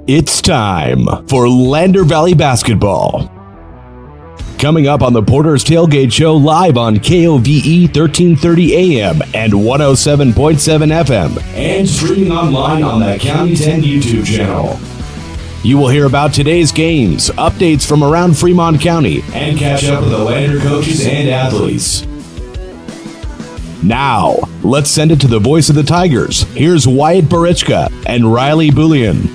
It's time for Lander Valley Basketball. Coming up on the Porter's Tailgate Show live on KOVE 1330 AM and 107.7 FM and streaming online on the County 10 YouTube channel. You will hear about today's games, updates from around Fremont County, and catch up with the Lander coaches and athletes. Now, let's send it to the voice of the Tigers. Here's Wyatt Barichka and Riley Bullion.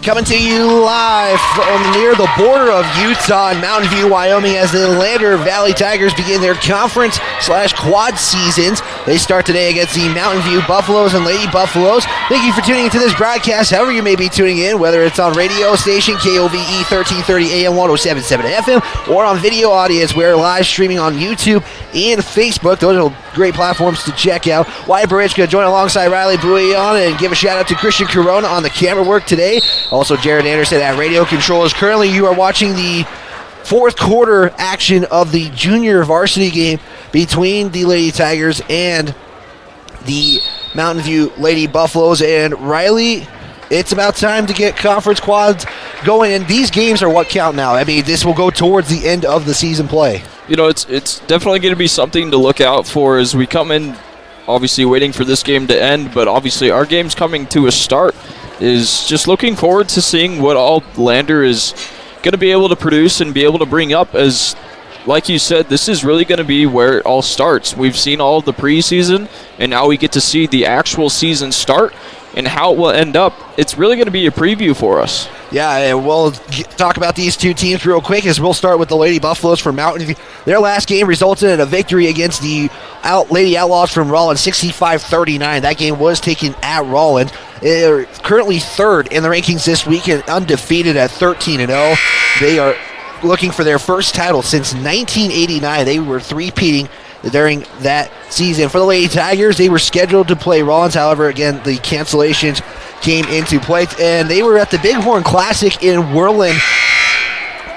Coming to you live from near the border of Utah and Mountain View, Wyoming, as the Lander Valley Tigers begin their conference/quad seasons. They start today against the Mountain View Buffaloes and Lady Buffaloes. Thank you for tuning into this broadcast, however you may be tuning in, whether it's on radio station KOVE 1330 AM 107.7 FM or on video audience. We're live streaming on YouTube and Facebook. Those are great platforms to check out. Wyatt Barichka join alongside Riley Bullion, and give a shout out to Christian Corona on the camera work today. Also, Jared Anderson at radio controls. Currently, you are watching the fourth quarter action of the junior varsity game between the Lady Tigers and the Mountain View Lady Buffaloes. And Riley, it's about time to get conference quads going, and these games are what count now. I mean, this will go towards the end of the season play. You know, it's definitely going to be something to look out for as we come in, obviously waiting for this game to end, but obviously our game's coming to a start. Is just looking forward to seeing what all Lander is going to be able to produce and be able to bring up, as, like you said, this is really going to be where it all starts. We've seen all of the preseason, and now we get to see the actual season start and how it will end up. It's really going to be a preview for us. Yeah, and we'll talk about these two teams real quick, as we'll start with the Lady Buffaloes from Mountain View. Their last game resulted in a victory against the Lady Outlaws from Rollins, 65-39. That game was taken at Rollins. They're currently third in the rankings this week and undefeated at 13-0. They are looking for their first title since 1989. They were three-peating during that season. For the Lady Tigers, they were scheduled to play Rollins. However, again, the cancellations came into play, and they were at the Bighorn Classic in Whirlin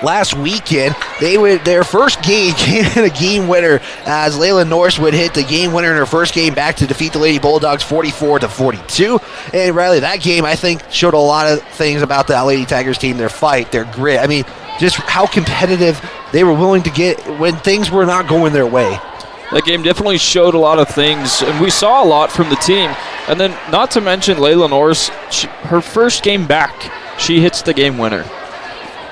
last weekend. Their first game came in a game winner, as Layla Norris would hit the game winner in her first game back to defeat the Lady Bulldogs 44-42. And Riley, that game, I think, showed a lot of things about that Lady Tigers team, their fight, their grit. I mean, just how competitive they were willing to get when things were not going their way. That game definitely showed a lot of things, and we saw a lot from the team. And then, not to mention, Layla Norris, her first game back, she hits the game winner.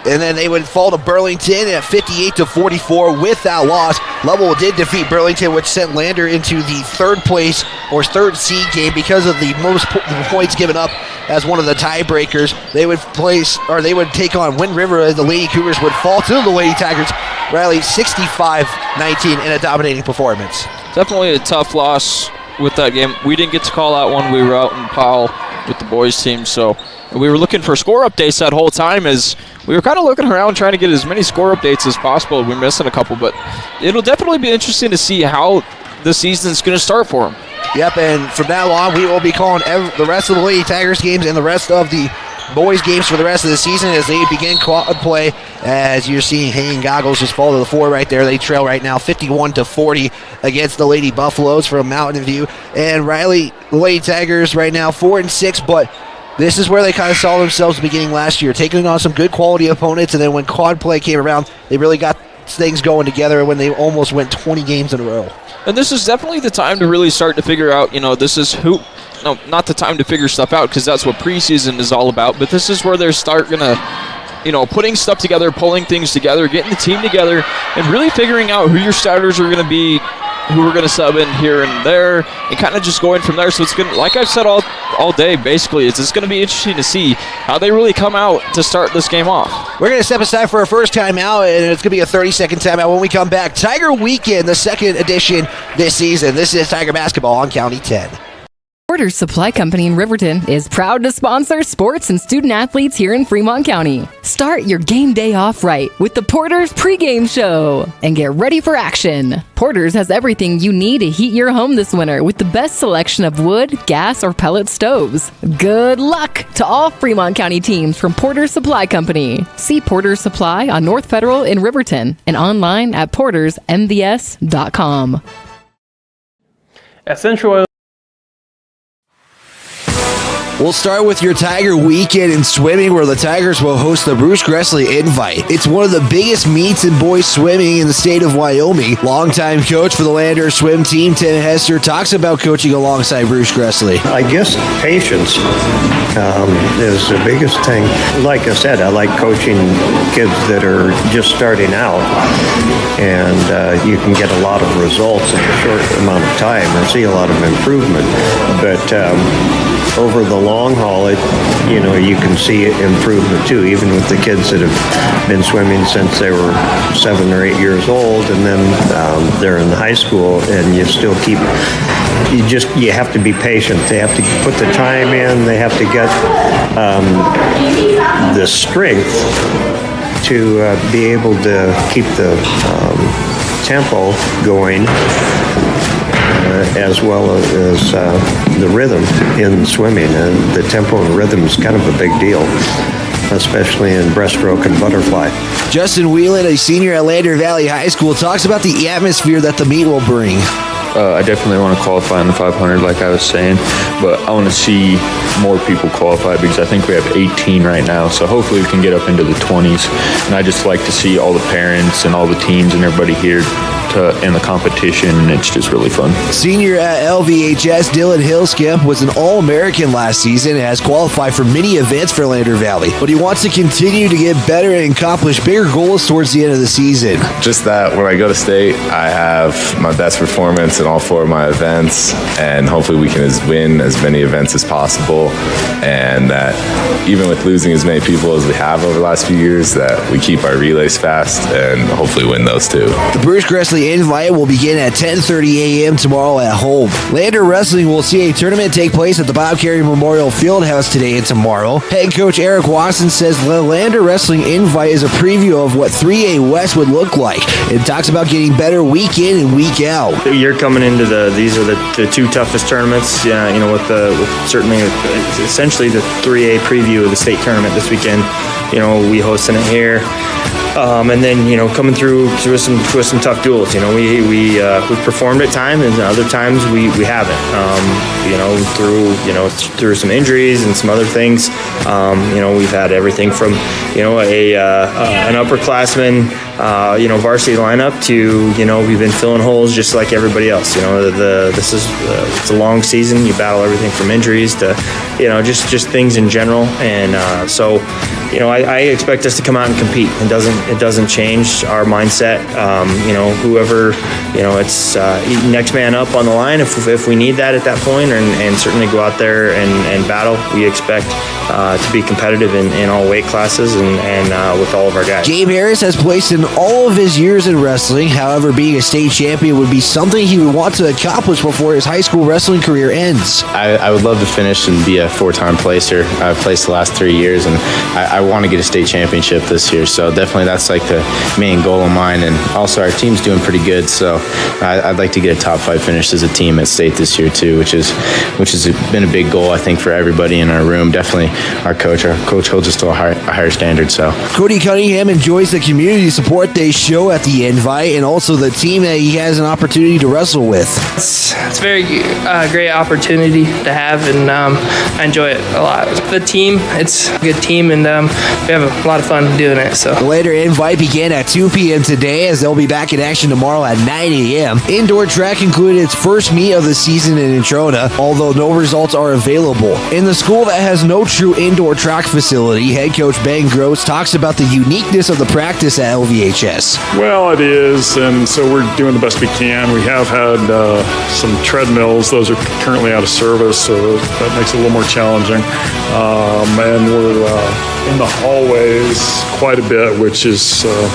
And then they would fall to Burlington at 58-44 with that loss. Lovell did defeat Burlington, which sent Lander into the third place or third seed game because of the most points given up as one of the tiebreakers. They would take on Wind River, as the Lady Cougars would fall to the Lady Tigers. Riley 65-19 in a dominating performance. Definitely a tough loss with that game. We didn't get to call that one. We were out in Powell with the boys team, so we were looking for score updates that whole time, as we were kind of looking around trying to get as many score updates as possible. We're missing a couple, but it'll definitely be interesting to see how the season's going to start for them. Yep, and from now on, we will be calling the rest of the Lady Tigers games and the rest of the boys games for the rest of the season as they begin quad play. As you're seeing, Hanging Goggles just fall to the floor right there. They trail right now 51-40 against the Lady Buffaloes from Mountain View. And Riley, the Lady Tigers right now 4-6, but this is where they kind of saw themselves beginning last year, taking on some good quality opponents, and then when quad play came around, they really got things going together when they almost went 20 games in a row. And this is definitely the time to really start to figure out, this is who. No, not the time to figure stuff out, because that's what preseason is all about, but this is where they start going to, putting stuff together, pulling things together, getting the team together, and really figuring out who your starters are going to be, who we're going to sub in here and there, and kind of just going from there. So it's going to, like I've said all day, basically, it's going to be interesting to see how they really come out to start this game off. We're going to step aside for our first timeout, and it's going to be a 30-second timeout when we come back. Tiger Weekend, the second edition this season. This is Tiger Basketball on County 10. Porter's Supply Company in Riverton is proud to sponsor sports and student athletes here in Fremont County. Start your game day off right with the Porter's pregame show and get ready for action. Porter's has everything you need to heat your home this winter with the best selection of wood, gas, or pellet stoves. Good luck to all Fremont County teams from Porter's Supply Company. See Porter's Supply on North Federal in Riverton and online at portersmvs.com. Essential Oil. We'll start with your Tiger weekend in swimming, where the Tigers will host the Bruce Gressley Invite. It's one of the biggest meets in boys swimming in the state of Wyoming. Longtime coach for the Lander swim team, Tim Hester, talks about coaching alongside Bruce Gressley. I guess patience is the biggest thing. Like I said, I like coaching kids that are just starting out, and you can get a lot of results in a short amount of time and see a lot of improvement. But over the long haul, you can see improvement too, even with the kids that have been swimming since they were 7 or 8 years old, and then they're in high school, and you still keep. You have to be patient. They have to put the time in. They have to get the strength to be able to keep the tempo going, as well as the rhythm in swimming. And the tempo and rhythm is kind of a big deal, especially in breaststroke and butterfly. Justin Whelan, a senior at Lander Valley High School, talks about the atmosphere that the meet will bring. I definitely want to qualify in the 500, like I was saying, but I want to see more people qualify because I think we have 18 right now, so hopefully we can get up into the 20s, and I just like to see all the parents and all the teams and everybody here in the competition, and it's just really fun. Senior at LVHS, Dylan Hillskimp was an All-American last season and has qualified for many events for Lander Valley, but he wants to continue to get better and accomplish bigger goals towards the end of the season. Just that when I go to state, I have my best performance in all 4 of my events, and hopefully we can win as many events as possible, and that even with losing as many people as we have over the last few years, that we keep our relays fast and hopefully win those too. The Bruce Gressley Invite will begin at 10:30 a.m. tomorrow at home. Lander Wrestling will see a tournament take place at the Bob Carey Memorial Fieldhouse today and tomorrow. Head coach Eric Watson says the Lander Wrestling Invite is a preview of what 3A West would look like, and talks about getting better week in and week out. You're coming into these are the 2 toughest tournaments, with certainly essentially the 3A preview of the state tournament this weekend. We hosting it here. And then coming through some tough duels. We've performed at times, and other times we haven't. Through some injuries and some other things. We've had everything from an upperclassman varsity lineup to we've been filling holes just like everybody else. It's a long season. You battle everything from injuries to just things in general, and so. I expect us to come out and compete. It doesn't change our mindset. Whoever, it's next man up on the line if we need that at that point, and certainly go out there and battle. We expect to be competitive in all weight classes and with all of our guys. Gabe Harris has placed in all of his years in wrestling. However, being a state champion would be something he would want to accomplish before his high school wrestling career ends. I would love to finish and be a 4-time placer. I've placed the last 3 years, and I want to get a state championship this year. So definitely that's like the main goal of mine. And also our team's doing pretty good. So I'd like to get a top 5 finish as a team at state this year too, which has been a big goal, I think, for everybody in our room. Definitely our coach holds us to a higher standard. So Cody Cunningham enjoys the community support they show at the Invite, and also the team that he has an opportunity to wrestle with. It's a very great opportunity to have, and I enjoy it a lot. The team, it's a good team, and we have a lot of fun doing it. So the Lander Invite began at 2 p.m. today, as they'll be back in action tomorrow at 9 a.m. Indoor track included its first meet of the season in Introna, although no results are available. In the school that has no true indoor track facility, head coach Ben Gross talks about the uniqueness of the practice at LVHS. Well, it is, and so we're doing the best we can. We have had some treadmills. Those are currently out of service, so that makes it a little more challenging. And we're in the hallways quite a bit, which is a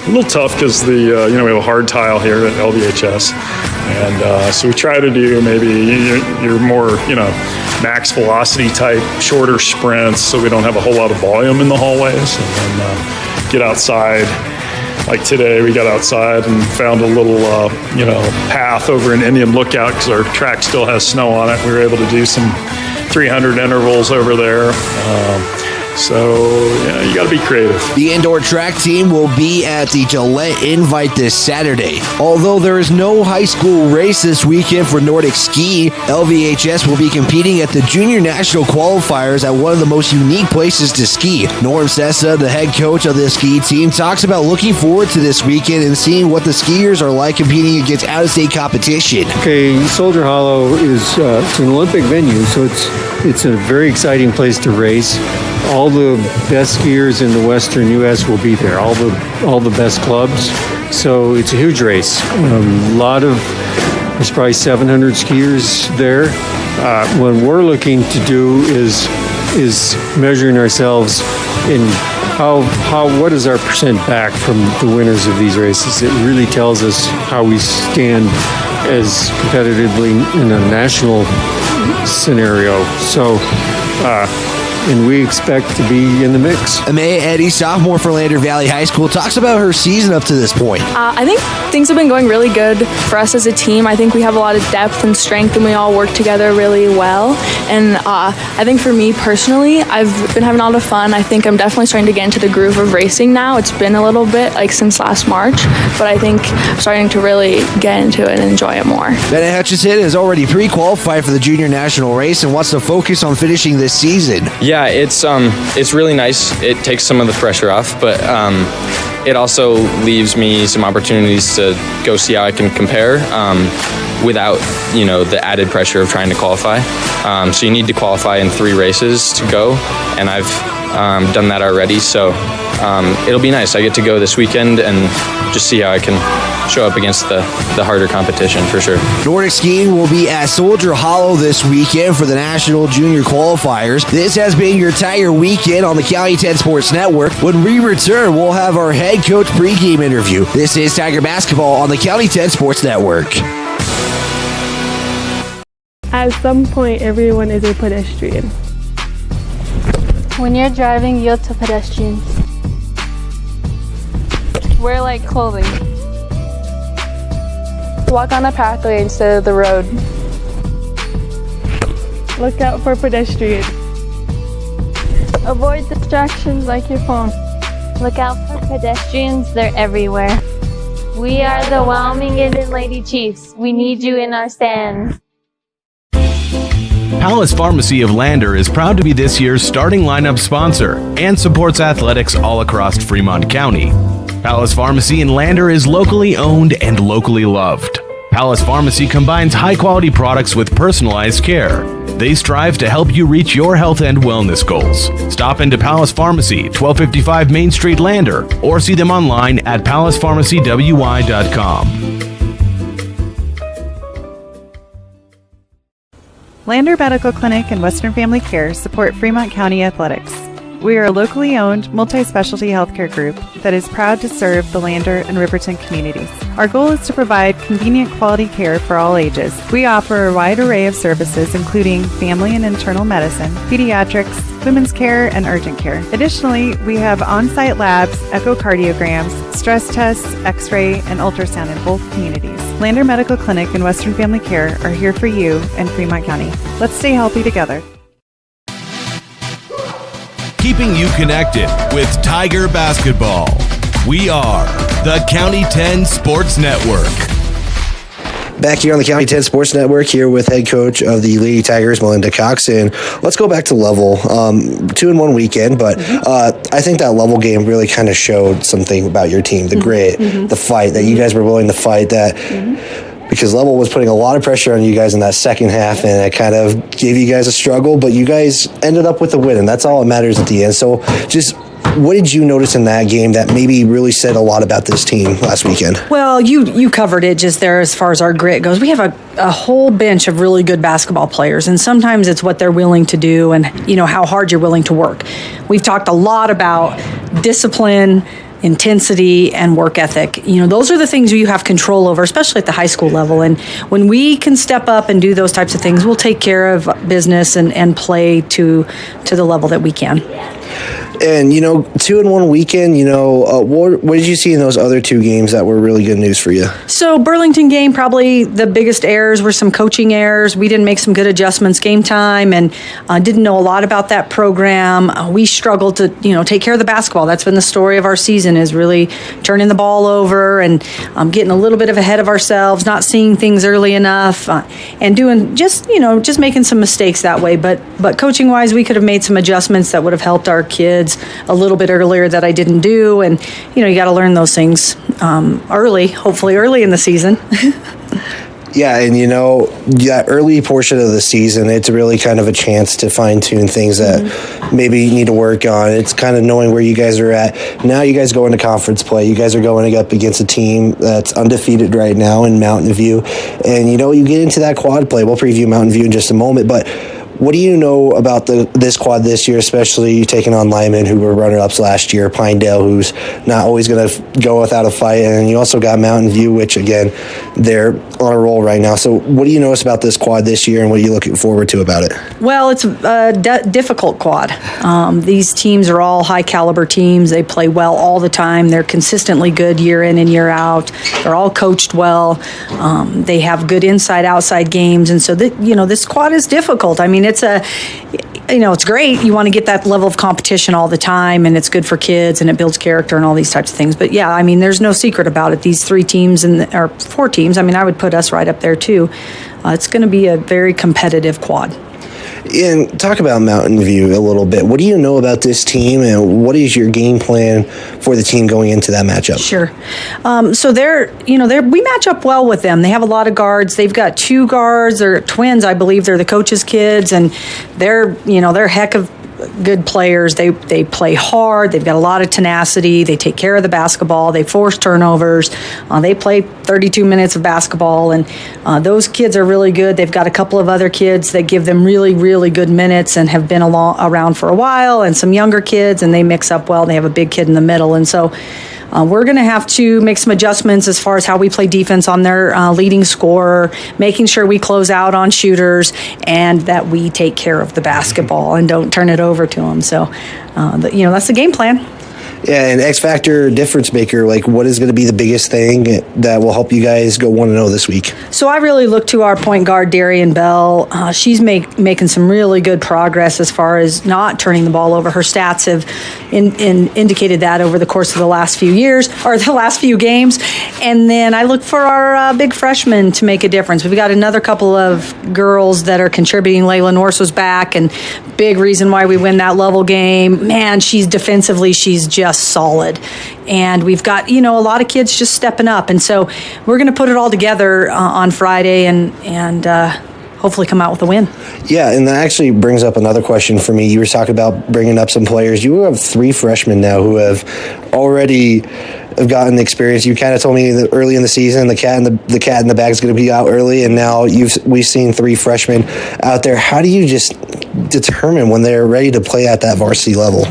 little tough because we have a hard tile here at LVHS, and so we try to do maybe your more max velocity type shorter sprints, so we don't have a whole lot of volume in the hallways, and then get outside. Like today, we got outside and found a little path over in Indian Lookout because our track still has snow on it. We were able to do some 300 intervals over there. So, you got to be creative. The indoor track team will be at the Gillette Invite this Saturday. Although there is no high school race this weekend for Nordic Ski, LVHS will be competing at the Junior National Qualifiers at one of the most unique places to ski. Norm Sessa, the head coach of the ski team, talks about looking forward to this weekend and seeing what the skiers are like competing against out-of-state competition. Okay, Soldier Hollow is it's an Olympic venue, so it's a very exciting place to race. All the best skiers in the Western U.S. will be there. All the best clubs. So it's a huge race. There's probably 700 skiers there. What we're looking to do is measuring ourselves in what is our percent back from the winners of these races. It really tells us how we stand as competitively in a national scenario. So, and we expect to be in the mix. Amaya Eddy, sophomore for Lander Valley High School, talks about her season up to this point. I think things have been going really good for us as a team. I think we have a lot of depth and strength, and we all work together really well. And I think for me personally, I've been having a lot of fun. I think I'm definitely starting to get into the groove of racing now. It's been a little bit since last March, but I think I'm starting to really get into it and enjoy it more. Bennett Hutchison has already pre-qualified for the Junior National Race and wants to focus on finishing this season. Yeah, it's really nice. It takes some of the pressure off, but it also leaves me some opportunities to go see how I can compare without the added pressure of trying to qualify. So you need to qualify in 3 races to go, and I've done that already. So it'll be nice. I get to go this weekend and just see how I can show up against the harder competition for sure. Nordic Skiing will be at Soldier Hollow this weekend for the National Junior Qualifiers. This has been your Tiger Weekend on the County 10 Sports Network. When we return, we'll have our head coach pregame interview. This is Tiger Basketball on the County 10 Sports Network. At some point, everyone is a pedestrian. When you're driving, yield to pedestrians. Wear light clothing. Walk on a pathway instead of the road. Look out for pedestrians. Avoid distractions like your phone. Look out for pedestrians, they're everywhere. We are the Wyoming and Lady Chiefs. We need you in our stands. Palace Pharmacy of Lander is proud to be this year's starting lineup sponsor and supports athletics all across Fremont County. Palace Pharmacy in Lander is locally owned and locally loved. Palace Pharmacy combines high-quality products with personalized care. They strive to help you reach your health and wellness goals. Stop into Palace Pharmacy, 1255 Main Street, Lander, or see them online at palacepharmacywy.com. Lander Medical Clinic and Western Family Care support Fremont County athletics. We are a locally owned, multi-specialty healthcare group that is proud to serve the Lander and Riverton communities. Our goal is to provide convenient quality care for all ages. We offer a wide array of services including family and internal medicine, pediatrics, women's care, and urgent care. Additionally, we have on-site labs, echocardiograms, stress tests, x-ray, and ultrasound in both communities. Lander Medical Clinic and Western Family Care are here for you in Fremont County. Let's stay healthy together. Keeping you connected with Tiger Basketball. We are the County 10 Sports Network. Back here on the County 10 Sports Network, here with head coach of the Lady Tigers, Melinda Cox. And let's go back to Level. 2-1 weekend, but I think that Level game really kind of showed something about your team, the grit, the fight, that you guys were willing to fight, that because Level was putting a lot of pressure on you guys in that second half, and it kind of gave you guys a struggle, but you guys ended up with a win, and that's all that matters at the end. So just what did you notice in that game that maybe really said a lot about this team last weekend? Well, you covered it just there as far as our grit goes. We have a whole bench of really good basketball players, and sometimes it's what they're willing to do and, how hard you're willing to work. We've talked a lot about discipline, intensity, and work ethic. Those are the things you have control over, especially at the high school level. And when we can step up and do those types of things, we'll take care of business and play to the level that we can. And, 2-1 weekend, what did you see in those other two games that were really good news for you? So Burlington game, probably the biggest errors were some coaching errors. We didn't make some good adjustments game time and didn't know a lot about that program. We struggled to, take care of the basketball. That's been the story of our season, is really turning the ball over and getting a little bit ahead of ourselves, not seeing things early enough, and doing just making some mistakes that way. But coaching-wise, we could have made some adjustments that would have helped our kids a little bit earlier that I didn't do. And, you got to learn those things hopefully early in the season. Yeah, and that early portion of the season, it's really kind of a chance to fine-tune things that maybe you need to work on. It's kind of knowing where you guys are at. Now you guys go into conference play. You guys are going up against a team that's undefeated right now in Mountain View. And, you get into that quad play. We'll preview Mountain View in just a moment, but what do you know about this quad this year, especially taking on Lyman, who were runner-ups last year, Pinedale, who's not always going to go without a fight, and you also got Mountain View, which, again, they're on a roll right now. So what do you notice about this quad this year, and what are you looking forward to about it? Well, it's a difficult quad. These teams are all high-caliber teams. They play well all the time. They're consistently good year in and year out. They're all coached well. They have good inside-outside games, and so this quad is difficult. I mean, it's great. You want to get that level of competition all the time, and it's good for kids, and it builds character and all these types of things. But yeah, I mean, there's no secret about it. These three teams or four teams, I mean, I would put us right up there too. It's going to be a very competitive quad. And talk about Mountain View a little bit. What do you know about this team, and what is your game plan for the team going into that matchup? Sure. So we match up well with them. They have a lot of guards. They've got two guards. They're twins, I believe. They're the coaches' kids, and they're heck of good players. They play hard. They've got a lot of tenacity. They take care of the basketball. They force turnovers. They play 32 minutes of basketball, and those kids are really good. They've got a couple of other kids that give them really, really good minutes and have been around for a while, and some younger kids, and they mix up well. They have a big kid in the middle, and so we're going to have to make some adjustments as far as how we play defense on their leading scorer, making sure we close out on shooters, and that we take care of the basketball and don't turn it over to them. So, that's the game plan. Yeah, and X Factor difference maker, what is going to be the biggest thing that will help you guys go 1-0 this week? So I really look to our point guard, Darian Bell. She's making some really good progress as far as not turning the ball over. Her stats have indicated that over the course of the last few years, or the last few games. And then I look for our big freshman to make a difference. We've got another couple of girls that are contributing. Layla Norse was back, and big reason why we win that level game. Man, she's just solid, and we've got a lot of kids just stepping up, and so we're going to put it all together on Friday and hopefully come out with a win. Yeah, and that actually brings up another question for me. You were talking about bringing up some players. You have 3 freshmen now who have already gotten experience. You kind of told me that early in the season the cat in the bag is going to be out early, and now we've seen 3 freshmen out there. How do you just determine when they're ready to play at that varsity level?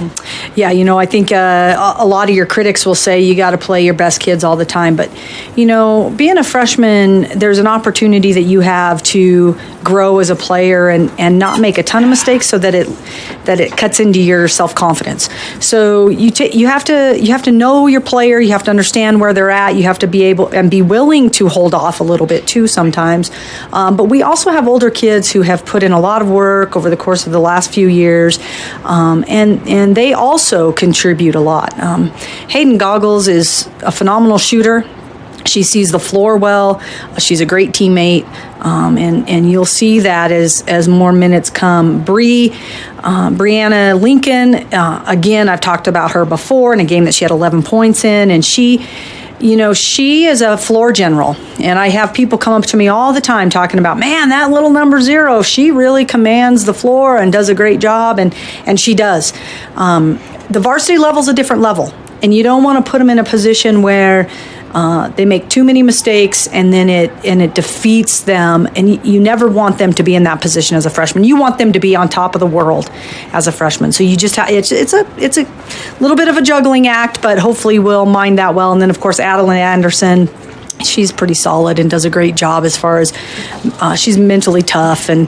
Yeah, I think a lot of your critics will say you got to play your best kids all the time, but being a freshman, there's an opportunity that you have to grow as a player and not make a ton of mistakes, so that it cuts into your self-confidence. So you have to know your player. You have to understand where they're at. You have to be able and be willing to hold off a little bit too sometimes. But we also have older kids who have put in a lot of work over the course of the last few years, and they also contribute a lot. Hayden Goggles is a phenomenal shooter. She sees the floor well. She's a great teammate, and you'll see that as more minutes come. Brianna Lincoln, again, I've talked about her before in a game that she had 11 points in, and she is a floor general. And I have people come up to me all the time talking about, man, that little number 0, she really commands the floor and does a great job, and she does. The varsity level is a different level, and you don't want to put them in a position where they make too many mistakes and then it defeats them, and you never want them to be in that position as a freshman. You want them to be on top of the world as a freshman. So you just it's a little bit of a juggling act, but hopefully we'll mind that well. And then of course Adeline Anderson she's pretty solid and does a great job as far as she's mentally tough, and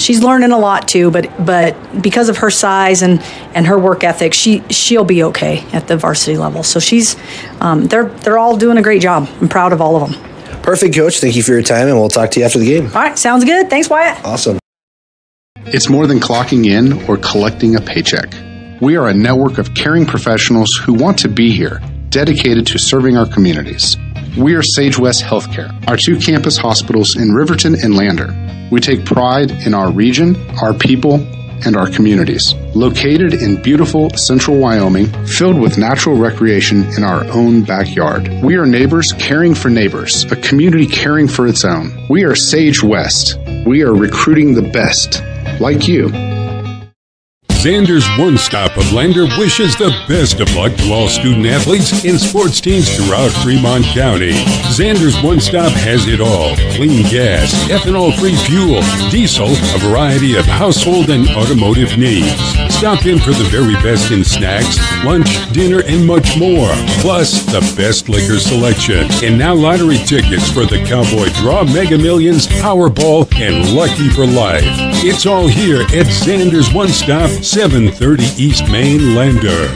she's learning a lot too. But because of her size and her work ethic, she'll be okay at the varsity level. So they're all doing a great job. I'm proud of all of them. Perfect, Coach. Thank you for your time, and we'll talk to you after the game. All right, sounds good. Thanks, Wyatt. Awesome. It's more than clocking in or collecting a paycheck. We are a network of caring professionals who want to be here, dedicated to serving our communities. We are Sage West Healthcare, our 2 campus hospitals in Riverton and Lander. We take pride in our region, our people, and our communities. Located in beautiful central Wyoming, filled with natural recreation in our own backyard. We are neighbors caring for neighbors, a community caring for its own. We are Sage West. We are recruiting the best, like you. Xander's One Stop of Lander wishes the best of luck to all student athletes and sports teams throughout Fremont County. Xander's One Stop has it all: clean gas, ethanol-free fuel, diesel, a variety of household and automotive needs. Stop in for the very best in snacks, lunch, dinner, and much more. Plus, the best liquor selection. And now lottery tickets for the Cowboy Draw, Mega Millions, Powerball, and Lucky for Life. It's all here at Xander's One Stop, 730 East Main, Lander.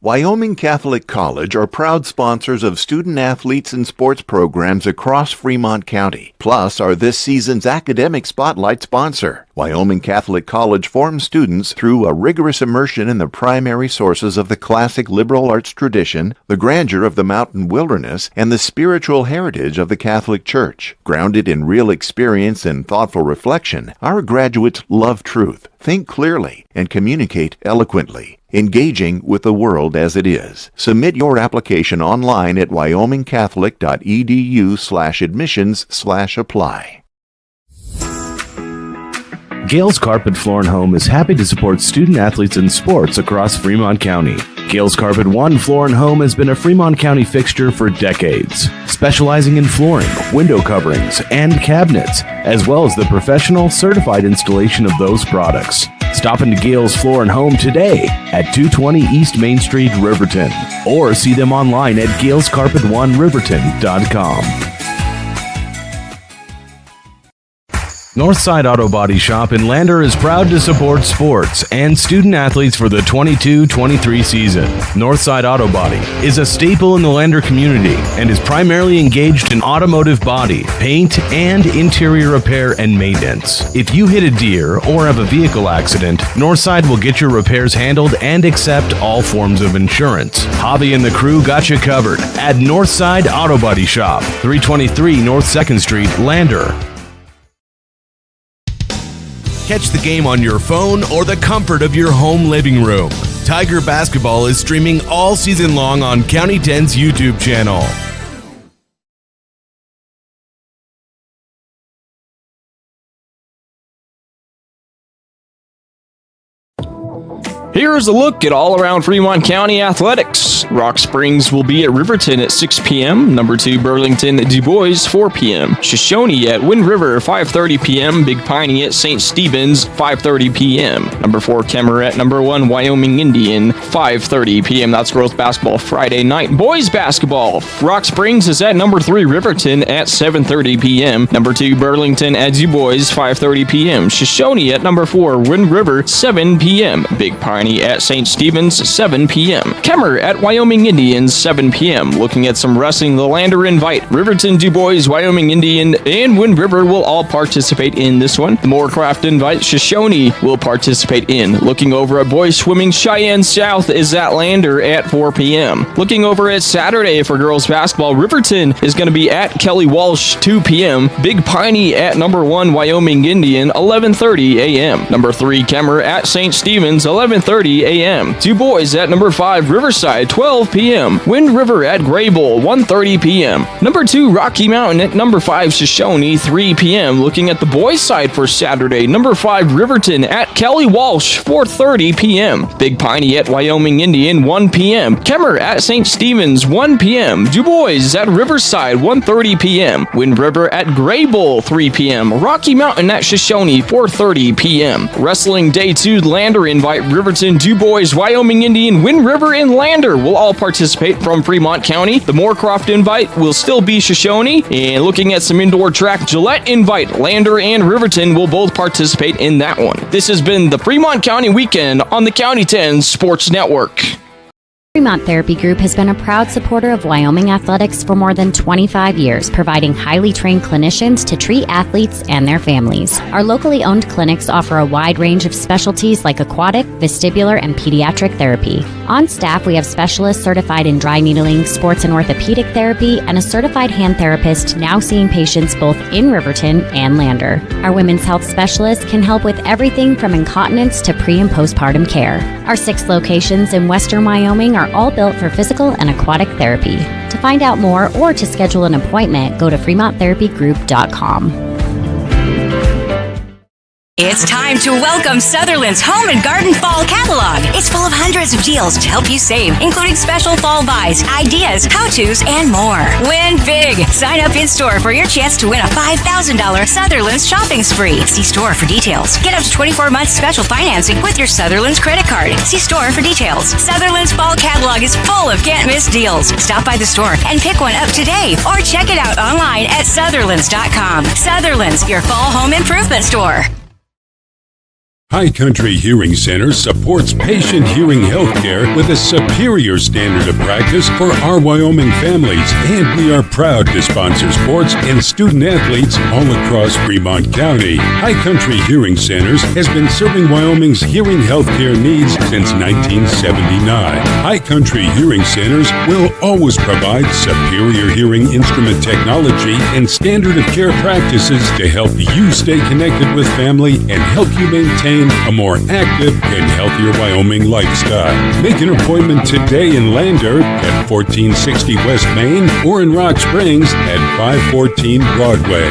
Wyoming Catholic College are proud sponsors of student athletes and sports programs across Fremont County, plus are this season's Academic Spotlight sponsor. Wyoming Catholic College forms students through a rigorous immersion in the primary sources of the classic liberal arts tradition, the grandeur of the mountain wilderness, and the spiritual heritage of the Catholic Church. Grounded in real experience and thoughtful reflection, our graduates love truth, think clearly, and communicate eloquently, engaging with the world as it is. Submit your application online at wyomingcatholic.edu/admissions/apply. Gales Carpet Floor & Home is happy to support student athletes in sports across Fremont County. Gales Carpet One Floor & Home has been a Fremont County fixture for decades, specializing in flooring, window coverings, and cabinets, as well as the professional, certified installation of those products. Stop into Gales Floor & Home today at 220 East Main Street, Riverton, or see them online at galescarpet1riverton.com. Northside Auto Body Shop in Lander is proud to support sports and student athletes for the 22-23 season. Northside Auto Body is a staple in the Lander community and is primarily engaged in automotive body, paint, and interior repair and maintenance. If you hit a deer or have a vehicle accident, Northside will get your repairs handled and accept all forms of insurance. Javi and the crew got you covered at Northside Auto Body Shop, 323 North 2nd Street, Lander. Catch the game on your phone or the comfort of your home living room. Tiger Basketball is streaming all season long on County 10's YouTube channel. Here's a look at all-around Fremont County athletics. Rock Springs will be at Riverton at 6 p.m. Number 2, Burlington at Du Bois, 4 p.m. Shoshone at Wind River, 5:30 p.m. Big Piney at St. Stephen's, 5:30 p.m. Number 4, Kemmer at number 1, Wyoming Indian, 5:30 p.m. That's girls basketball Friday night. Boys basketball, Rock Springs is at number 3, Riverton at 7:30 p.m. Number 2, Burlington at Du Bois, 5:30 p.m. Shoshone at number 4, Wind River, 7 p.m. Big Piney at St. Stephen's, 7 p.m. Kemmer at Wyoming Indians, 7 p.m. Looking at some wrestling, the Lander Invite. Riverton, Du Bois, Wyoming Indian, and Wind River will all participate in this one. The Moorcraft Invite, Shoshone will participate in. Looking over at boys swimming, Cheyenne South is at Lander at 4 p.m. Looking over at Saturday for girls basketball, Riverton is going to be at Kelly Walsh, 2 p.m. Big Piney at number 1, Wyoming Indian, 11:30 a.m. Number 3, Kemmer at St. Stephen's, 11:30 a.m. Du Bois at number 5, Riverside, 12 p.m. Wind River at Graybull, 1:30 p.m. Number 2, Rocky Mountain at number 5, Shoshone, 3 p.m. Looking at the boys' side for Saturday, number 5, Riverton at Kelly Walsh, 4:30 p.m. Big Piney at Wyoming Indian, 1 p.m. Kemmer at St. Stephen's, 1 p.m. Du Bois at Riverside, 1:30 p.m. Wind River at Graybull, 3 p.m. Rocky Mountain at Shoshone, 4:30 p.m. Wrestling Day 2, Lander Invite, Riverton, DuBois, Wyoming Indian, Wind River, and Lander will all participate from Fremont County. The Moorcroft invite will still be Shoshone. And looking at some indoor track, Gillette invite, Lander and Riverton will both participate in that one. This has been the Fremont County Weekend on the County 10 Sports Network. Fremont Therapy Group has been a proud supporter of Wyoming athletics for more than 25 years, providing highly trained clinicians to treat athletes and their families. Our locally owned clinics offer a wide range of specialties like aquatic, vestibular, and pediatric therapy. On staff, we have specialists certified in dry needling, sports and orthopedic therapy, and a certified hand therapist now seeing patients both in Riverton and Lander. Our women's health specialists can help with everything from incontinence to pre- and postpartum care. Our 6 locations in western Wyoming are all built for physical and aquatic therapy. To find out more or to schedule an appointment, go to FremontTherapyGroup.com. It's time to welcome Sutherland's Home and Garden Fall Catalog. It's full of hundreds of deals to help you save, including special fall buys, ideas, how-tos, and more. Win big. Sign up in-store for your chance to win a $5,000 Sutherland's shopping spree. See store for details. Get up to 24 months special financing with your Sutherland's credit card. See store for details. Sutherland's Fall Catalog is full of can't-miss deals. Stop by the store and pick one up today or check it out online at Sutherlands.com. Sutherland's, your fall home improvement store. High Country Hearing Center supports patient hearing health care with a superior standard of practice for our Wyoming families, and we are proud to sponsor sports and student athletes all across Fremont County. High Country Hearing Centers has been serving Wyoming's hearing health care needs since 1979. High Country Hearing Centers will always provide superior hearing instrument technology and standard of care practices to help you stay connected with family and help you maintain a more active and healthier Wyoming lifestyle. Make an appointment today in Lander at 1460 West Main or in Rock Springs at 514 Broadway.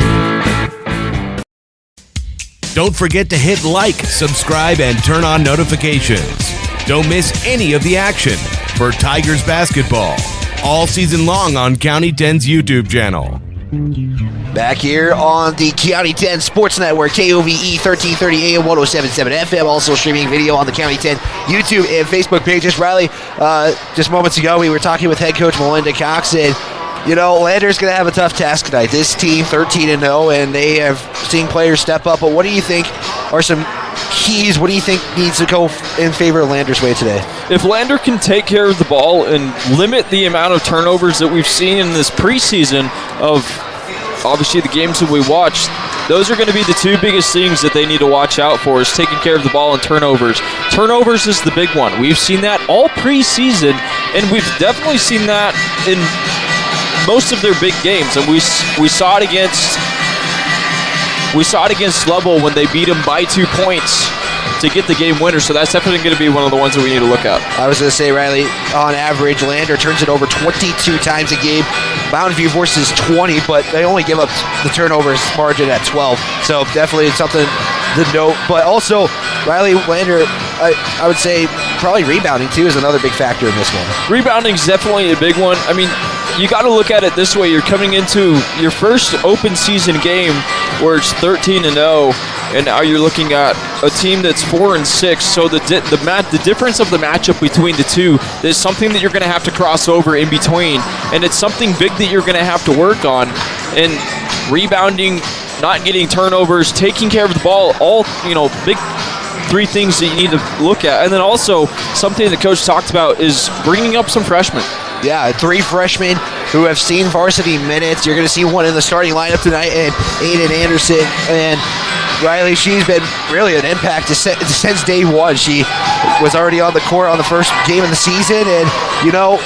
Don't forget to hit like, subscribe, and turn on notifications. Don't miss any of the action for Tigers basketball all season long on County 10's YouTube channel. Back here on the County 10 Sports Network, KOVE 1330 AM, 107.7 FM, also streaming video on the County 10 YouTube and Facebook pages. Riley, just moments ago, we were talking with head coach Melinda Cox, and Lander's going to have a tough task tonight. This team, 13-0, and they have seen players step up, but what do you think are some keys? What do you think needs to go in favor of Lander's way today? If Lander can take care of the ball and limit the amount of turnovers that we've seen in this preseason of obviously the games that we watched, those are going to be the 2 biggest things that they need to watch out for, is taking care of the ball and turnovers. Turnovers is the big one. We've seen that all preseason, and we've definitely seen that in most of their big games, and we saw it against Level when they beat them by 2 points to get the game winner, so that's definitely going to be one of the ones that we need to look at. I was going to say, Riley, on average, Lander turns it over 22 times a game. Mountain View forces 20, but they only give up the turnovers margin at 12, so definitely something to note. But also, Riley, Lander, I would say probably rebounding, too, is another big factor in this one. Rebounding is definitely a big one. I mean, you got to look at it this way. You're coming into your first open season game where it's 13-0, and now you're looking at a team that's 4-6. So the difference of the matchup between the two is something that you're going to have to cross over in between, and it's something big that you're going to have to work on. And rebounding, not getting turnovers, taking care of the ball, all big 3 things that you need to look at. And then also something that Coach talked about is bringing up some freshmen. Yeah, 3 freshmen who have seen varsity minutes. You're going to see one in the starting lineup tonight, and Aiden Anderson. And Riley, she's been really an impact since day one. She was already on the court on the first game of the season, and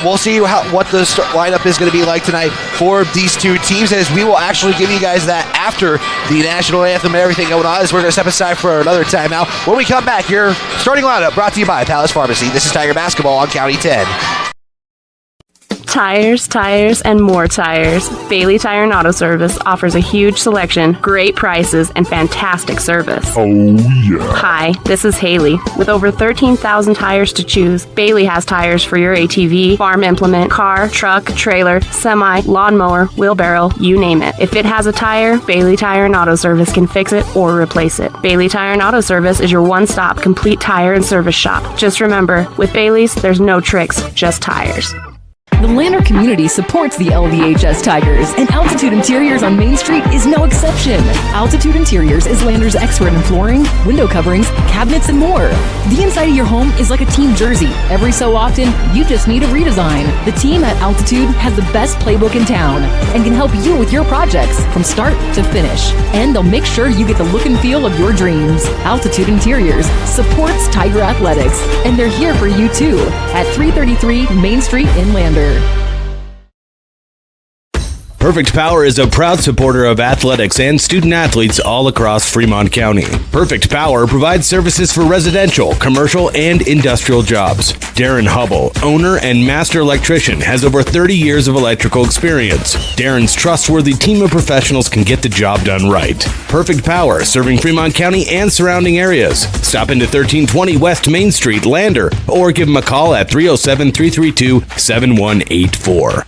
we'll see what the lineup is going to be like tonight for these 2 teams, as we will actually give you guys that after the national anthem and everything going on, as we're going to step aside for another timeout. When we come back, your starting lineup brought to you by Palace Pharmacy. This is Tiger Basketball on County 10. Tires, and more tires. Bailey Tire and Auto Service offers a huge selection, great prices, and fantastic service. Oh, yeah. Hi, this is Haley. With over 13,000 tires to choose, Bailey has tires for your ATV, farm implement, car, truck, trailer, semi, lawnmower, wheelbarrow, you name it. If it has a tire, Bailey Tire and Auto Service can fix it or replace it. Bailey Tire and Auto Service is your one-stop complete tire and service shop. Just remember, with Bailey's, there's no tricks, just tires. The Lander community supports the LVHS Tigers, and Altitude Interiors on Main Street is no exception. Altitude Interiors is Lander's expert in flooring, window coverings, cabinets, and more. The inside of your home is like a team jersey. Every so often, you just need a redesign. The team at Altitude has the best playbook in town and can help you with your projects from start to finish. And they'll make sure you get the look and feel of your dreams. Altitude Interiors supports Tiger Athletics, and they're here for you too at 333 Main Street in Lander. Perfect Power is a proud supporter of athletics and student athletes all across Fremont County. Perfect Power provides services for residential, commercial, and industrial jobs. Darren Hubble, owner and master electrician, has over 30 years of electrical experience. Darren's trustworthy team of professionals can get the job done right. Perfect Power, serving Fremont County and surrounding areas. Stop into 1320 West Main Street, Lander, or give them a call at 307-332-7184.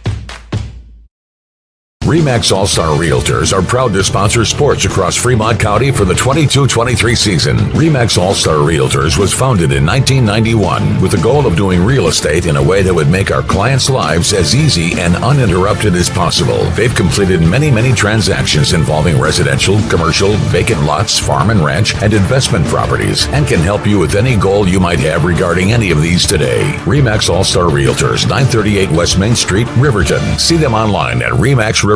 RE/MAX All-Star Realtors are proud to sponsor sports across Fremont County for the 22-23 season. RE/MAX All-Star Realtors was founded in 1991 with the goal of doing real estate in a way that would make our clients' lives as easy and uninterrupted as possible. They've completed many transactions involving residential, commercial, vacant lots, farm and ranch, and investment properties, and can help you with any goal you might have regarding any of these today. RE/MAX All-Star Realtors, 938 West Main Street, Riverton. See them online at remaxriverton.com.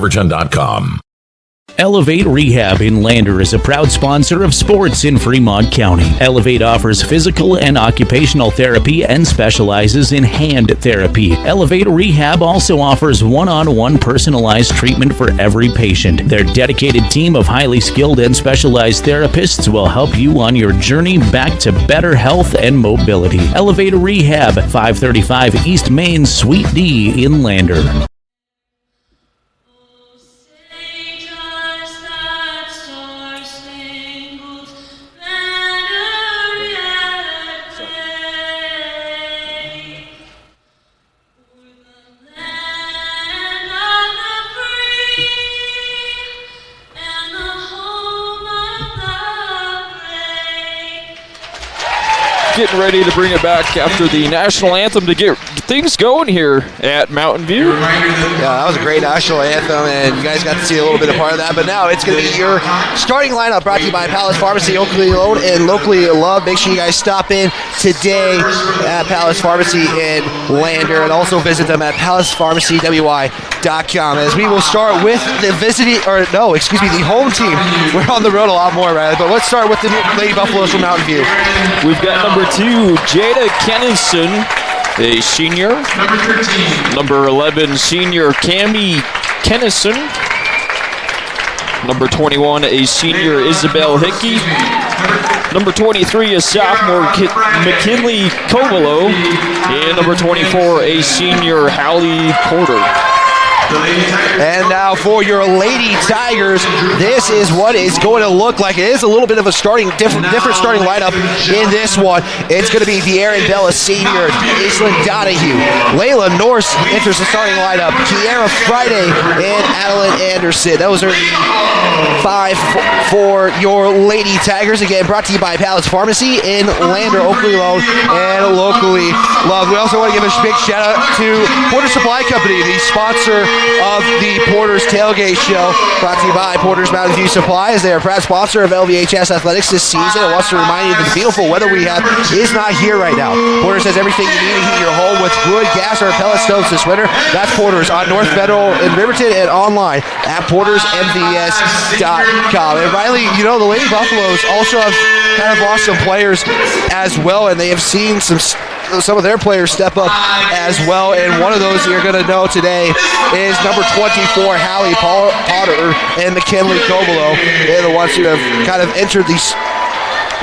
Elevate Rehab in Lander is a proud sponsor of sports in Fremont County. Elevate offers physical and occupational therapy and specializes in hand therapy. Elevate Rehab also offers one-on-one personalized treatment for every patient. Their dedicated team of highly skilled and specialized therapists will help you on your journey back to better health and mobility. Elevate Rehab, 535 East Main, Suite D in Lander. Getting ready to bring it back after the national anthem to get things going here at Mountain View. Yeah, that was a great national anthem, and you guys got to see a little bit of part of that. But now it's going to be your starting lineup, brought to you by Palace Pharmacy, locally owned and locally loved. Make sure you guys stop in today at Palace Pharmacy in Lander, and also visit them at palacepharmacywy.com. As we will start with the the home team. We're on the road a lot more, right? But let's start with the Lady Buffaloes from Mountain View. We've got number 2, Jada Kennison, a senior. Number 13. Number 11, senior Cammie Kennison. Number 21, a senior Isabel Hickey. Number 23, a sophomore McKinley Covelo. And number 24, a senior Hallie Porter. And now for your Lady Tigers, this is what it's going to look like. It is a little bit of a different starting lineup in this one. It's going to be De'Aaron Bella Sr., Aislinn Donahue, Layla Norse enters the starting lineup, Kiara Friday, and Adeline Anderson. Those are 5 for your Lady Tigers. Again, brought to you by Palace Pharmacy in Lander, locally owned and locally loved. We also want to give a big shout out to Porter Supply Company, the sponsor of the Porter's Tailgate Show, brought to you by Porter's Mountain View Supply, as they are a proud sponsor of LVHS Athletics this season. It wants to remind you that the beautiful weather we have is not here right now. Porter's has everything you need to heat your home with wood, gas, or pellet stoves this winter. That's Porter's on North Federal in Riverton and online at portersmvs.com. And Riley, you know, the Lady Buffaloes also have kind of lost some players as well, and they have seen some of their players step up as well, and one of those you're going to know today is number 24, Hallie Potter and McKinley Covelo. They're the ones who have kind of entered the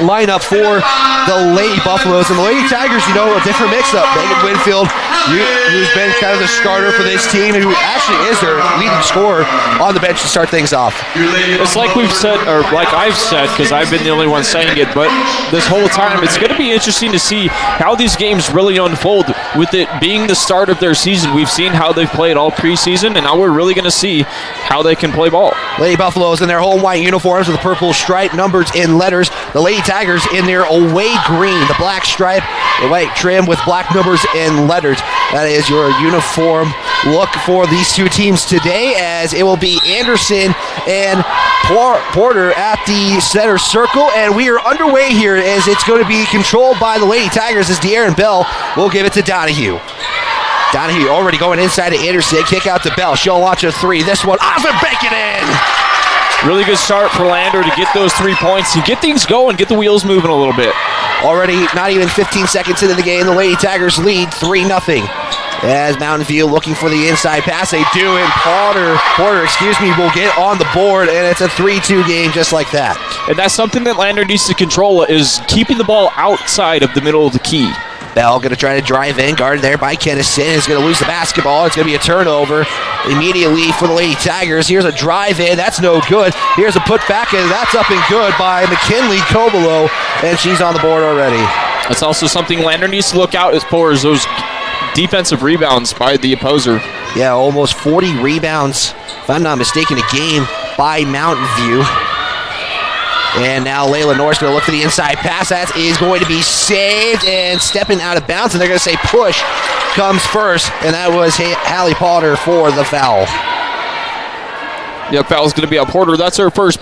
lineup for the Lady Buffaloes. And the Lady Tigers, you know, a different mix-up. Megan Winfield, who's been kind of the starter for this team, who actually is their leading scorer on the bench to start things off. It's like we've said, or like I've said, because I've been the only one saying it, but this whole time it's going to be interesting to see how these games really unfold. With it being the start of their season, we've seen how they've played all preseason, and now we're really going to see how they can play ball. Lady Buffaloes in their home white uniforms with the purple stripe, numbers in letters. The Lady Tigers in their away green, the black stripe, the white trim with black numbers and letters. That is your uniform look for these two teams today, as it will be Anderson and Porter at the center circle. And we are underway here, as it's going to be controlled by the Lady Tigers, as De'Aaron Bell will give it to Donahue. Donahue already going inside to Anderson. Kick out to Bell. She'll launch a three. This one off and bank it in. Really good start for Lander to get those 3 points and get things going, get the wheels moving a little bit. Already not even 15 seconds into the game, the Lady Tigers lead 3-0. As Mountain View looking for the inside pass, they do, and Porter, will get on the board, and it's a 3-2 game just like that. And that's something that Lander needs to control, is keeping the ball outside of the middle of the key. Bell going to try to drive in, guarded there by Kennison. Is going to lose the basketball. It's going to be a turnover immediately for the Lady Tigers. Here's a drive in. That's no good. Here's a put back, and that's up and good by McKinley Cobolo, and she's on the board already. That's also something Lander needs to look out for, is those defensive rebounds by the opposer. Yeah, almost 40 rebounds, if I'm not mistaken, a game by Mountain View. And now Layla Norris going to look for the inside pass. That is going to be saved and stepping out of bounds. And they're going to say push comes first. And that was Hallie Potter for the foul. Yep, foul is going to be on Porter. That's her first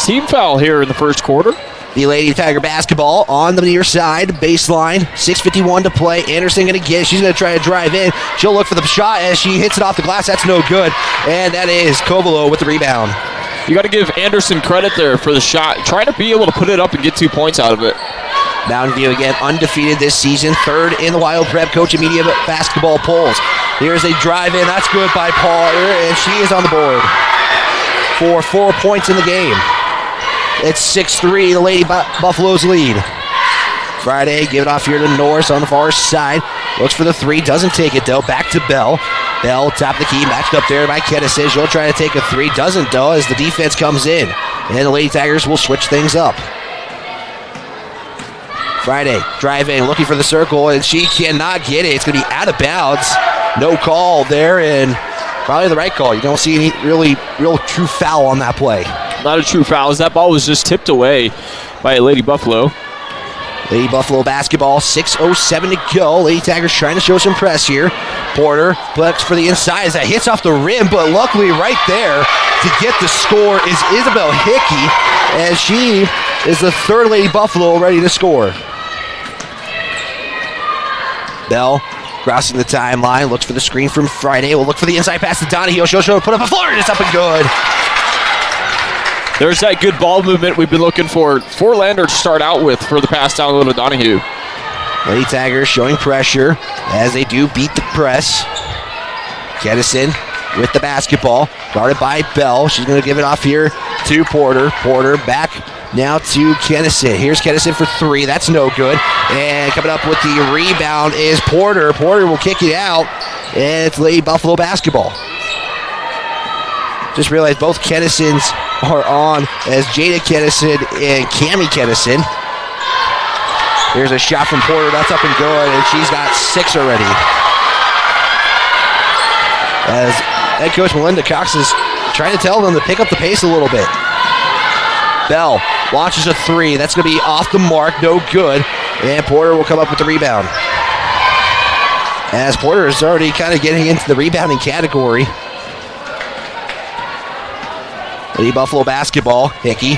team foul here in the first quarter. The Lady Tiger basketball on the near side, baseline, 6:51 to play. Anderson going to get it. She's going to try to drive in. She'll look for the shot as she hits it off the glass. That's no good. And that is Cobolo with the rebound. You got to give Anderson credit there for the shot. Trying to be able to put it up and get 2 points out of it. Mountain View again undefeated this season, third in the Wild Prep Coach and Media basketball polls. Here's a drive in. That's good by Potter, and she is on the board for 4 points in the game. It's 6-3, the Lady Buffaloes lead. Friday, give it off here to Norris on the far side. Looks for the three, doesn't take it though. Back to Bell. Bell, top of the key, matched up there by Kennison. She'll try to take a three, doesn't though, as the defense comes in. And the Lady Tigers will switch things up. Friday, drive in, looking for the circle, and she cannot get it. It's going to be out of bounds. No call there, and probably the right call. You don't see any real true foul on that play. Not a true foul, as that ball was just tipped away by Lady Buffalo. Lady Buffalo basketball, 6:07 to go. Lady Tigers trying to show some press here. Porter looks for the inside as that hits off the rim, but luckily right there to get the score is Isabel Hickey, as she is the third Lady Buffalo ready to score. Bell crossing the timeline, looks for the screen from Friday. Will look for the inside pass to Donahue. She'll put up a floor, and it's up and good. There's that good ball movement we've been looking for Lander to start out with for the pass down low to Donahue. Lady Tigers showing pressure as they do beat the press. Kennison with the basketball, guarded by Bell. She's going to give it off here to Porter. Porter back now to Kennison. Here's Kennison for three. That's no good. And coming up with the rebound is Porter. Porter will kick it out, and it's Lady Buffalo basketball. Just realized both Kennisons are on, as Jada Kennison and Cammie Kennison. Here's a shot from Porter. That's up and good, and she's got 6 already. As head coach Melinda Cox is trying to tell them to pick up the pace a little bit. Bell launches a three. That's going to be off the mark. No good. And Porter will come up with the rebound. As Porter is already kind of getting into the rebounding category. Lady Buffalo basketball. Hickey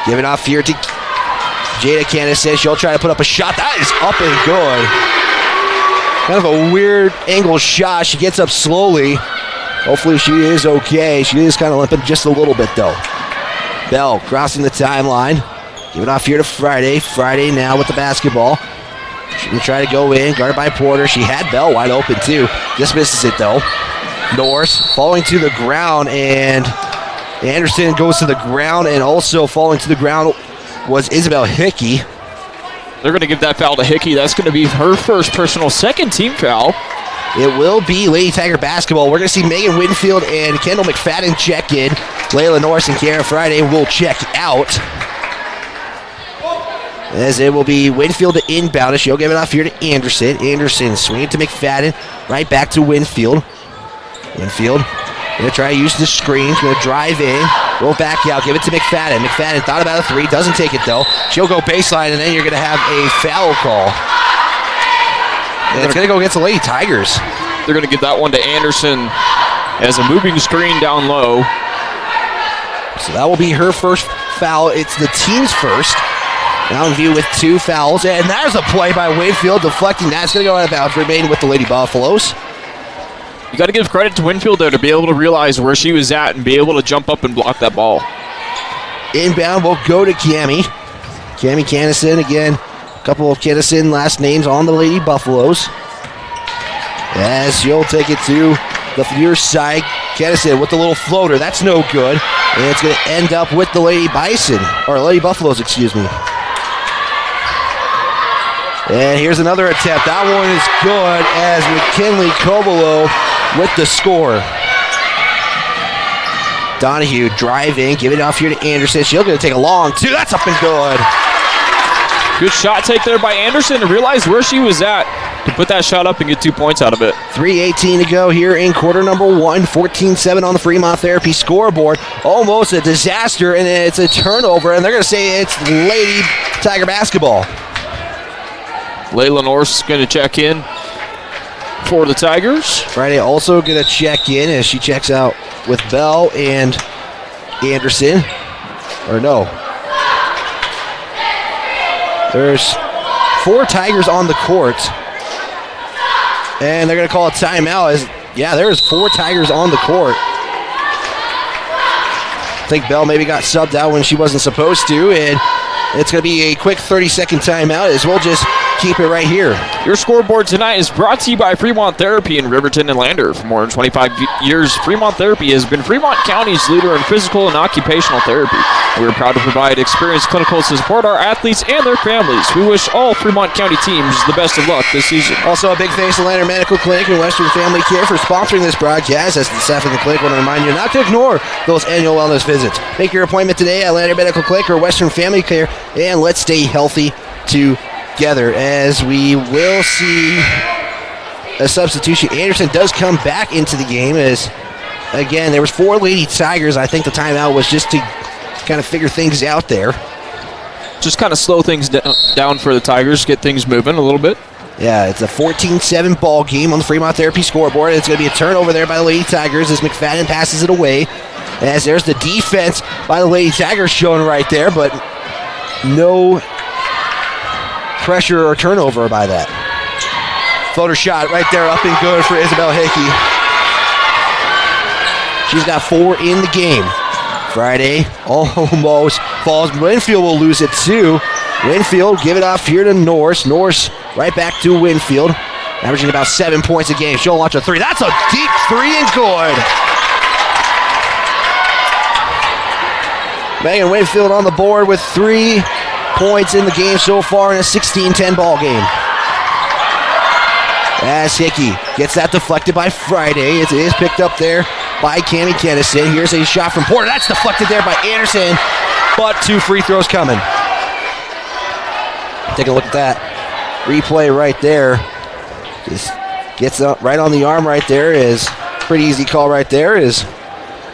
giving off here to Jada Kennison. She'll try to put up a shot. That is up and good. Kind of a weird angle shot. She gets up slowly. Hopefully she is okay. She is kind of limping just a little bit though. Bell crossing the timeline. Give it off here to Friday. Friday now with the basketball. She's going to try to go in. Guarded by Porter. She had Bell wide open too. Just misses it though. Norris falling to the ground, and Anderson goes to the ground and also falling to the ground was Isabel Hickey. They're going to give that foul to Hickey. That's going to be her first personal second team foul. It will be Lady Tiger basketball. We're going to see Megan Winfield and Kendall McFadden check in. Layla Norris and Kara Friday will check out. As it will be Winfield to inbound. She'll give it off here to Anderson. Anderson swinging to McFadden. Right back to Winfield. Winfield going to try to use the screen. Going to drive in. Roll back out. Give it to McFadden. McFadden thought about a three. Doesn't take it though. She'll go baseline and then you're going to have a foul call. And it's going to go against the Lady Tigers. They're going to give that one to Anderson as a moving screen down low. So that will be her first foul. It's the team's first. Now in view with 2 fouls. And there's a play by Winfield deflecting. That's going to go out of bounds. Remain with the Lady Buffaloes. You got to give credit to Winfield there to be able to realize where she was at and be able to jump up and block that ball. Inbound will go to Cammie. Cammie Cannison again. A couple of Cannison last names on the Lady Buffaloes. As she'll take it to the near side. Cannison with the little floater. That's no good. And it's going to end up with the Lady Bison. Or Lady Buffaloes, excuse me. And here's another attempt. That one is good as McKinley Cobolo with the score. Donahue driving, give it off here to Anderson. She'll going to take a long two. That's up and good. Good shot take there by Anderson to realize where she was at to put that shot up and get 2 points out of it. 3:18 to go here in quarter number 1. 14-7 on the Fremont Therapy scoreboard. Almost a disaster, and it's a turnover, and they're going to say it's Lady Tiger basketball. Layla Norris is going to check in for the Tigers. Friday also going to check in as she checks out with Bell and Anderson. Or no. There's 4 Tigers on the court. And they're going to call a timeout. There's 4 Tigers on the court. I think Bell maybe got subbed out when she wasn't supposed to. And it's going to be a quick 30-second timeout as we'll just keep it right here. Your scoreboard tonight is brought to you by Fremont Therapy in Riverton and Lander. For more than 25 years, Fremont Therapy has been Fremont County's leader in physical and occupational therapy. We are proud to provide experienced clinicals to support our athletes and their families. We wish all Fremont County teams the best of luck this season. Also, a big thanks to Lander Medical Clinic and Western Family Care for sponsoring this broadcast. As the staff of the clinic want to remind you not to ignore those annual wellness visits. Make your appointment today at Lander Medical Clinic or Western Family Care, and let's stay healthy together, as we will see a substitution. Anderson does come back into the game, as again there was 4 Lady Tigers. I think the timeout was just to kind of figure things out there. Just kind of slow things down for the Tigers, get things moving a little bit. Yeah, it's a 14-7 ball game on the Fremont Therapy scoreboard. It's going to be a turnover there by the Lady Tigers as McFadden passes it away. As there's the defense by the Lady Tigers shown right there, but no pressure or turnover by that. Floater shot right there, up and good for Isabel Hickey. She's got 4 in the game. Friday almost falls. Winfield will lose it too. Winfield give it off here to Norris. Norris right back to Winfield, averaging about 7 points a game. She'll launch a 3. That's a deep 3 and good. Megan Winfield on the board with 3 points in the game so far in a 16-10 ball game. As Hickey gets that deflected by Friday. It is picked up there by Cammie Kennison. Here's a shot from Porter. That's deflected there by Anderson, but 2 free throws coming. Take a look at that replay right there. Just gets up right on the arm right there. Is pretty easy call right there. Is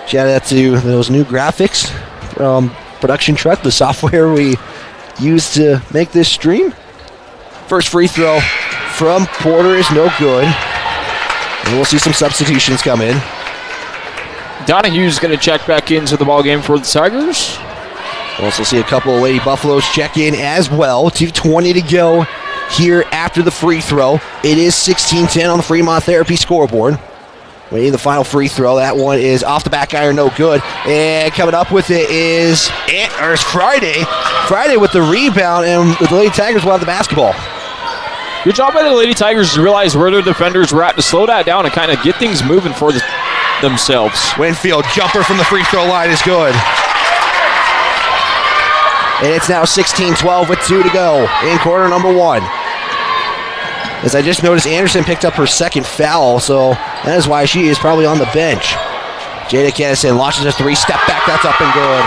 shout out to those new graphics from Production Truck, the software we use to make this stream. First free throw from Porter is no good. And we'll see some substitutions come in. Donahue's going to check back into the ballgame for the Tigers. We'll also see a couple of Lady Buffaloes check in as well. 2:20 to go here after the free throw. It is 16-10 on the Fremont Therapy scoreboard. Waiting the final free throw. That one is off the back iron, no good. And coming up with it is Friday. Friday with the rebound, and the Lady Tigers will have the basketball. Good job by the Lady Tigers to realize where their defenders were at to slow that down and kind of get things moving for themselves. Winfield jumper from the free throw line is good. And it's now 16-12 with 2 to go in quarter number 1. As I just noticed, Anderson picked up her second foul, so that is why she is probably on the bench. Jada Kennison launches a 3, step back, that's up and good.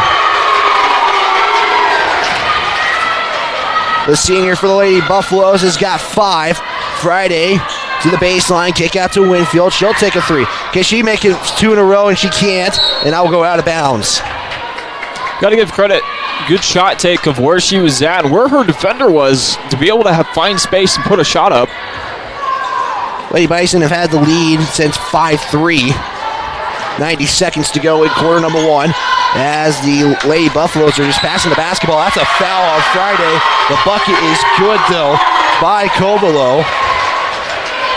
The senior for the Lady Buffaloes has got 5. Friday to the baseline, kick out to Winfield. She'll take a 3. Can she make it 2 in a row? And she can't, and that will go out of bounds. Got to give credit. Good shot take of where she was at and where her defender was to be able to find space and put a shot up. Lady Bison have had the lead since 5-3. 90 seconds to go in quarter number 1 as the Lady Buffaloes are just passing the basketball. That's a foul on Friday. The bucket is good, though, by Covelo.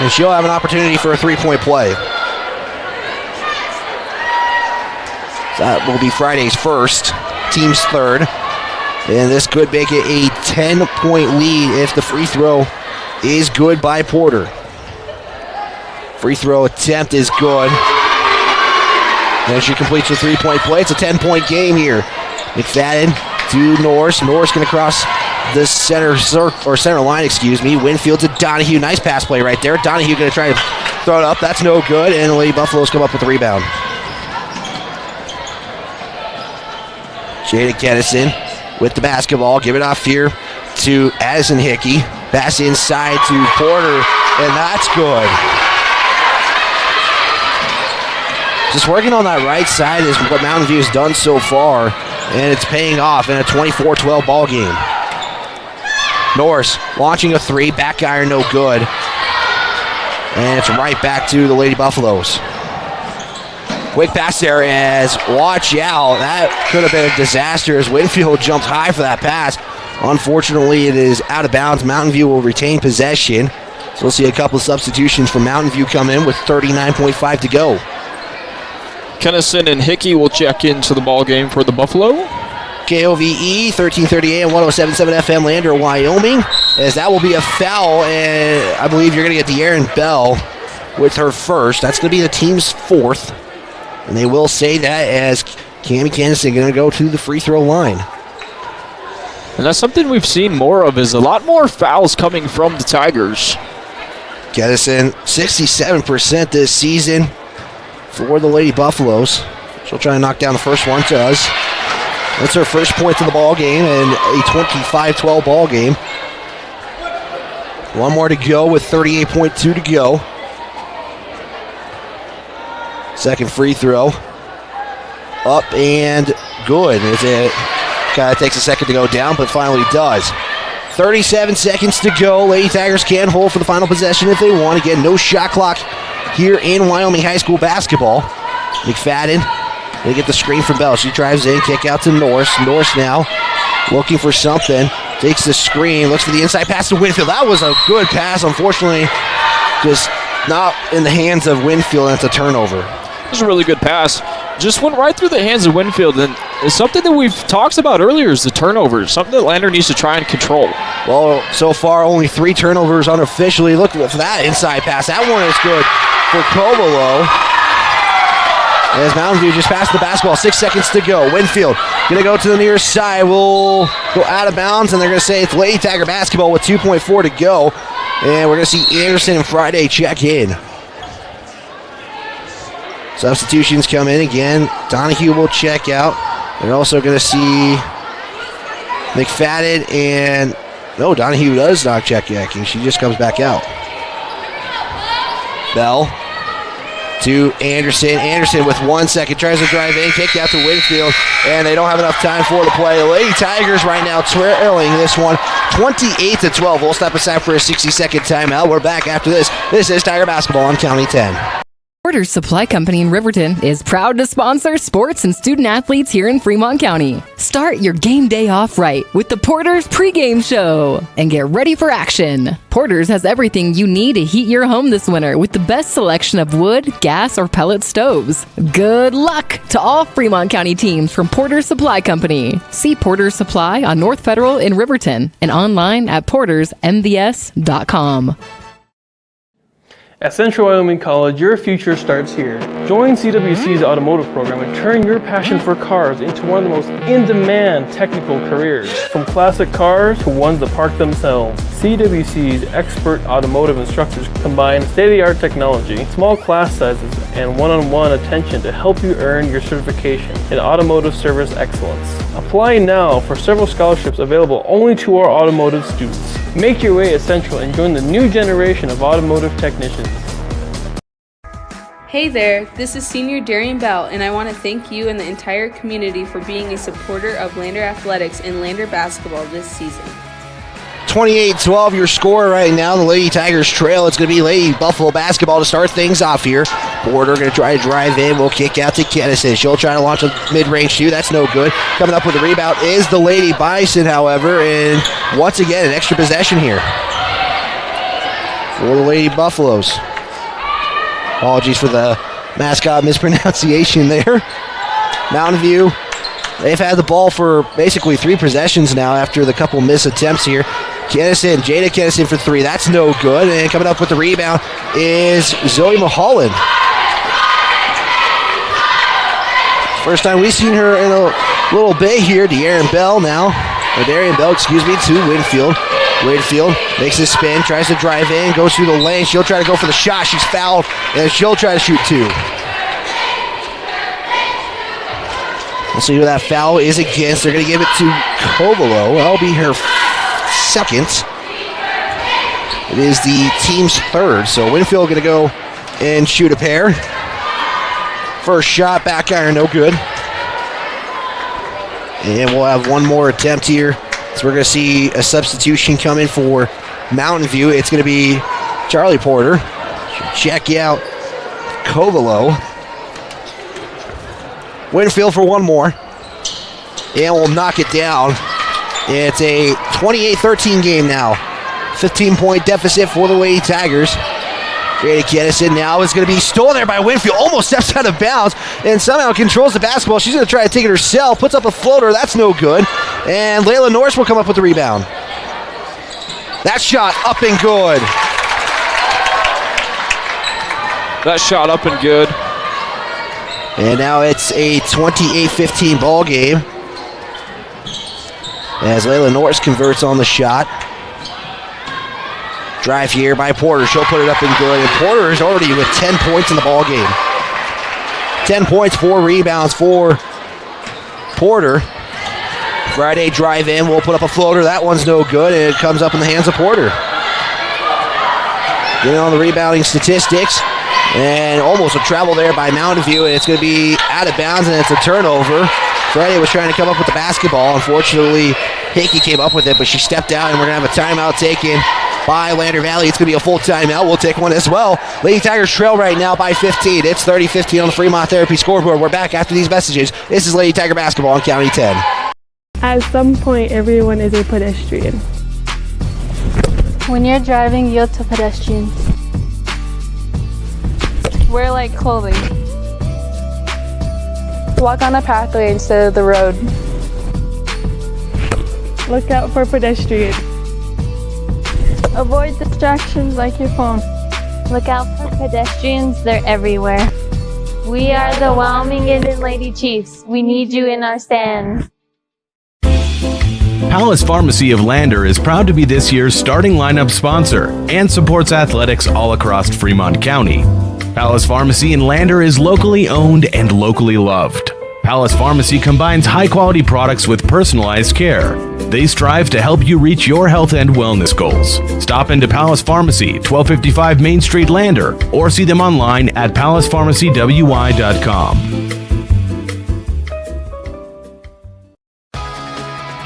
And she'll have an opportunity for a 3-point play. That will be Friday's first, team's third. And this could make it a 10-point lead if the free throw is good by Porter. Free throw attempt is good. And she completes the 3-point play. It's a 10-point game here. McFadden to Norris. Norris going to cross the center line, Winfield to Donahue. Nice pass play right there. Donahue going to try to throw it up. That's no good. And the Lady Buffaloes come up with the rebound. Jada Kennison with the basketball. Give it off here to Addison Hickey. Pass inside to Porter. And that's good. Just working on that right side is what Mountain View has done so far, and it's paying off in a 24-12 ball game. Norris launching a 3, back iron no good, and it's right back to the Lady Buffaloes. Quick pass there as, watch out, that could have been a disaster as Winfield jumped high for that pass. Unfortunately, it is out of bounds. Mountain View will retain possession, so we'll see a couple of substitutions from Mountain View come in with 39.5 to go. Kennison and Hickey will check into the ball game for the Buffalo. KOVE 1330 AM 107.7 FM Lander, Wyoming, as that will be a foul, and I believe you're going to get De'Aaron Bell with her first. That's going to be the team's 4th, and they will say that as Cammie Kennison going to go to the free throw line. And that's something we've seen more of, is a lot more fouls coming from the Tigers. Kennison, 67% this season for the Lady Buffaloes. She'll try and knock down the first one. Does. That's her first point of the ball game and a 25-12 ball game. One more to go with 38.2 to go. Second free throw. Up and good. It kind of takes a second to go down, but finally does. 37 seconds to go. Lady Tigers can hold for the final possession if they want. Again, no shot clock here in Wyoming High School basketball. McFadden, they get the screen from Bell. She drives in, kick out to Norris. Norris now looking for something. Takes the screen, looks for the inside pass to Winfield. That was a good pass. Unfortunately, just not in the hands of Winfield, and it's a turnover. It was a really good pass. Just went right through the hands of Winfield, and it's something that we've talked about earlier is the turnovers, something that Lander needs to try and control. Well, so far only 3 turnovers unofficially. Look for that inside pass. That one is good for Covelo. As Mountain View just passed the basketball, 6 seconds to go. Winfield going to go to the near side. Will go out of bounds, and they're going to say it's Lady Tiger basketball with 2.4 to go. And we're going to see Anderson and Friday check in. Substitutions come in again. Donahue will check out. They're also going to see McFadden and... No, Donahue does not check in. She just comes back out. Bell to Anderson. Anderson with 1 second tries to drive in, kick out to Winfield, and they don't have enough time for the play. The Lady Tigers right now trailing this one 28-12. We'll step aside for a 60-second timeout. We're back after this. This is Tiger Basketball on County 10. Porter's Supply Company in Riverton is proud to sponsor sports and student athletes here in Fremont County. Start your game day off right with the Porter's pregame show and get ready for action. Porter's has everything you need to heat your home this winter with the best selection of wood, gas, or pellet stoves. Good luck to all Fremont County teams from Porter's Supply Company. See Porter's Supply on North Federal in Riverton and online at portersmvs.com. At Central Wyoming College, your future starts here. Join CWC's automotive program and turn your passion for cars into one of the most in-demand technical careers. From classic cars to ones that park themselves, CWC's expert automotive instructors combine state-of-the-art technology, small class sizes, and one-on-one attention to help you earn your certification in automotive service excellence. Apply now for several scholarships available only to our automotive students. Make your way at Central and join the new generation of automotive technicians. Hey there, this is Senior Darian Bell, and I want to thank you and the entire community for being a supporter of Lander Athletics and Lander basketball this season. 28-12 your score right now. The Lady Tigers trail. It's going to be Lady Buffalo basketball to start things off here. Porter going to try to drive in. Will kick out to Kennison. She'll try to launch a mid-range shoot. That's no good. Coming up with the rebound is the Lady Bison, however, and once again, an extra possession here for the Lady Buffaloes. Apologies for the mascot mispronunciation there. Mountain View, they've had the ball for basically 3 possessions now after the couple miss attempts here. Jada Kennison for 3. That's no good. And coming up with the rebound is Zoe Mulholland. First time we've seen her in a little bit here. Darian Bell to Winfield. Winfield makes a spin, tries to drive in, goes through the lane. She'll try to go for the shot. She's fouled, and she'll try to shoot 2. We'll see who that foul is against. They're going to give it to Covelo. That'll be her second. It is the team's 3rd, so Winfield going to go and shoot a pair. First shot, back iron, no good. And we'll have one more attempt here. So we're going to see a substitution coming for Mountain View. It's going to be Charlie Porter. She'll check out Covelo. Winfield for one more. And we'll knock it down. It's a 28-13 game now. 15-point deficit for the Lady Tigers. Jada Kennison now is going to be stolen there by Winfield. Almost steps out of bounds and somehow controls the basketball. She's going to try to take it herself. Puts up a floater. That's no good. And Layla Norris will come up with the rebound. That shot up and good. That shot up and good. And now it's a 28-15 ball game as Layla Norris converts on the shot. Drive here by Porter. She'll put it up and good. And Porter is already with 10 points in the ball game. 10 points, 4 rebounds for Porter. Friday drive in. We'll put up a floater. That one's no good. And it comes up in the hands of Porter. Getting on the rebounding statistics. And almost a travel there by Mountain View. And it's going to be out of bounds, and it's a turnover. Friday was trying to come up with the basketball. Unfortunately, Hickey came up with it, but she stepped out, and we're going to have a timeout taken by Lander Valley. It's going to be a full timeout. We'll take one as well. Lady Tigers trail right now by 15. It's 30-15 on the Fremont Therapy scoreboard. We're back after these messages. This is Lady Tiger basketball on County 10. At some point, everyone is a pedestrian. When you're driving, yield to pedestrians. Wear light clothing. Walk on a pathway instead of the road. Look out for pedestrians. Avoid distractions like your phone. Look out for pedestrians, they're everywhere. We are the Wyoming and Lady Chiefs. We need you in our stands. Palace Pharmacy of Lander is proud to be this year's starting lineup sponsor and supports athletics all across Fremont County. Palace Pharmacy in Lander is locally owned and locally loved. Palace Pharmacy combines high-quality products with personalized care. They strive to help you reach your health and wellness goals. Stop into Palace Pharmacy, 1255 Main Street, Lander, or see them online at palacepharmacywy.com.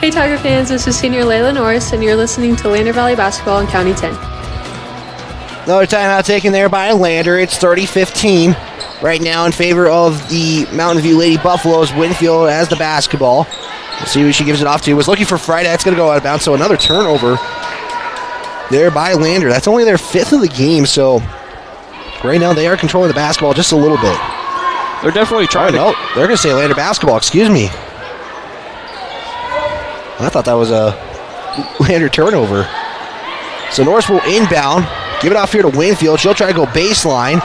Hey Tiger fans, this is Senior Layla Norris, and you're listening to Lander Valley Basketball on County 10. Another timeout taken there by Lander. It's 30-15 right now in favor of the Mountain View Lady Buffaloes. Winfield has the basketball. We'll see who she gives it off to. Was looking for Friday. That's going to go out of bounds. So another turnover there by Lander. That's only their 5th of the game. So right now they are controlling the basketball just a little bit. They're definitely trying to. No, they're going to say Lander basketball. Excuse me. I thought that was a Lander turnover. So Norris will inbound. Give it off here to Winfield. She'll try to go baseline.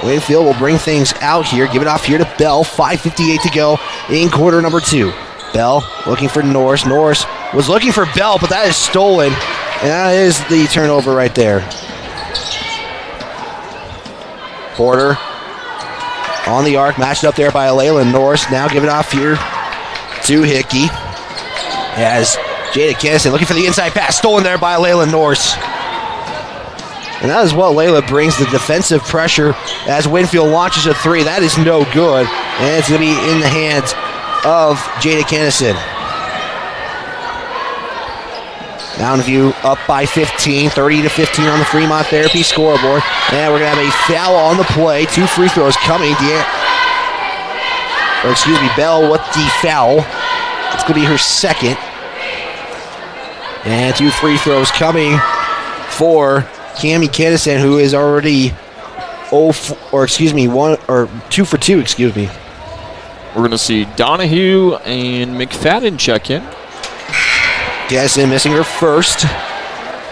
Winfield will bring things out here. Give it off here to Bell. 5:58 to go in quarter number 2. Bell looking for Norris. Norris was looking for Bell, but that is stolen. And that is the turnover right there. Porter on the arc, matched up there by Layla Norris. Now give it off here to Hickey. As Jada Kennison looking for the inside pass, stolen there by Layla Norris. And that is what Layla brings, the defensive pressure as Winfield launches a 3. That is no good. And it's going to be in the hands of Jada Kennison. Mountain View up by 15, 30-15 on the Fremont Therapy scoreboard. And we're going to have a foul on the play. 2 free throws coming. Bell with the foul. It's going to be her second. And 2 free throws coming for Cammie Kennison, who is already 2 for 2, excuse me. We're going to see Donahue and McFadden check in. Kennison missing her first.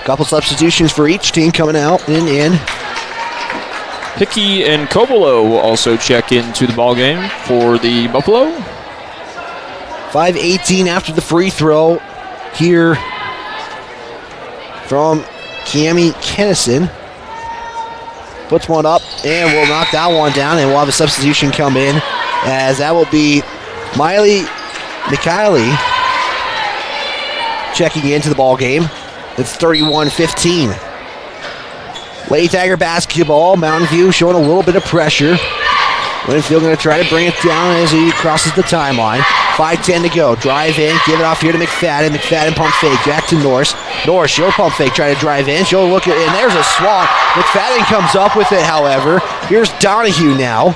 Couple substitutions for each team coming out and in. Hickey and Cobolo will also check into the ballgame for the Buffalo. 5:18 after the free throw here from Cammie Kennison. Puts one up and will knock that one down, and we'll have a substitution come in, as that will be Miley McKiley checking into the ball game. It's 31-15. Lady Tiger basketball. Mountain View showing a little bit of pressure. Winfield going to try to bring it down as he crosses the timeline. 5:10 to go. Drive in. Give it off here to McFadden. McFadden pump fake. Back to Norris. Norris, she'll pump fake. Try to drive in. She'll look at it. And there's a swat. McFadden comes up with it, however. Here's Donahue now.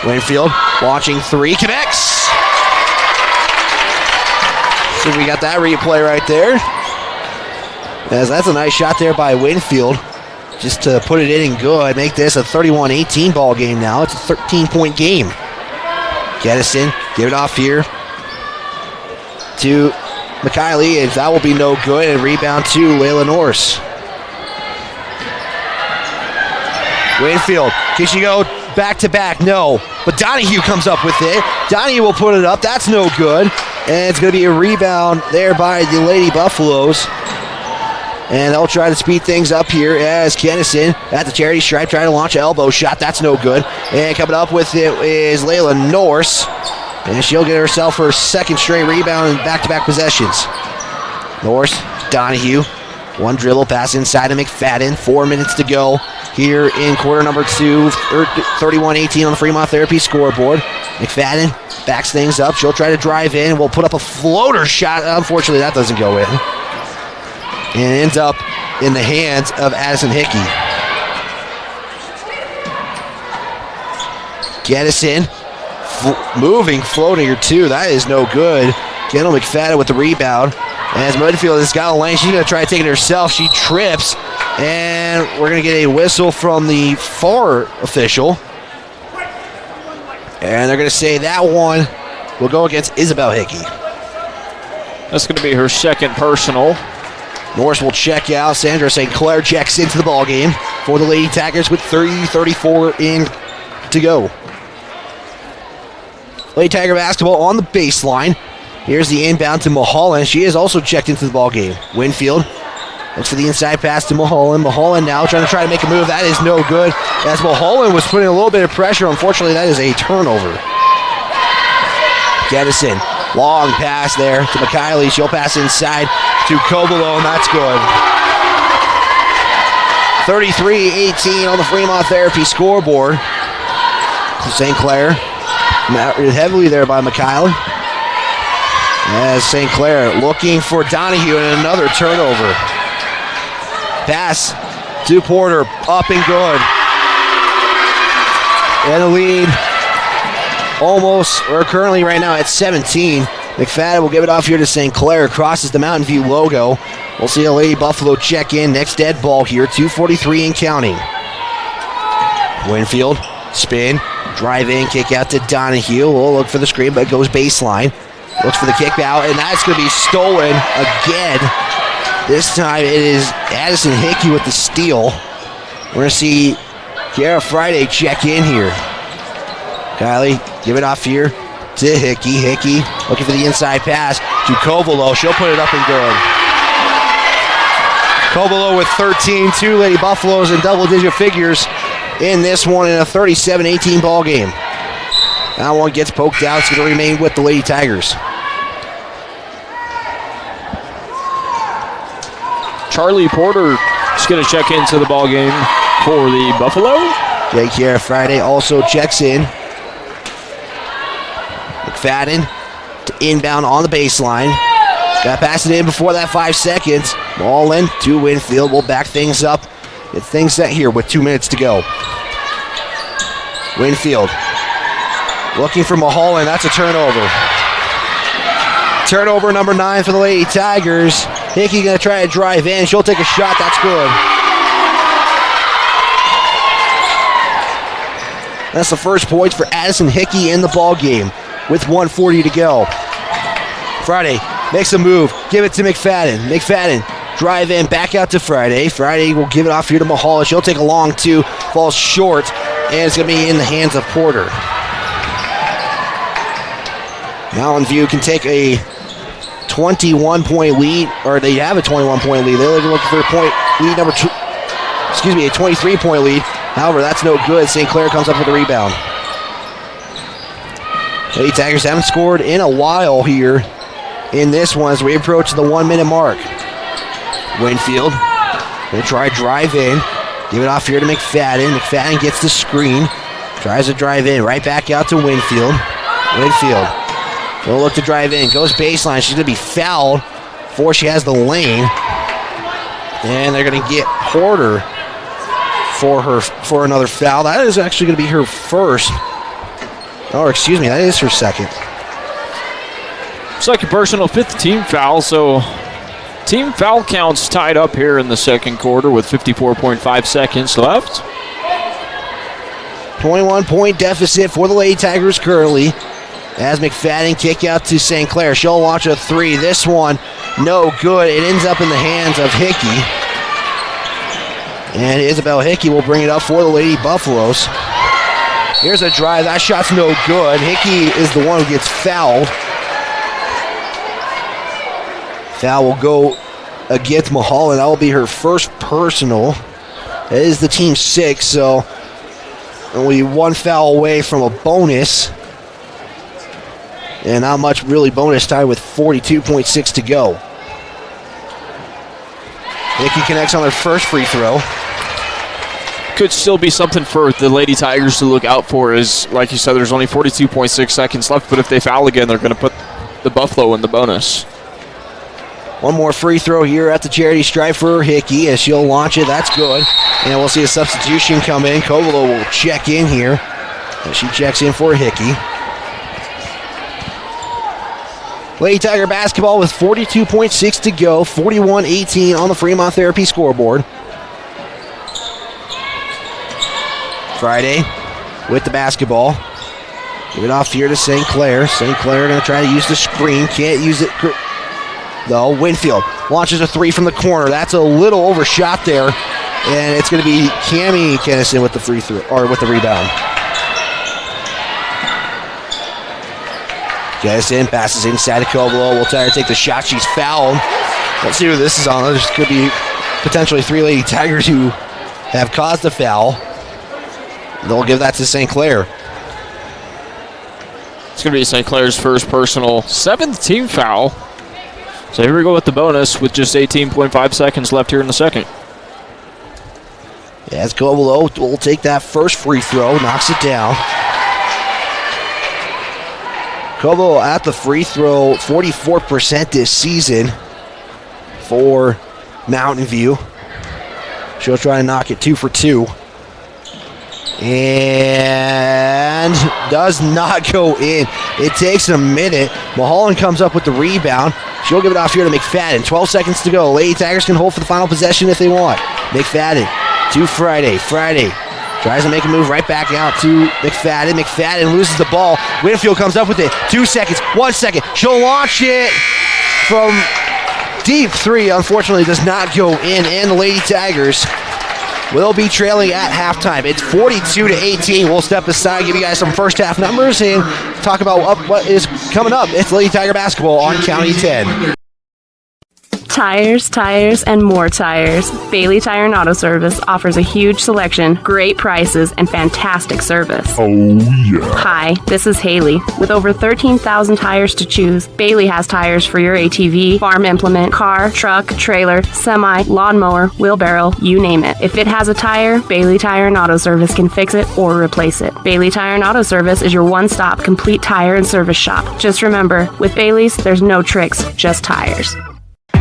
Winfield launching 3. Connects. So we got that replay right there. As that's a nice shot there by Winfield. Just to put it in and good. Make this a 31-18 ball game now. It's a 13-point game. Kennison, give it off here to McKiley, and that will be no good. And rebound to Layla Norris. Winfield, can she go back to back? No. But Donahue comes up with it. Donahue will put it up. That's no good. And it's going to be a rebound there by the Lady Buffaloes. And they'll try to speed things up here as Kennison at the charity stripe trying to launch an elbow shot. That's no good. And coming up with it is Layla Norris. And she'll get herself her second straight rebound in back-to-back possessions. Norris, Donahue. One dribble pass inside to McFadden. 4 minutes to go here in quarter number 2. 31-18 on the Fremont Therapy scoreboard. McFadden backs things up. She'll try to drive in. We'll put up a floater shot. Unfortunately, that doesn't go in. And ends up in the hands of Addison Hickey. Kennison moving, floating her 2. That is no good. Kendall McFadden with the rebound. As Mudfield has got a lane, she's going to try to take it herself. She trips. And we're going to get a whistle from the far official. And they're going to say that one will go against Isabel Hickey. That's going to be her second personal. Norris will check out. Sandra St. Clair checks into the ballgame for the Lady Tigers with 30-34 in to go. Lady Tiger basketball on the baseline. Here's the inbound to Mulholland. She is also checked into the ballgame. Winfield looks for the inside pass to Mulholland. Mulholland now trying to make a move. That is no good. As Mulholland was putting a little bit of pressure. Unfortunately, that is a turnover. Kennison. Long pass there to McKiley. She'll pass inside to Cobolo, and that's good. 33-18 on the Fremont Therapy scoreboard. St. Clair heavily there by McKiley. As St. Clair looking for Donahue and another turnover. Pass to Porter, up and good. And the lead currently right now at 17. McFadden will give it off here to St. Clair. Crosses the Mountain View logo. We'll see a Lady Buffalo check in. Next dead ball here. 2:43 and counting. Winfield, spin, drive in, kick out to Donahue. We'll look for the screen, but it goes baseline. Looks for the kick out, and that's going to be stolen again This time it is Addison Hickey with the steal. We're going to see Kiara Friday check in here. Kylie, give it off here to Hickey. Hickey looking for the inside pass to Covelo. She'll put it up and good. Covelo with 13, 2 Lady Buffaloes in double-digit figures in this one in a 37-18 ball game. That one gets poked out. It's going to remain with the Lady Tigers. Charlie Porter is going to check into the ball game for the Buffalo. Kiara Friday also checks in. McFadden to inbound on the baseline. Got to pass it in before that 5 seconds. Ball in to Winfield. We'll back things up. Get things set here with 2 minutes to go. Winfield looking for Mulholland. That's a turnover. Turnover number 9 for the Lady Tigers. Hickey going to try to drive in. She'll take a shot. That's good. That's the first points for Addison Hickey in the ball game with 1:40 to go. Friday makes a move. Give it to McFadden. McFadden drive in, back out to Friday. Friday will give it off here to Mulholland. She'll take a long two, falls short, and it's going to be in the hands of Porter. Mountain View can take a 21-point lead, or they have a 21-point lead. They're looking for a point lead number two. Excuse me, a 23-point lead. However, that's no good. St. Clair comes up with a rebound. Lady Tigers haven't scored in a while here in this one as we approach the 1 minute mark. Winfield going to try drive in. Give it off here to McFadden. McFadden gets the screen. Tries to drive in. Right back out to Winfield. Winfield will look to drive in. Goes baseline. She's going to be fouled before she has the lane. And they're going to get Porter for another foul. That is actually going to be her first. Or excuse me, that is her second. Second personal, fifth team foul. So team foul counts tied up here in the second quarter with 54.5 seconds left. 21-point deficit for the Lady Tigers currently. As McFadden kick out to St. Clair. She'll launch a three. This one, no good. It ends up in the hands of Hickey. And Isabel Hickey will bring it up for the Lady Buffaloes. Here's a drive. That shot's no good. Hickey is the one who gets fouled. Foul will go against Mulholland. That will be her first personal. That is the team 6, so only one foul away from a bonus. And not much really bonus time with 42.6 to go. Hickey connects on their first free throw. Could still be something for the Lady Tigers to look out for. Is like you said, there's only 42.6 seconds left, but if they foul again, they're going to put the Buffalo in the bonus. One more free throw here at the charity stripe for Hickey as she'll launch it. That's good. And we'll see a substitution come in. Covelo will check in here. And she checks in for Hickey. Lady Tiger basketball with 42.6 to go. 41-18 on the Fremont Therapy scoreboard. Friday with the basketball. Give it off here to St. Clair. St. Clair going to try to use the screen. Can't use it. though. Winfield launches a three from the corner. That's a little overshot there, and it's going to be Cammie Kennison with the free throw, or with the rebound. Kennison passes inside to Covelo. Will try to take the shot. She's fouled. Let's see who this is on. There's could be potentially three Lady Tigers who have caused the foul. They'll give that to St. Clair. It's going to be St. Clair's first personal, seventh team foul. So here we go with the bonus with just 18.5 seconds left here in the second. As Covelo will take that first free throw, knocks it down. Covelo at the free throw, 44% this season for Mountain View. She'll try to knock it 2 for 2. And does not go in. It takes a minute. Mulholland comes up with the rebound. She'll give it off here to McFadden. 12 seconds to go. Lady Tigers can hold for the final possession if they want. McFadden to Friday. Friday tries to make a move right back out to McFadden. McFadden loses the ball. Winfield comes up with it. 2 seconds. 1 second. She'll launch it from deep three, unfortunately, does not go in, and the Lady Tigers will be trailing at halftime. It's 42-18. We'll step aside, give you guys some first half numbers, and talk about what is coming up. It's Lady Tiger basketball on County 10. Tires, tires, and more tires. Bailey Tire and Auto Service offers a huge selection, great prices, and fantastic service. Oh, yeah. Hi, this is Haley. With over 13,000 tires to choose, Bailey has tires for your ATV, farm implement, car, truck, trailer, semi, lawnmower, wheelbarrow, you name it. If it has a tire, Bailey Tire and Auto Service can fix it or replace it. Bailey Tire and Auto Service is your one-stop complete tire and service shop. Just remember, with Bailey's, there's no tricks, just tires.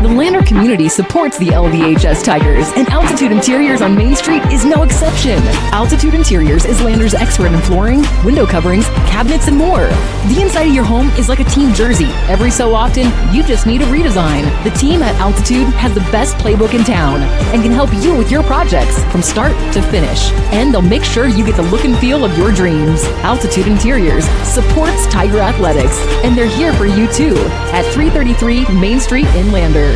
The Lander community supports the LDHS Tigers, and Altitude Interiors on Main Street is no exception. Altitude Interiors is Lander's expert in flooring, window coverings, cabinets, and more. The inside of your home is like a team jersey. Every so often, you just need a redesign. The team at Altitude has the best playbook in town and can help you with your projects from start to finish. And they'll make sure you get the look and feel of your dreams. Altitude Interiors supports Tiger Athletics, and they're here for you too at 333 Main Street in Lander.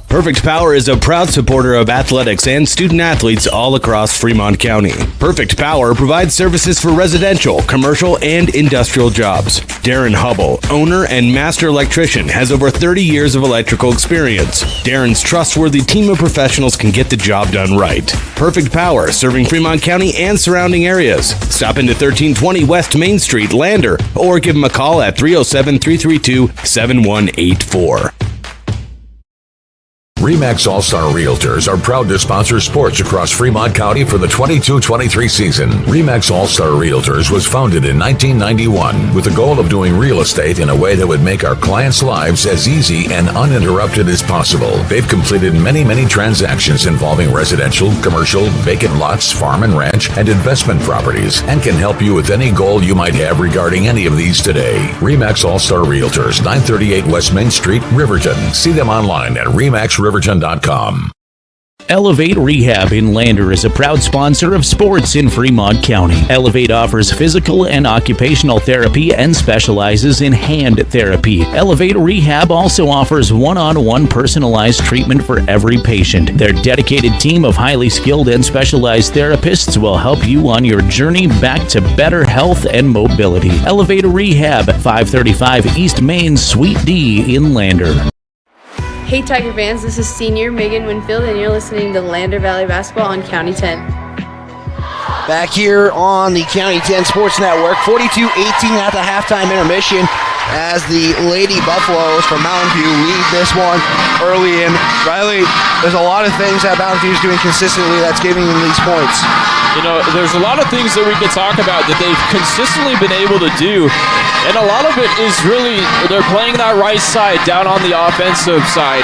Perfect Power is a proud supporter of athletics and student athletes all across Fremont County. Perfect Power provides services for residential, commercial, and industrial jobs. Darren Hubble, owner and master electrician, has over 30 years of electrical experience. Darren's trustworthy team of professionals can get the job done right. Perfect Power, serving Fremont County and surrounding areas. Stop into 1320 West Main Street, Lander, or give them a call at 307-332-7184. RE/MAX All-Star Realtors are proud to sponsor sports across Fremont County for the 22-23 season. RE/MAX All-Star Realtors was founded in 1991 with the goal of doing real estate in a way that would make our clients' lives as easy and uninterrupted as possible. They've completed many transactions involving residential, commercial, vacant lots, farm and ranch, and investment properties, and can help you with any goal you might have regarding any of these today. RE/MAX All-Star Realtors, 938 West Main Street, Riverton. See them online at remaxriverton.com. Elevate Rehab in Lander is a proud sponsor of sports in Fremont County. Elevate offers physical and occupational therapy and specializes in hand therapy. Elevate Rehab also offers one-on-one personalized treatment for every patient. Their dedicated team of highly skilled and specialized therapists will help you on your journey back to better health and mobility. Elevate Rehab, 535 East Main, Suite D in Lander. Hey Tiger fans, this is senior Megan Winfield, and you're listening to Lander Valley Basketball on County 10. Back here on the County 10 Sports Network, 42-18 at the halftime intermission as the Lady Buffaloes from Mountain View lead this one early in. Riley, there's a lot of things that Mountain View is doing consistently that's giving them these points. You know, there's a lot of things that we could talk about that they've consistently been able to do, and a lot of it is really they're playing that right side down on the offensive side.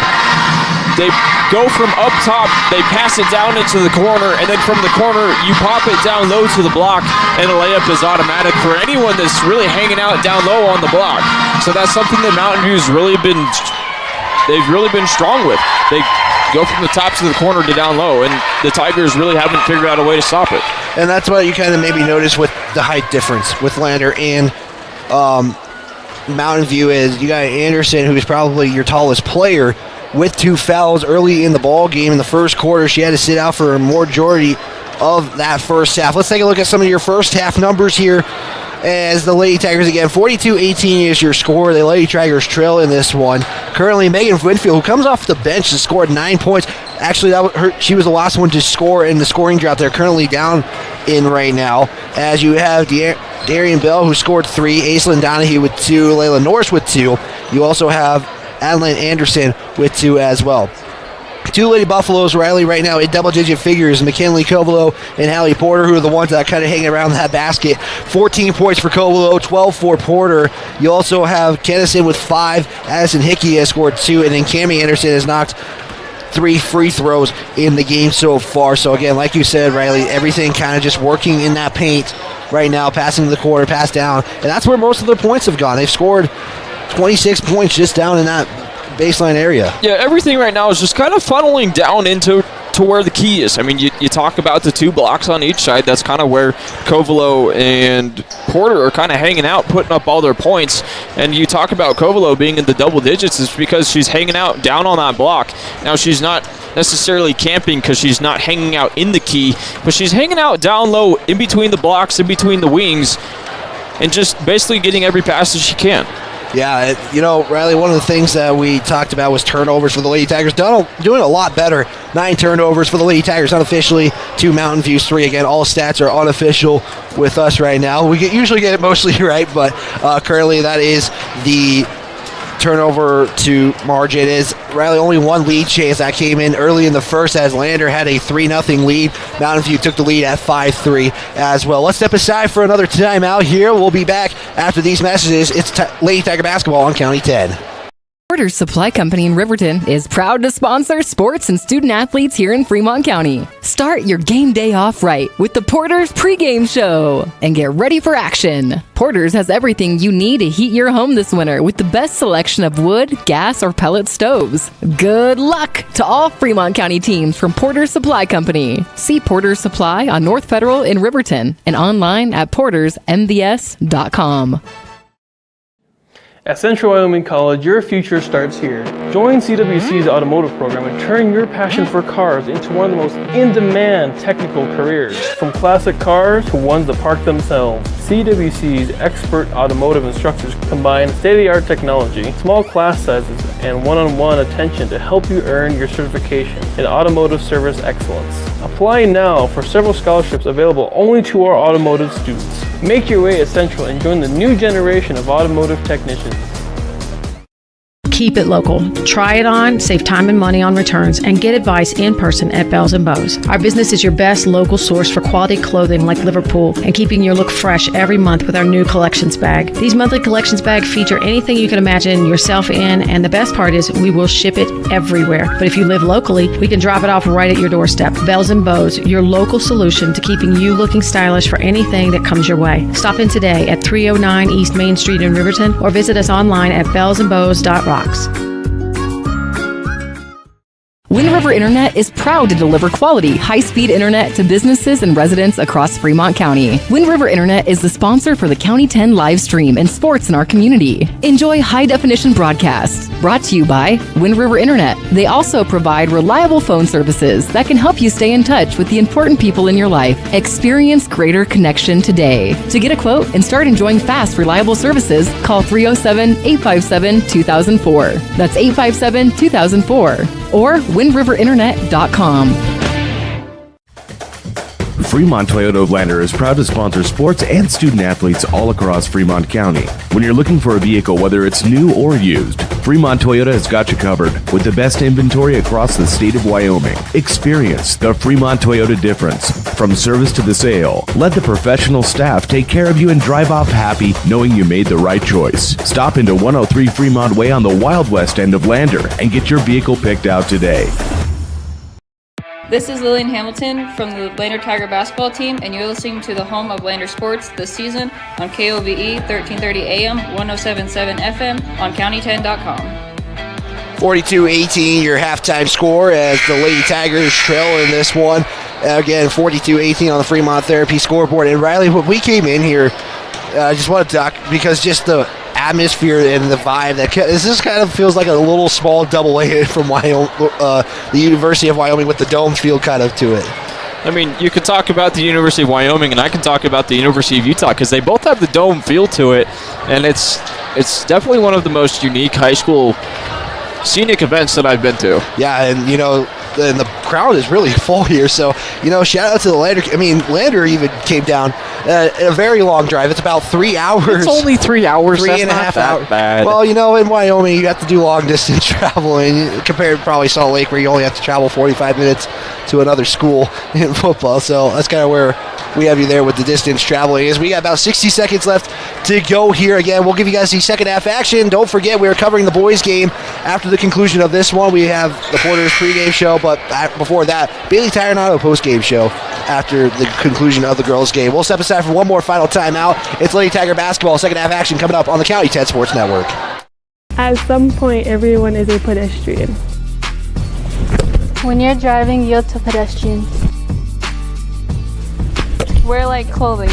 They go from up top, they pass it down into the corner, and then from the corner, you pop it down low to the block, and the layup is automatic for anyone that's really hanging out down low on the block. So that's something that Mountain View's they've really been strong with. They go from the top to the corner to down low, and the Tigers really haven't figured out a way to stop it. And that's what you kind of maybe notice with the height difference with Lander and Mountain View is you got Anderson, who's probably your tallest player, with 2 fouls early in the ball game. In the first quarter, she had to sit out for a majority of that first half. Let's take a look at some of your first half numbers here as the Lady Tigers again. 42-18 is your score. The Lady Tigers trail in this one. Currently, Megan Winfield, who comes off the bench, has scored 9 points. Actually, she was the last one to score in the scoring drought. They're currently down in right now. As you have Darian Bell, who scored 3, Aislinn Donahue with 2, Layla Norris with 2. You also have Adeline Anderson with 2 as well. 2 Lady Buffaloes, Riley, right now in double-digit figures. McKinley Covelo and Hallie Porter, who are the ones that kind of hang around that basket. 14 points for Covelo, 12 for Porter. You also have Kennison with 5. Addison Hickey has scored 2. And then Cammie Anderson has knocked 3 free throws in the game so far. So, again, like you said, Riley, everything kind of just working in that paint right now, passing to the corner, pass down. And that's where most of their points have gone. They've scored 26 points just down in that baseline area. Yeah, everything right now is just kind of funneling down into to where the key is. I mean, you talk about the 2 blocks on each side. That's kind of where Covelo and Porter are kind of hanging out, putting up all their points. And you talk about Covelo being in the double digits is because she's hanging out down on that block. Now, she's not necessarily camping because she's not hanging out in the key, but she's hanging out down low in between the blocks, in between the wings, and just basically getting every pass that she can. Yeah, Riley, one of the things that we talked about was turnovers for the Lady Tigers. Doing a lot better. 9 turnovers for the Lady Tigers unofficially, 2 Mountain Views, 3. Again, all stats are unofficial with us right now. We usually get it mostly right, but currently that is the turnover to margin. Is Riley only 1 lead chance that came in early in the first as Lander had a 3-0 lead. Mountain View took the lead at 5-3 as well. Let's step aside for another timeout here. We'll be back after these messages. It's Lady Tiger basketball on County 10. Porter's Supply Company in Riverton is proud to sponsor sports and student athletes here in Fremont County. Start your game day off right with the Porter's pregame show and get ready for action. Porter's has everything you need to heat your home this winter with the best selection of wood, gas, or pellet stoves. Good luck to all Fremont County teams from Porter's Supply Company. See Porter's Supply on North Federal in Riverton and online at portersmvs.com. At Central Wyoming College, your future starts here. Join CWC's automotive program and turn your passion for cars into one of the most in-demand technical careers. From classic cars to ones that park themselves, CWC's expert automotive instructors combine state-of-the-art technology, small class sizes, and one-on-one attention to help you earn your certification in automotive service excellence. Apply now for several scholarships available only to our automotive students. Make your way at Central and join the new generation of automotive technicians. Keep it local. Try it on, save time and money on returns, and get advice in person at Bells & Bows. Our business is your best local source for quality clothing like Liverpool and keeping your look fresh every month with our new collections bag. These monthly collections bags feature anything you can imagine yourself in, and the best part is we will ship it everywhere. But if you live locally, we can drop it off right at your doorstep. Bells & Bows, your local solution to keeping you looking stylish for anything that comes your way. Stop in today at 309 East Main Street in Riverton or visit us online at bellsandbows.rocks. Wind River Internet is proud to deliver quality, high-speed internet to businesses and residents across Fremont County. Wind River Internet is the sponsor for the County 10 live stream and sports in our community. Enjoy high-definition broadcasts. Brought to you by Wind River Internet. They also provide reliable phone services that can help you stay in touch with the important people in your life. Experience greater connection today. To get a quote and start enjoying fast, reliable services, call 307-857-2004. That's 857-2004. Or windriverinternet.com. Fremont Toyota of Lander is proud to sponsor sports and student athletes all across Fremont County. When you're looking for a vehicle, whether it's new or used, Fremont Toyota has got you covered with the best inventory across the state of Wyoming. Experience the Fremont Toyota difference. From service to the sale, let the professional staff take care of you and drive off happy knowing you made the right choice. Stop into 103 Fremont Way on the Wild West end of Lander and get your vehicle picked out today. This is Lillian Hamilton from the Lander Tiger basketball team, and you're listening to the home of Lander sports this season on KOVE 1330 AM, 107.7 FM on county10.com. 42-18 your halftime score as the Lady Tigers trail in this one. Again, 42-18 on the Fremont Therapy scoreboard. And Riley, when we came in here, I just want to talk because just the atmosphere and the vibe that this kind of feels like a little small double A from Wyoming, the University of Wyoming with the dome feel kind of to it. I mean, you could talk about the University of Wyoming, and I can talk about the University of Utah because they both have the dome feel to it, and it's definitely one of the most unique high school scenic events that I've been to. Yeah, and and the crowd is really full here, so shout out to the Lander. I mean, Lander even came down a very long drive. It's about 3 hours. It's only 3 hours. Three That's and a not half that hours. bad. Well, in Wyoming, you have to do long distance traveling compared to probably Salt Lake, where you only have to travel 45 minutes to another school in football. So that's kind of where we have you there with the distance traveling. As we got about 60 seconds left to go here. Again, we'll give you guys the second half action. Don't forget, we are covering the boys game after the conclusion of this one. We have the Porter's pregame show, but before that, Bailey Tire and Auto postgame show after the conclusion of the girls' game. We'll step aside for one more final timeout. It's Lady Tiger basketball, second half action coming up on the County 10 Sports Network. At some point, everyone is a pedestrian. When you're driving, yield to pedestrians. Wear light clothing.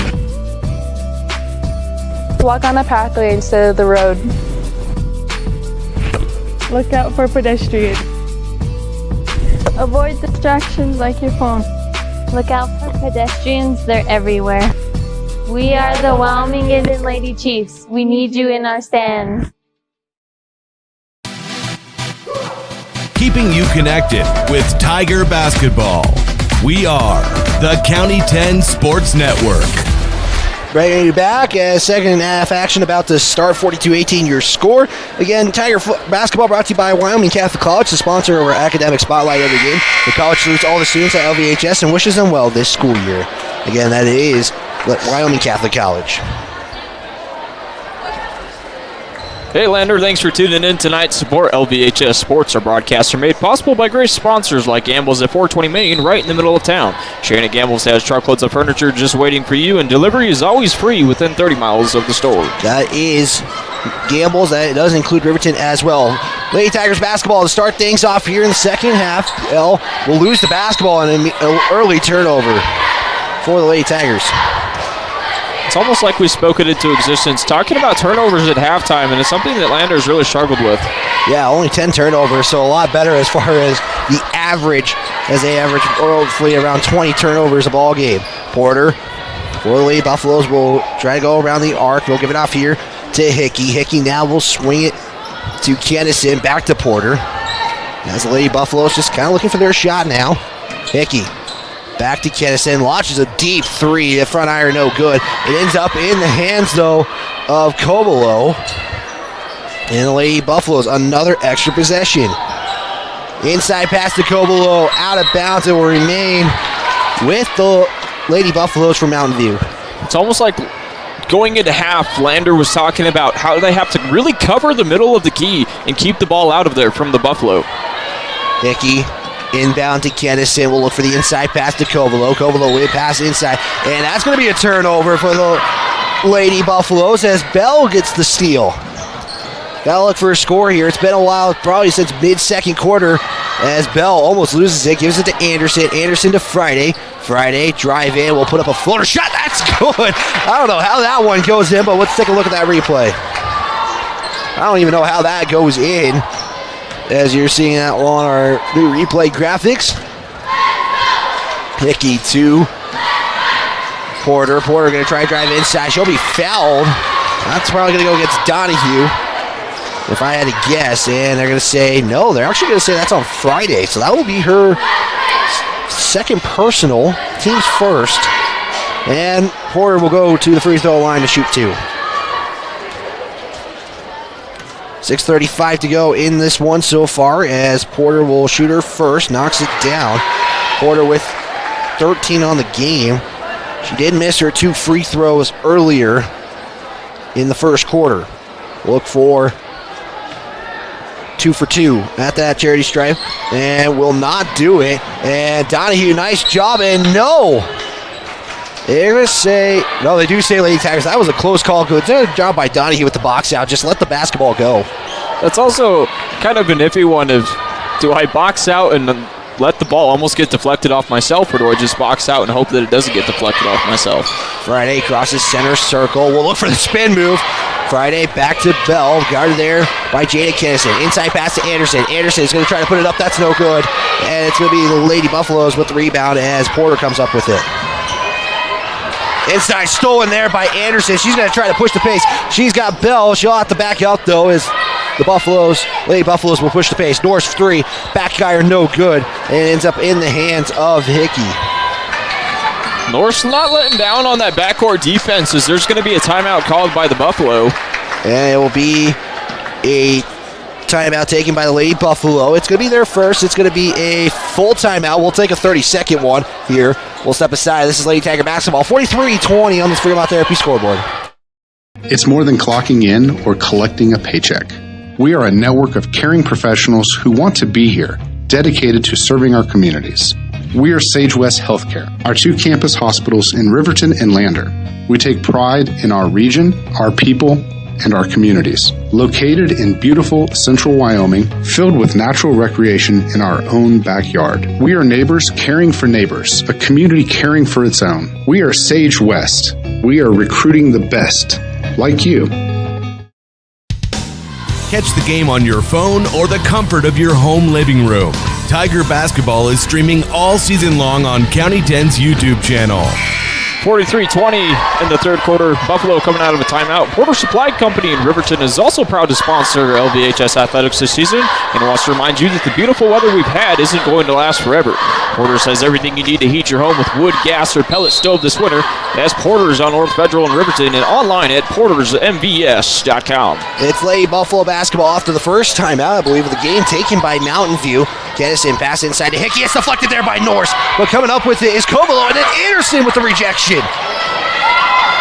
Walk on a pathway instead of the road. Look out for pedestrians. Avoid distractions like your phone. Look out for pedestrians, they're everywhere. We are the Wyoming and Lady Chiefs. We need you in our stands. Keeping you connected with Tiger Basketball. We are the County 10 Sports Network. Ready back as second half action about to start. 42-18 your score. Again, Tiger Basketball brought to you by Wyoming Catholic College, the sponsor of our academic spotlight every game. The college salutes all the students at LVHS and wishes them well this school year. Again, that is Wyoming Catholic College. Hey Lander, thanks for tuning in tonight. Support LVHS Sports. Our broadcasts are made possible by great sponsors like Gamble's at 420 Main, right in the middle of town. Shannon Gamble's has truckloads of furniture just waiting for you, and delivery is always free within 30 miles of the store. That is Gamble's. That does include Riverton as well. Lady Tigers basketball to start things off here in the second half. Bell will lose the basketball on an early turnover for the Lady Tigers. It's almost like we spoke it into existence, talking about turnovers at halftime, and it's something that Landers really struggled with. Yeah, only 10 turnovers, so a lot better as far as the average, as they average roughly around 20 turnovers a ball game. Porter for the Lady Buffaloes will try to go around the arc. We'll give it off here to Hickey. Hickey now will swing it to Kennison, back to Porter. As the Lady Buffaloes just kind of looking for their shot now. Hickey. Back to Kennison, launches a deep three. The front iron, no good. It ends up in the hands, though, of Cobolo. And the Lady Buffaloes, another extra possession. Inside pass to Cobolo, out of bounds. It will remain with the Lady Buffaloes from Mountain View. It's almost like going into half, Lander was talking about how they have to really cover the middle of the key and keep the ball out of there from the Buffalo. Hickey. Inbound to Kennison. We'll look for the inside pass to Covelo. Covelo will pass inside. And that's going to be a turnover for the Lady Buffaloes as Bell gets the steal. Gotta look for a score here. It's been a while, probably since mid-second quarter, as Bell almost loses it. Gives it to Anderson. Anderson to Friday. Friday, drive in. We'll put up a floater shot. That's good. I don't know how that one goes in, but let's take a look at that replay. I don't even know how that goes in, as you're seeing that on our new replay graphics. Hickey to Porter. Porter going to try to drive inside. She'll be fouled. That's probably going to go against Donahue, if I had to guess. And they're going to say, no, they're actually going to say that's on Friday. So that will be her second personal, team's first. And Porter will go to the free throw line to shoot two. 6:35 to go in this one so far, as Porter will shoot her first, knocks it down. Porter with 13 on the game. She did miss her two free throws earlier in the first quarter. Look for 2 for 2 at that charity stripe, and will not do it. And Donahue, nice job, and no! They're going to say, no, they do say Lady Tigers. That was a close call. Good job by Donahue with the box out. Just let the basketball go. That's also kind of an iffy one of, do I box out and let the ball almost get deflected off myself, or do I just box out and hope that it doesn't get deflected off myself? Friday crosses center circle. We'll look for the spin move. Friday back to Bell, guarded there by Jada Kennison. Inside pass to Anderson. Anderson is going to try to put it up. That's no good. And it's going to be the Lady Buffaloes with the rebound as Porter comes up with it. Inside stolen there by Anderson. She's going to try to push the pace. She's got Bell. She'll have to back up, though, as the Lady Buffaloes will push the pace. Norris three. Back iron, no good. And it ends up in the hands of Hickey. Norris not letting down on that backcourt defense, as there's going to be a timeout called by the Buffalo. And it will be a timeout taken by the Lady Buffalo. It's going to be their first. It's going to be a full timeout. We'll take a 30-second one here. We'll step aside. This is Lady Tiger basketball. 43-20 on this Fremont Therapy scoreboard. It's more than clocking in or collecting a paycheck. We are a network of caring professionals who want to be here, dedicated to serving our communities. We are Sage West Healthcare, our two campus hospitals in Riverton and Lander. We take pride in our region, our people, and our communities. Located in beautiful central Wyoming, filled with natural recreation in our own backyard. We are neighbors caring for neighbors, a community caring for its own. We are Sage West. We are recruiting the best, like you. Catch the game on your phone or the comfort of your home living room. Tiger Basketball is streaming all season long on County 10's YouTube channel. 43-20 in the third quarter. Buffalo coming out of a timeout. Porter Supply Company in Riverton is also proud to sponsor LVHS Athletics this season and wants to remind you that the beautiful weather we've had isn't going to last forever. Porter's has everything you need to heat your home with wood, gas, or pellet stove this winter. That's Porter's on North Federal in Riverton and online at portersmvs.com. It's Lady Buffalo basketball after the first timeout, I believe, of the game taken by Mountain View. Kennison pass inside to Hickey. It's deflected there by Norse. But coming up with it is Kovalo, and then Anderson with the rejection.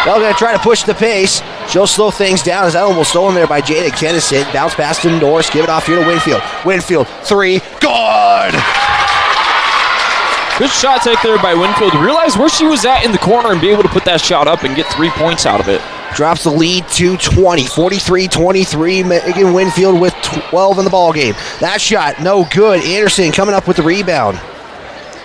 Bell going to try to push the pace. She'll slow things down as that almost stolen there by Jada Kennison. Bounce pass to Norse. Give it off here to Winfield. Winfield, three. Good! Good shot take there by Winfield. Realize where she was at in the corner and be able to put that shot up and get 3 points out of it. Drops the lead to 20. 43-23. Megan Winfield with 12 in the ball game. That shot, no good. Anderson coming up with the rebound.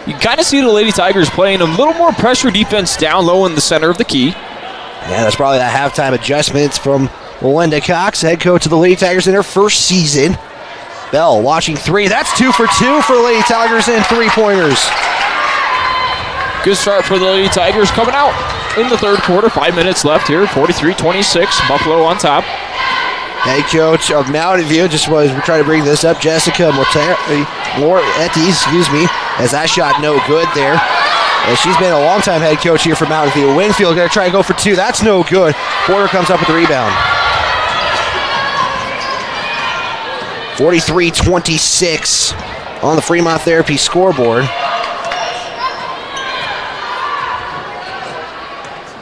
You kind of see the Lady Tigers playing a little more pressure defense down low in the center of the key. Yeah, that's probably that halftime adjustments from Melinda Cox, head coach of the Lady Tigers in her first season. Bell watching three. That's 2 for 2 for the Lady Tigers and 3-pointers. Good start for the Lady Tigers coming out in the third quarter. 5 minutes left here. 43-26. Buffalo on top. Head coach of Mountain View just was trying to bring this up. Jessica Moretti, as that shot no good there. And she's been a long-time head coach here for Mountain View. Winfield going to try to go for 2. That's no good. Porter comes up with the rebound. 43-26 on the Fremont Therapy scoreboard.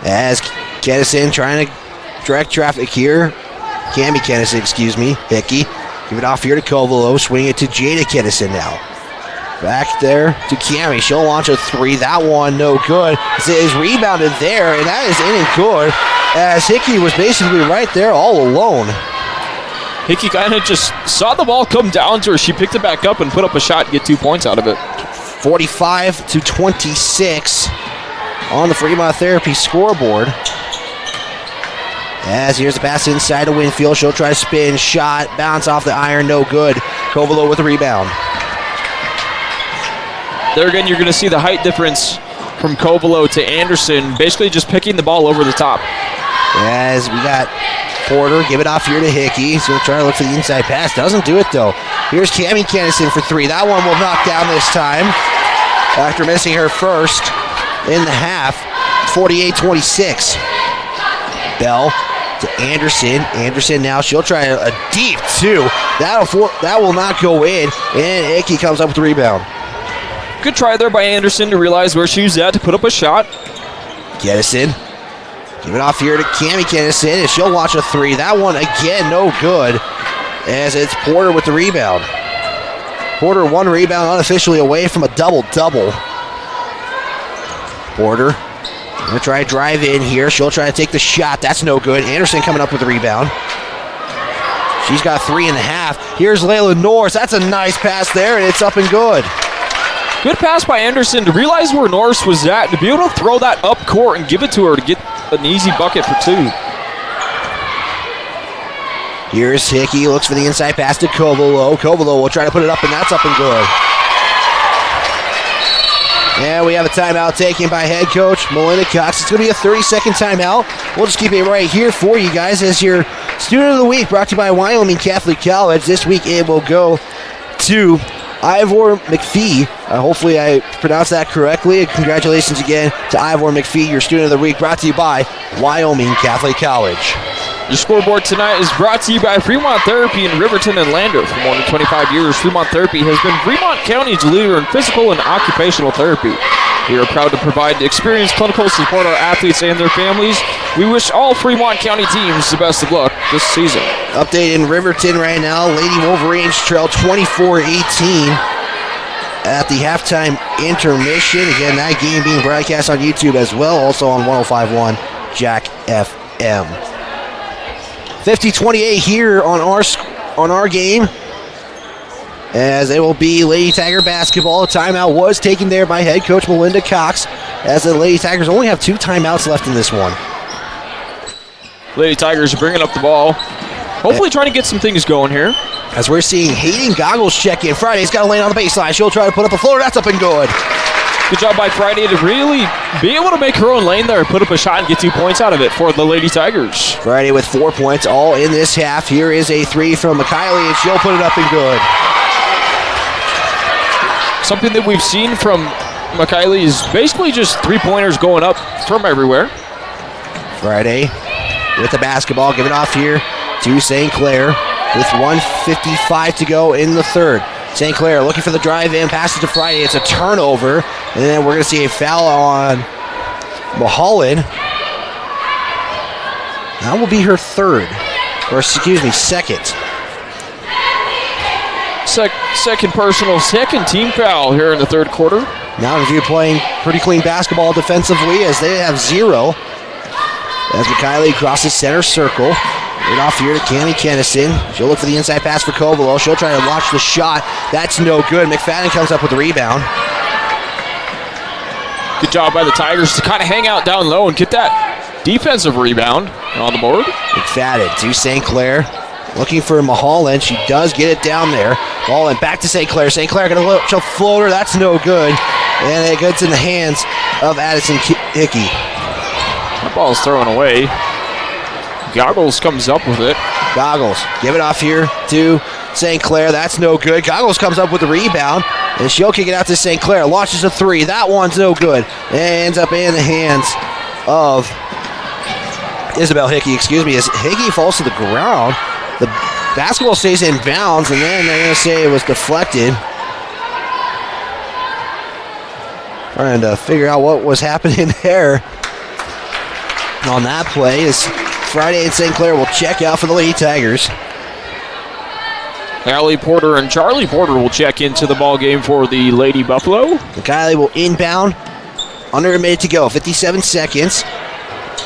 As Kennison trying to direct traffic here. Cammie Kennison, Hickey. Give it off here to Kovalo. Swing it to Jada Kennison now. Back there to Cammie. She'll launch a 3. That one no good. It is rebounded there, and that is in and good. As Hickey was basically right there all alone. Hickey kind of just saw the ball come down to her. She picked it back up and put up a shot and get 2 points out of it. 45-26 on the Fremont Therapy scoreboard. As here's the pass inside to Winfield. She'll try to spin, shot, bounce off the iron, no good. Kovalo with the rebound. There again, you're going to see the height difference from Kovalo to Anderson, basically just picking the ball over the top. As we got Porter, give it off here to Hickey. He's going to try to look for the inside pass. Doesn't do it, though. Here's Cammie Kennison for 3. That one will knock down this time after missing her first in the half. 48-26. Bell to Anderson. Anderson now, she'll try a deep 2. That will not go in, and Hickey comes up with the rebound. Good try there by Anderson to realize where she was at to put up a shot. Kennison. Give it off here to Cammie Kennison, and she'll launch a 3. That one, again, no good, as it's Porter with the rebound. Porter 1 rebound unofficially away from a double-double. Porter going to try to drive in here. She'll try to take the shot. That's no good. Anderson coming up with the rebound. She's got 3.5. Here's Layla Norris. That's a nice pass there, and it's up and good. Good pass by Anderson to realize where Norris was at, to be able to throw that up court and give it to her to get an easy bucket for 2. Here's Hickey, looks for the inside pass to Kovalo. Kovalo will try to put it up, and that's up and good. And we have a timeout taken by head coach Melinda Cox. It's going to be a 30-second timeout. We'll just keep it right here for you guys as your Student of the Week brought to you by Wyoming Catholic College. This week it will go to Ivor McPhee. Hopefully I pronounced that correctly. Congratulations again to Ivor McPhee, your Student of the Week, brought to you by Wyoming Catholic College. Your scoreboard tonight is brought to you by Fremont Therapy in Riverton and Lander. For more than 25 years, Fremont Therapy has been Fremont County's leader in physical and occupational therapy. We are proud to provide experienced clinical support our athletes and their families. We wish all Fremont County teams the best of luck this season. Update in Riverton right now. Lady Wolverines trail 24-18 at the halftime intermission. Again, that game being broadcast on YouTube as well, also on 105.1 Jack FM. 50-28 here on our game, as it will be Lady Tiger basketball. A timeout was taken there by head coach Melinda Cox, as the Lady Tigers only have 2 timeouts left in this one. Lady Tigers are bringing up the ball. Hopefully trying to get some things going here. As we're seeing Hayden Goggles check in. Friday's got to land on the baseline. She'll try to put up a floater. That's up and good. Good job by Friday to really be able to make her own lane there, put up a shot, and get 2 points out of it for the Lady Tigers. Friday with 4 points all in this half. Here is a 3 from McKiley, and she'll put it up and good. Something that we've seen from McKiley is basically just 3-pointers going up from everywhere. Friday with the basketball, give it off here to St. Clair with 1:55 to go in the third. St. Clair looking for the drive in, passes to Friday. It's a turnover, and then we're going to see a foul on Mulholland. That will be her second. Second personal, second team foul here in the third quarter. Mountain View playing pretty clean basketball defensively, as they have 0. As McKiley crosses center circle. Right off here to Cami Kennison. She'll look for the inside pass for Covelo. She'll try to launch the shot. That's no good. McFadden comes up with the rebound. Good job by the Tigers to kind of hang out down low and get that defensive rebound on the board. McFadden to St. Clair. Looking for Mulholland. She does get it down there. Mulholland back to St. Clair. St. Clair going to launch a floater. That's no good. And it gets in the hands of Addison Hickey. That ball's thrown away. Goggles comes up with it. Goggles, give it off here to St. Clair. That's no good. Goggles comes up with the rebound, and she'll kick it out to St. Clair. Launches a 3. That one's no good. And ends up in the hands of Isabel Hickey, as Hickey falls to the ground. The basketball stays in bounds, and then they're going to say it was deflected. Trying to figure out what was happening there on that play is Friday and St. Clair will check out for the Lady Tigers. Allie Porter and Charlie Porter will check into the ball game for the Lady Buffalo. McKiley will inbound. Under a minute to go, 57 seconds.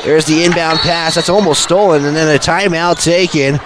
There's the inbound pass. That's almost stolen, and then a timeout taken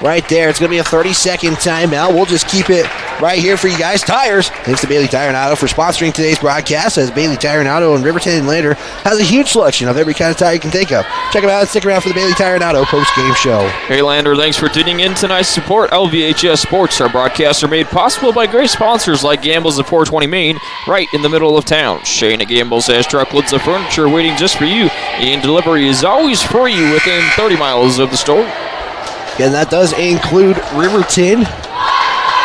right there. It's going to be a 30-second timeout. We'll just keep it right here for you guys. Tires. Thanks to Bailey Tire and Auto for sponsoring today's broadcast, as Bailey Tire and Auto in Riverton and Lander has a huge selection of every kind of tire you can think of. Check them out and stick around for the Bailey Tire and Auto post-game show. Hey Lander, thanks for tuning in tonight. Support LVHS Sports. Our broadcasts are made possible by great sponsors like Gamble's of 420 Main, right in the middle of town. Shane at Gamble's has truckloads of furniture waiting just for you, and delivery is always for you within 30 miles of the store. And that does include Riverton.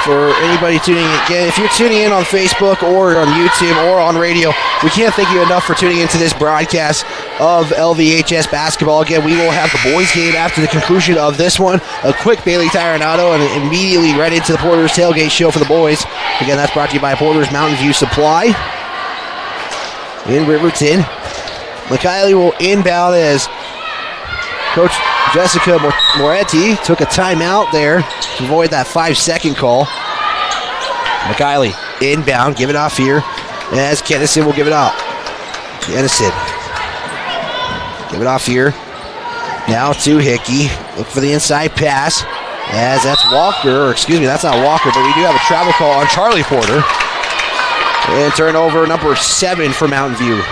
For anybody tuning in, again, if you're tuning in on Facebook or on YouTube or on radio, we can't thank you enough for tuning into this broadcast of LVHS basketball. Again, we will have the boys game after the conclusion of this one. A quick Bailey Tire and Auto, and immediately right into the Porter's Tailgate Show for the boys. Again, that's brought to you by Porter's Mountain View Supply in Riverton. McKiley will inbound as Coach Jessica Moretti took a timeout there to avoid that 5-second call. McKiley inbound, give it off here as Kennison will give it out. Kennison, give it off here. Now to Hickey. Look for the inside pass as that's Walker, or excuse me, that's not Walker, but we do have a travel call on Charlie Porter. And turnover number 7 for Mountain View.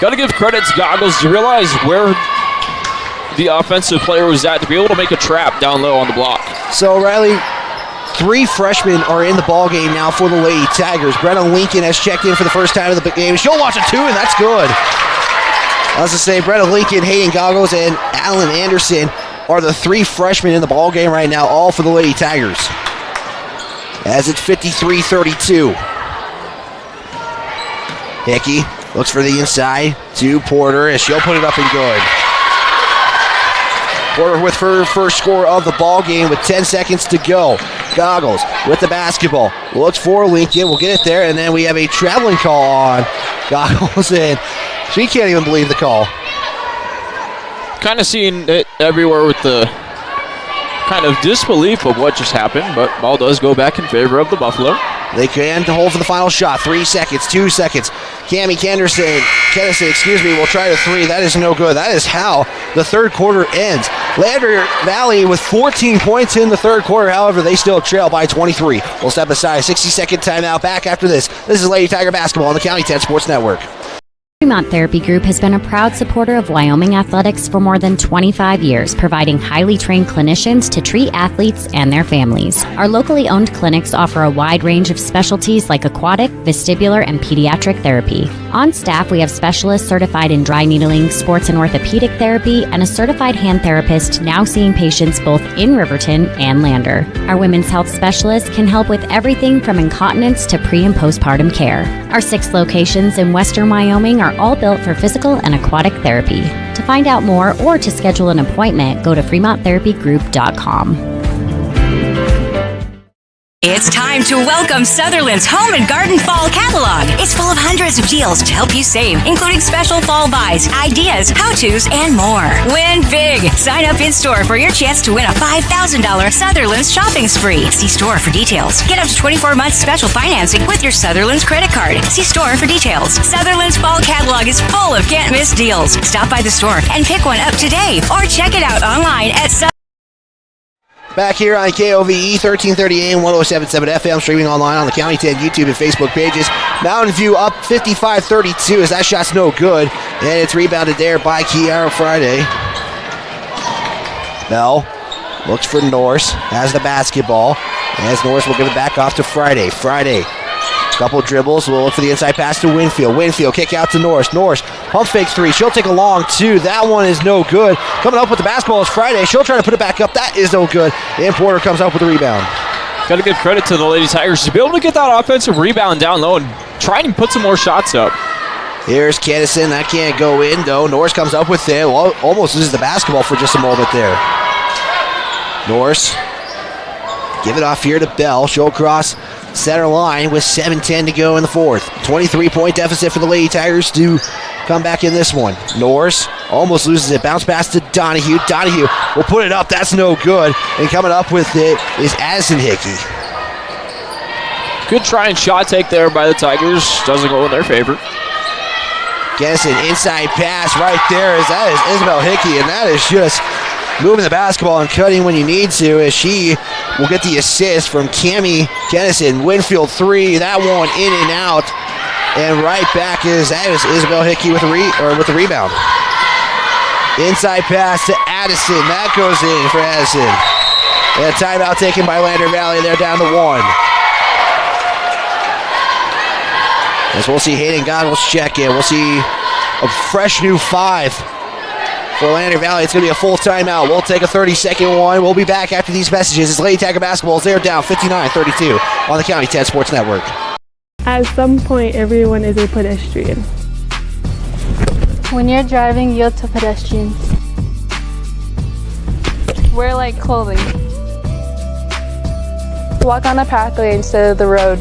Got to give credit to Goggles to realize where the offensive player was at to be able to make a trap down low on the block. So, Riley, 3 freshmen are in the ball game now for the Lady Tigers. Brenna Lincoln has checked in for the first time of the game. She'll launch a 2, and that's good. I was to say, Brenna Lincoln, Hayden Goggles, and Alan Anderson are the 3 freshmen in the ball game right now, all for the Lady Tigers. As it's 53-32. Hickey looks for the inside to Porter, and she'll put it up and good. Porter with her first score of the ball game with 10 seconds to go. Goggles with the basketball. Looks for Lincoln. We'll get it there, and then we have a traveling call on Goggles, and she can't even believe the call. Kind of seeing it everywhere with the kind of disbelief of what just happened, but ball does go back in favor of the Buffalo. They can hold for the final shot. 3 seconds, 2 seconds. Cami Kennison, will try to 3. That is no good. That is how the third quarter ends. Lander Valley with 14 points in the third quarter. However, they still trail by 23. We'll step aside. 60-second timeout. Back after this. This is Lady Tiger Basketball on the County 10 Sports Network. Fremont Therapy Group has been a proud supporter of Wyoming athletics for more than 25 years, providing highly trained clinicians to treat athletes and their families. Our locally owned clinics offer a wide range of specialties like aquatic, vestibular, and pediatric therapy. On staff, we have specialists certified in dry needling, sports and orthopedic therapy, and a certified hand therapist now seeing patients both in Riverton and Lander. Our women's health specialists can help with everything from incontinence to pre- and postpartum care. Our 6 locations in western Wyoming are all built for physical and aquatic therapy. To find out more or to schedule an appointment, go to FremontTherapyGroup.com. It's time to welcome Sutherland's Home and Garden Fall Catalog. It's full of hundreds of deals to help you save, including special fall buys, ideas, how-tos, and more. Win big. Sign up in-store for your chance to win a $5,000 Sutherland's shopping spree. See store for details. Get up to 24 months special financing with your Sutherland's credit card. See store for details. Sutherland's Fall Catalog is full of can't-miss deals. Stop by the store and pick one up today or check it out online at Back here on KOVE 1330 AM 107.7 FM, streaming online on the County 10 YouTube and Facebook pages. Mountain View up 55-32 as that shot's no good. And it's rebounded there by Kiara Friday. Bell looks for Norse, has the basketball. As Norse will give it back off to Friday. Friday, couple dribbles, we'll look for the inside pass to Winfield. Winfield, kick out to Norse. Norse, pump fake 3. She'll take a long 2. That one is no good. Coming up with the basketball is Friday. She'll try to put it back up. That is no good. And Porter comes up with the rebound. Got to give credit to the Lady Tigers to be able to get that offensive rebound down low and try and put some more shots up. Here's Kennison. That can't go in, though. Norse comes up with it. Almost loses the basketball for just a moment there. Norse, give it off here to Bell. She'll cross center line with 7:10 to go in the fourth. 23-point deficit for the Lady Tigers to come back in this one. Norris almost loses it. Bounce pass to Donahue. Donahue will put it up. That's no good. And coming up with it is Addison Hickey. Good try and shot take there by the Tigers. Doesn't go in their favor. Guess an inside pass right there. That is Isabel Hickey, and that is just moving the basketball and cutting when you need to, as she will get the assist from Cammie Kennison. Winfield 3, that one in and out. And right back is Isabel Hickey with the rebound. Inside pass to Addison. That goes in for Addison. And a timeout taken by Lander Valley. They're down to 1. As we'll see Hayden Goggles check in. We'll see a fresh new 5. For Lander Valley, it's going to be a full timeout. We'll take a 30-second one. We'll be back after these messages. It's Lady Tiger Basketball. They're down 59-32 on the County 10 Sports Network. At some point, everyone is a pedestrian. When you're driving, yield to pedestrians. Wear light clothing. Walk on a pathway instead of the road.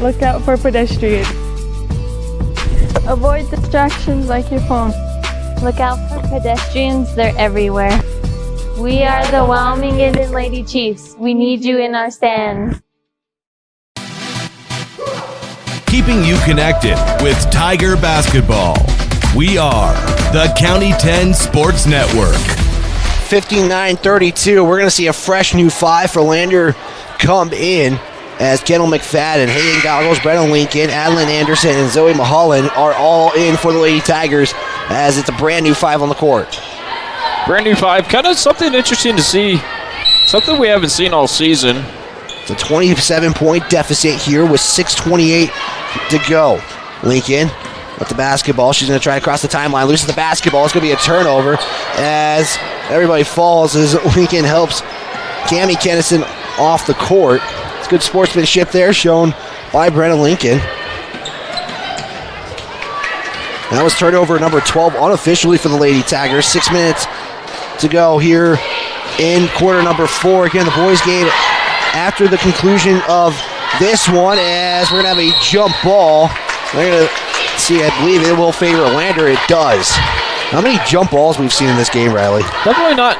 Look out for pedestrians. Avoid distractions like your phone. Look out for pedestrians, they're everywhere. We are the Wyoming and Lady Chiefs. We need you in our stands. Keeping you connected with Tiger Basketball. We are the County 10 Sports Network. 59-32. We're going to see a fresh new 5 for Lander come in, as Kendall McFadden, Hayden Goggles, Brennan Lincoln, Adeline Anderson, and Zoe Mulholland are all in for the Lady Tigers, as it's a brand new 5 on the court. Brand new 5, kind of something interesting to see, something we haven't seen all season. It's a 27-point deficit here with 6:28 to go. Lincoln with the basketball. She's going to try to cross the timeline, loses the basketball. It's going to be a turnover as everybody falls as Lincoln helps Cammie Kennison off the court. It's good sportsmanship there shown by Brennan Lincoln. That was turnover number 12 unofficially for the Lady Tigers. 6 minutes to go here in quarter number 4. Again, the boys game after the conclusion of this one, as we're going to have a jump ball. We're going to see, I believe it will favor Lander. It does. How many jump balls we've seen in this game, Riley? Definitely not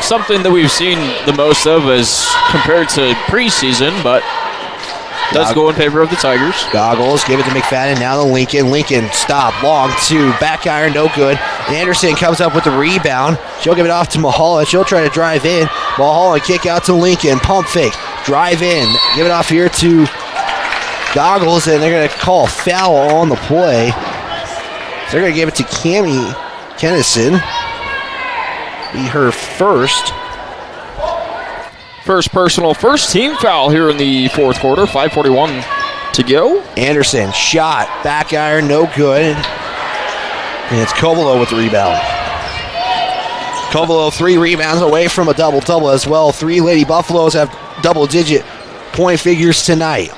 something that we've seen the most of as compared to preseason, but Does go in favor of the Tigers. Goggles, give it to McFadden, now to Lincoln. Lincoln, stop, long two, back iron, no good. Anderson comes up with the rebound. She'll give it off to Mulholland. She'll try to drive in. Mulholland kick out to Lincoln, pump fake, drive in. Give it off here to Goggles, and they're going to call a foul on the play. So they're going to give it to Cammie Kennison. Be her first. First personal, first team foul here in the fourth quarter. 5:41 to go. Anderson, shot, back iron, no good. And it's Covelo with the rebound. Covelo 3 rebounds away from a double-double as well. 3 Lady Buffaloes have double-digit point figures tonight.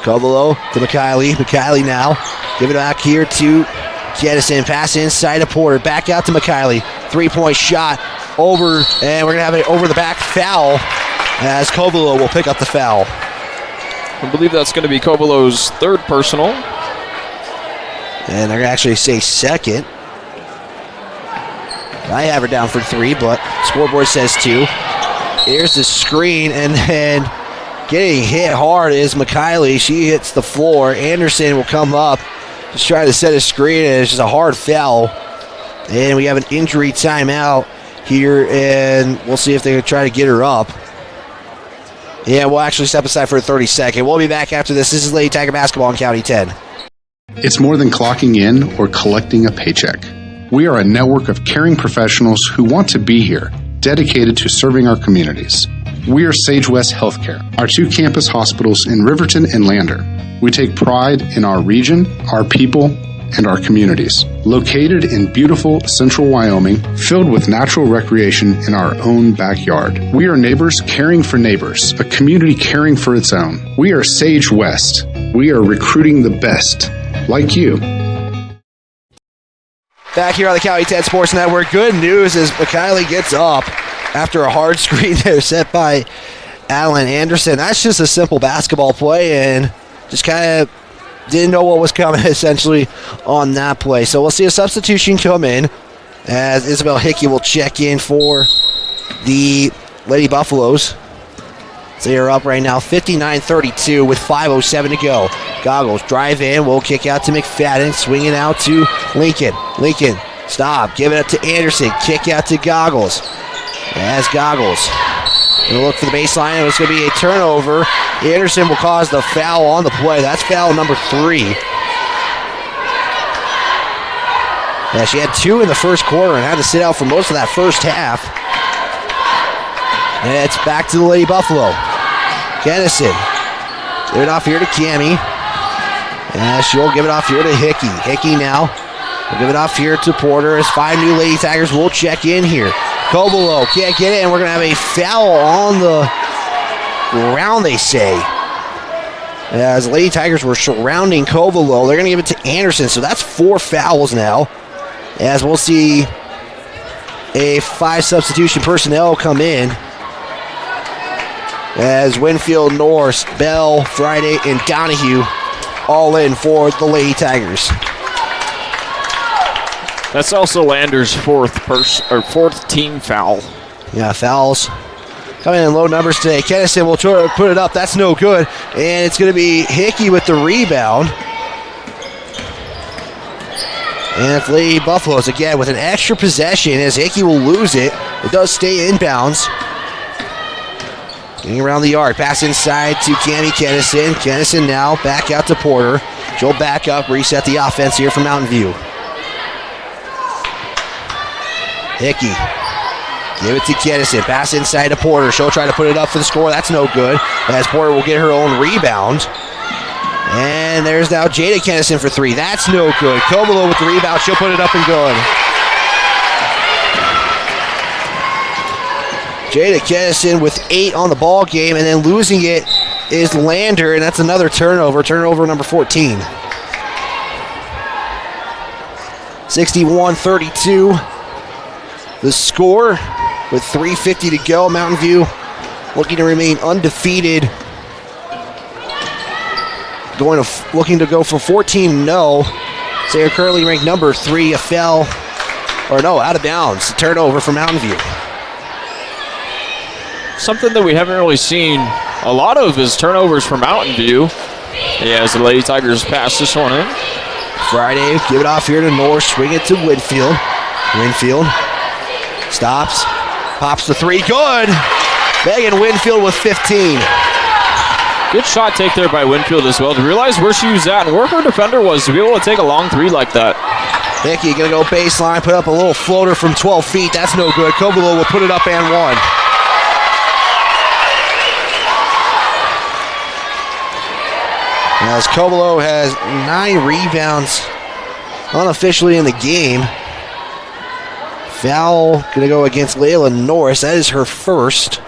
Covelo to McKiley. McKiley now. Give it back here to Kennison. Pass inside to Porter. Back out to McKiley. 3-point shot over, and we're going to have an over-the-back foul as Covelo will pick up the foul. I believe that's going to be Covelo's third personal. And they're going to actually say second. I have her down for 3, but scoreboard says 2. Here's the screen, and then getting hit hard is McKiley. She hits the floor. Anderson will come up, just trying to set a screen, and it's just a hard foul. And we have an injury timeout here, and we'll see if they can try to get her up. Yeah, we'll actually step aside for a 30-second. We'll be back after this. This is Lady Tiger Basketball on County 10. It's more than clocking in or collecting a paycheck. We are a network of caring professionals who want to be here, dedicated to serving our communities. We are Sage West Healthcare, our 2 campus hospitals in Riverton and Lander. We take pride in our region, our people, and our communities. Located in beautiful central Wyoming, filled with natural recreation in our own backyard. We are neighbors caring for neighbors, a community caring for its own. We are Sage West. We are recruiting the best, like you. Back here on the County 10 Sports Network, good news as McKiley gets up after a hard screen there set by Adeline Anderson. That's just a simple basketball play, and just kind of didn't know what was coming essentially on that play. So we'll see a substitution come in as Isabel Hickey will check in for the Lady Buffaloes. So they are up right now 59-32 with 5:07 to go. Goggles drive in, will kick out to McFadden, swing it out to Lincoln. Lincoln, stop, give it up to Anderson, kick out to Goggles. As Goggles going to look for the baseline, and it's going to be a turnover. Anderson will cause the foul on the play. That's foul number 3. Yeah, she had 2 in the first quarter and had to sit out for most of that first half. And it's back to the Lady Buffalo. Kennison, give it off here to Cammie. And she'll give it off here to Hickey. Hickey now will give it off here to Porter as 5 new Lady Tigers will check in here. Covelo can't get it, and we're going to have a foul on the ground, they say. As Lady Tigers were surrounding Covelo, they're going to give it to Anderson, so that's 4 fouls now. As we'll see a 5 substitution personnel come in. As Winfield, Norse, Bell, Friday, and Donahue all in for the Lady Tigers. That's also Lander's fourth team foul. Yeah, fouls coming in low numbers today. Kennison will try to put it up. That's no good. And it's going to be Hickey with the rebound. And it's Lady Buffaloes again with an extra possession as Hickey will lose it. It does stay inbounds. Getting around the arc. Pass inside to Cammie Kennison. Kennison now back out to Porter. She'll back up, reset the offense here for Mountain View. Hickey, give it to Kennison. Pass inside to Porter. She'll try to put it up for the score. That's no good. As Porter will get her own rebound. And there's now Jada Kennison for 3. That's no good. Covelo with the rebound. She'll put it up and good. Jada Kennison with 8 on the ball game, and then losing it is Lander, and that's another turnover. Turnover number 14. 61-32. The score with 3:50 to go. Mountain View looking to remain undefeated. Looking to go for 14-0. So they're currently ranked number 3. Out of bounds. Turnover for Mountain View. Something that we haven't really seen a lot of his turnovers from Mountain View. As the Lady Tigers pass this one in. Friday, give it off here to North, swing it to Winfield. Winfield stops, pops the three, good. Megan Winfield with 15. Good shot take there by Winfield as well to realize where she was at and where her defender was to be able to take a long three like that. Hickey gonna go baseline, put up a little floater from 12 feet. That's no good. Covelo will put it up and one. As Covelo has 9 rebounds unofficially in the game. Foul gonna go against Layla Norris. That is her first.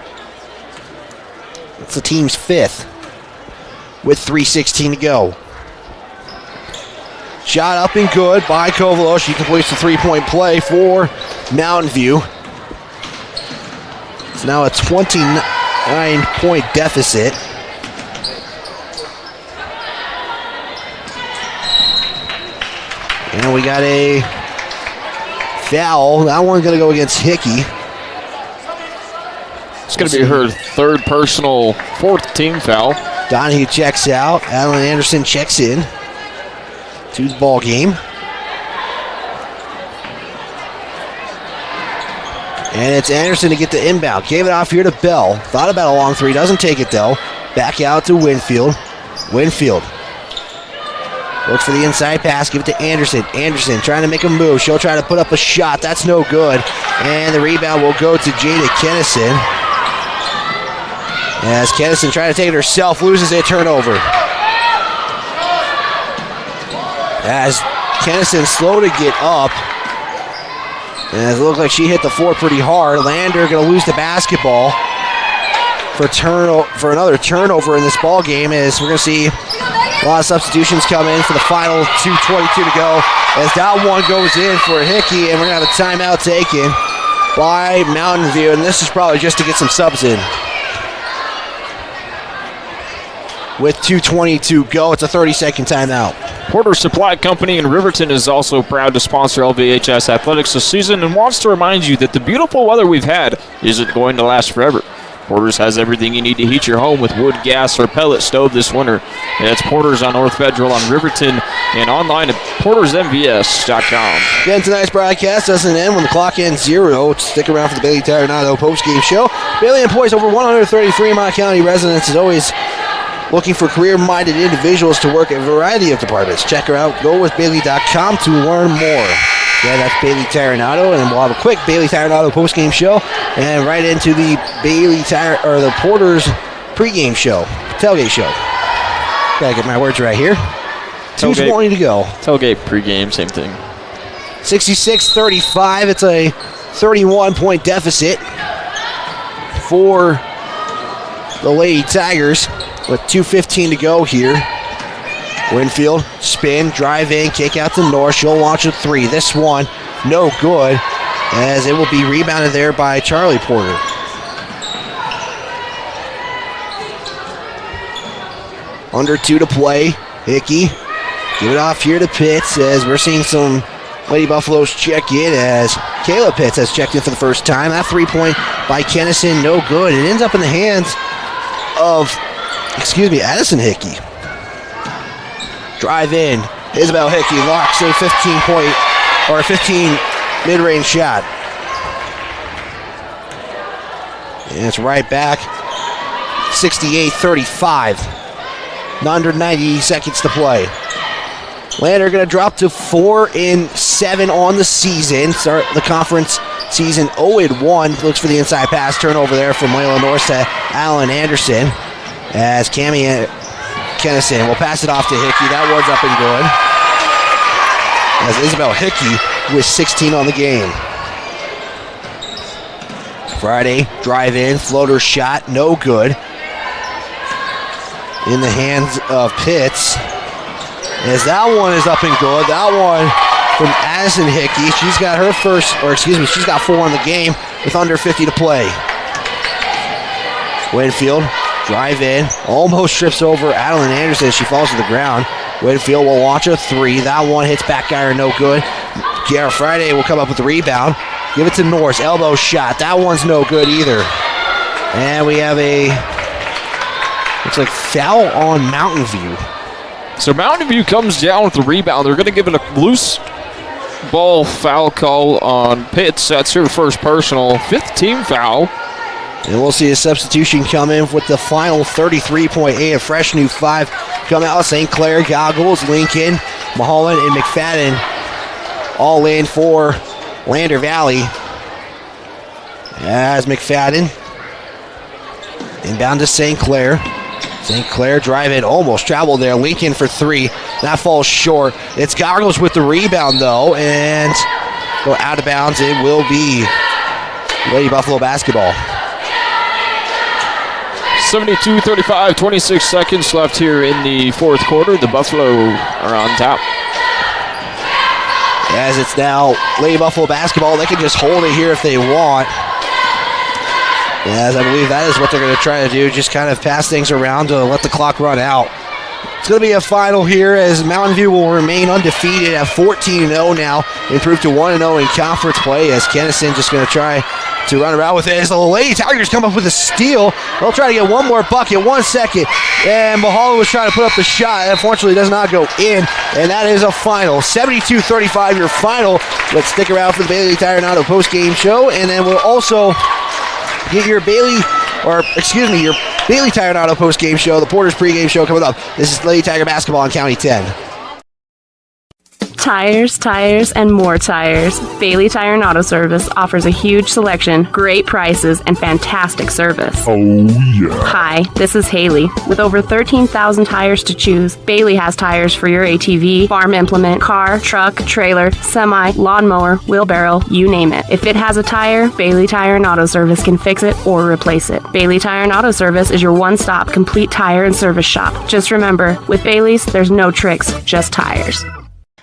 That's the team's 5th with 3:16 to go. Shot up and good by Covelo. She completes the three-point play for Mountain View. It's now a 29-point deficit. And we got a foul. That one's going to go against Hickey. It's going to be her 3rd personal, 4th team foul. Donahue checks out. Adeline Anderson checks in to the ball game. And it's Anderson to get the inbound. Gave it off here to Bell. Thought about a long three. Doesn't take it, though. Back out to Winfield. Winfield looks for the inside pass. Give it to Anderson. Anderson trying to make a move. She'll try to put up a shot. That's no good. And the rebound will go to Jada Kennison. As Kennison trying to take it herself, loses a turnover. As Kennison slow to get up. And it looked like she hit the floor pretty hard. Lander going to lose the basketball for another turnover in this ball game. As we're going to see a lot of substitutions come in for the final 2:22 to go. As that one goes in for Hickey, and we're going to have a timeout taken by Mountain View. And this is probably just to get some subs in. With 2:22 go, it's a 30-second timeout. Porter Supply Company in Riverton is also proud to sponsor LVHS Athletics this season and wants to remind you that the beautiful weather we've had isn't going to last forever. Porter's has everything you need to heat your home with wood, gas, or pellet stove this winter. And it's Porter's on North Federal on Riverton and online at portersmvs.com. Again, tonight's broadcast doesn't end when the clock ends 0. Stick around for the Bailey Taranado postgame show. Bailey employs over 130 Fremont County residents, as always, looking for career-minded individuals to work a variety of departments. Check her out. GoWithBailey.com to learn more. Yeah, that's Bailey Taranado, and we'll have a quick Bailey Taranado postgame show, and right into the the Porters pregame show, tailgate show. Gotta get my words right here. 2:20 to go. Tailgate pregame, same thing. 66-35. It's a 31-point deficit for the Lady Tigers. With 2:15 to go here. Winfield, spin, drive in, kick out to North. She'll launch a three. This one, no good, as it will be rebounded there by Charlie Porter. Under 2 to play. Hickey, give it off here to Pitts, as we're seeing some Lady Buffaloes check in, as Kayla Pitts has checked in for the first time. That 3-point by Kennison, no good. It ends up in the hands of Addison Hickey. Drive in. Isabel Hickey locks a 15 mid-range shot. And it's right back. 68-35. Under 90 seconds to play. Lander going to drop to 4-7 on the season. Start the conference season 0-1. Looks for the inside pass. Turnover there from Layla Norris to Alan Anderson. As Cammie Kennison will pass it off to Hickey. That one's up and good. As Isabel Hickey with 16 on the game. Friday, drive in, floater shot, no good. In the hands of Pitts. As that one is up and good. That one from Addison Hickey. She's got she's got 4 in the game with under 50 to play. Winfield. Drive in, almost trips over Adeline Anderson as she falls to the ground. Winfield will launch a 3. That one hits back iron, no good. Kiara Friday will come up with the rebound. Give it to Norris, elbow shot. That one's no good either. And we have a Looks like foul on Mountain View. So Mountain View comes down with the rebound. They're going to give it a loose ball foul call on Pitts. That's her first personal, 5th team foul. And we'll see a substitution come in with the final 33.8. A fresh new 5 come out. St. Clair, Goggles, Lincoln, Mulholland, and McFadden all in for Lander Valley. As McFadden inbound to St. Clair. St. Clair driving, almost traveled there. Lincoln for 3. That falls short. It's Goggles with the rebound, though, and go out of bounds. It will be Lady Buffalo basketball. 72-35, 26 seconds left here in the fourth quarter. The Buffalo are on top. As it's now Lady Buffalo basketball, they can just hold it here if they want. As I believe that is what they're going to try to do, just kind of pass things around to let the clock run out. It's going to be a final here as Mountain View will remain undefeated at 14-0 now, improved to 1-0 in conference play as Kennison just going to try to run around with it. As the Lady Tigers come up with a steal, they'll try to get one more bucket, 1 second, and Mulholland was trying to put up the shot. Unfortunately, does not go in, and that is a final. 72-35, your final. Let's stick around for the Bailey Tire and Auto post-game show, and then we'll also get your Bailey Tire and Auto post-game show, the Porter's pregame show coming up. This is Lady Tiger basketball on County 10. Tires, and more tires. Bailey Tire and Auto Service offers a huge selection, great prices, and fantastic service. Oh, yeah. Hi, this is Haley. With over 13,000 tires to choose, Bailey has tires for your ATV, farm implement, car, truck, trailer, semi, lawnmower, wheelbarrow, you name it. If it has a tire, Bailey Tire and Auto Service can fix it or replace it. Bailey Tire and Auto Service is your one-stop complete tire and service shop. Just remember, with Bailey's, there's no tricks, just tires.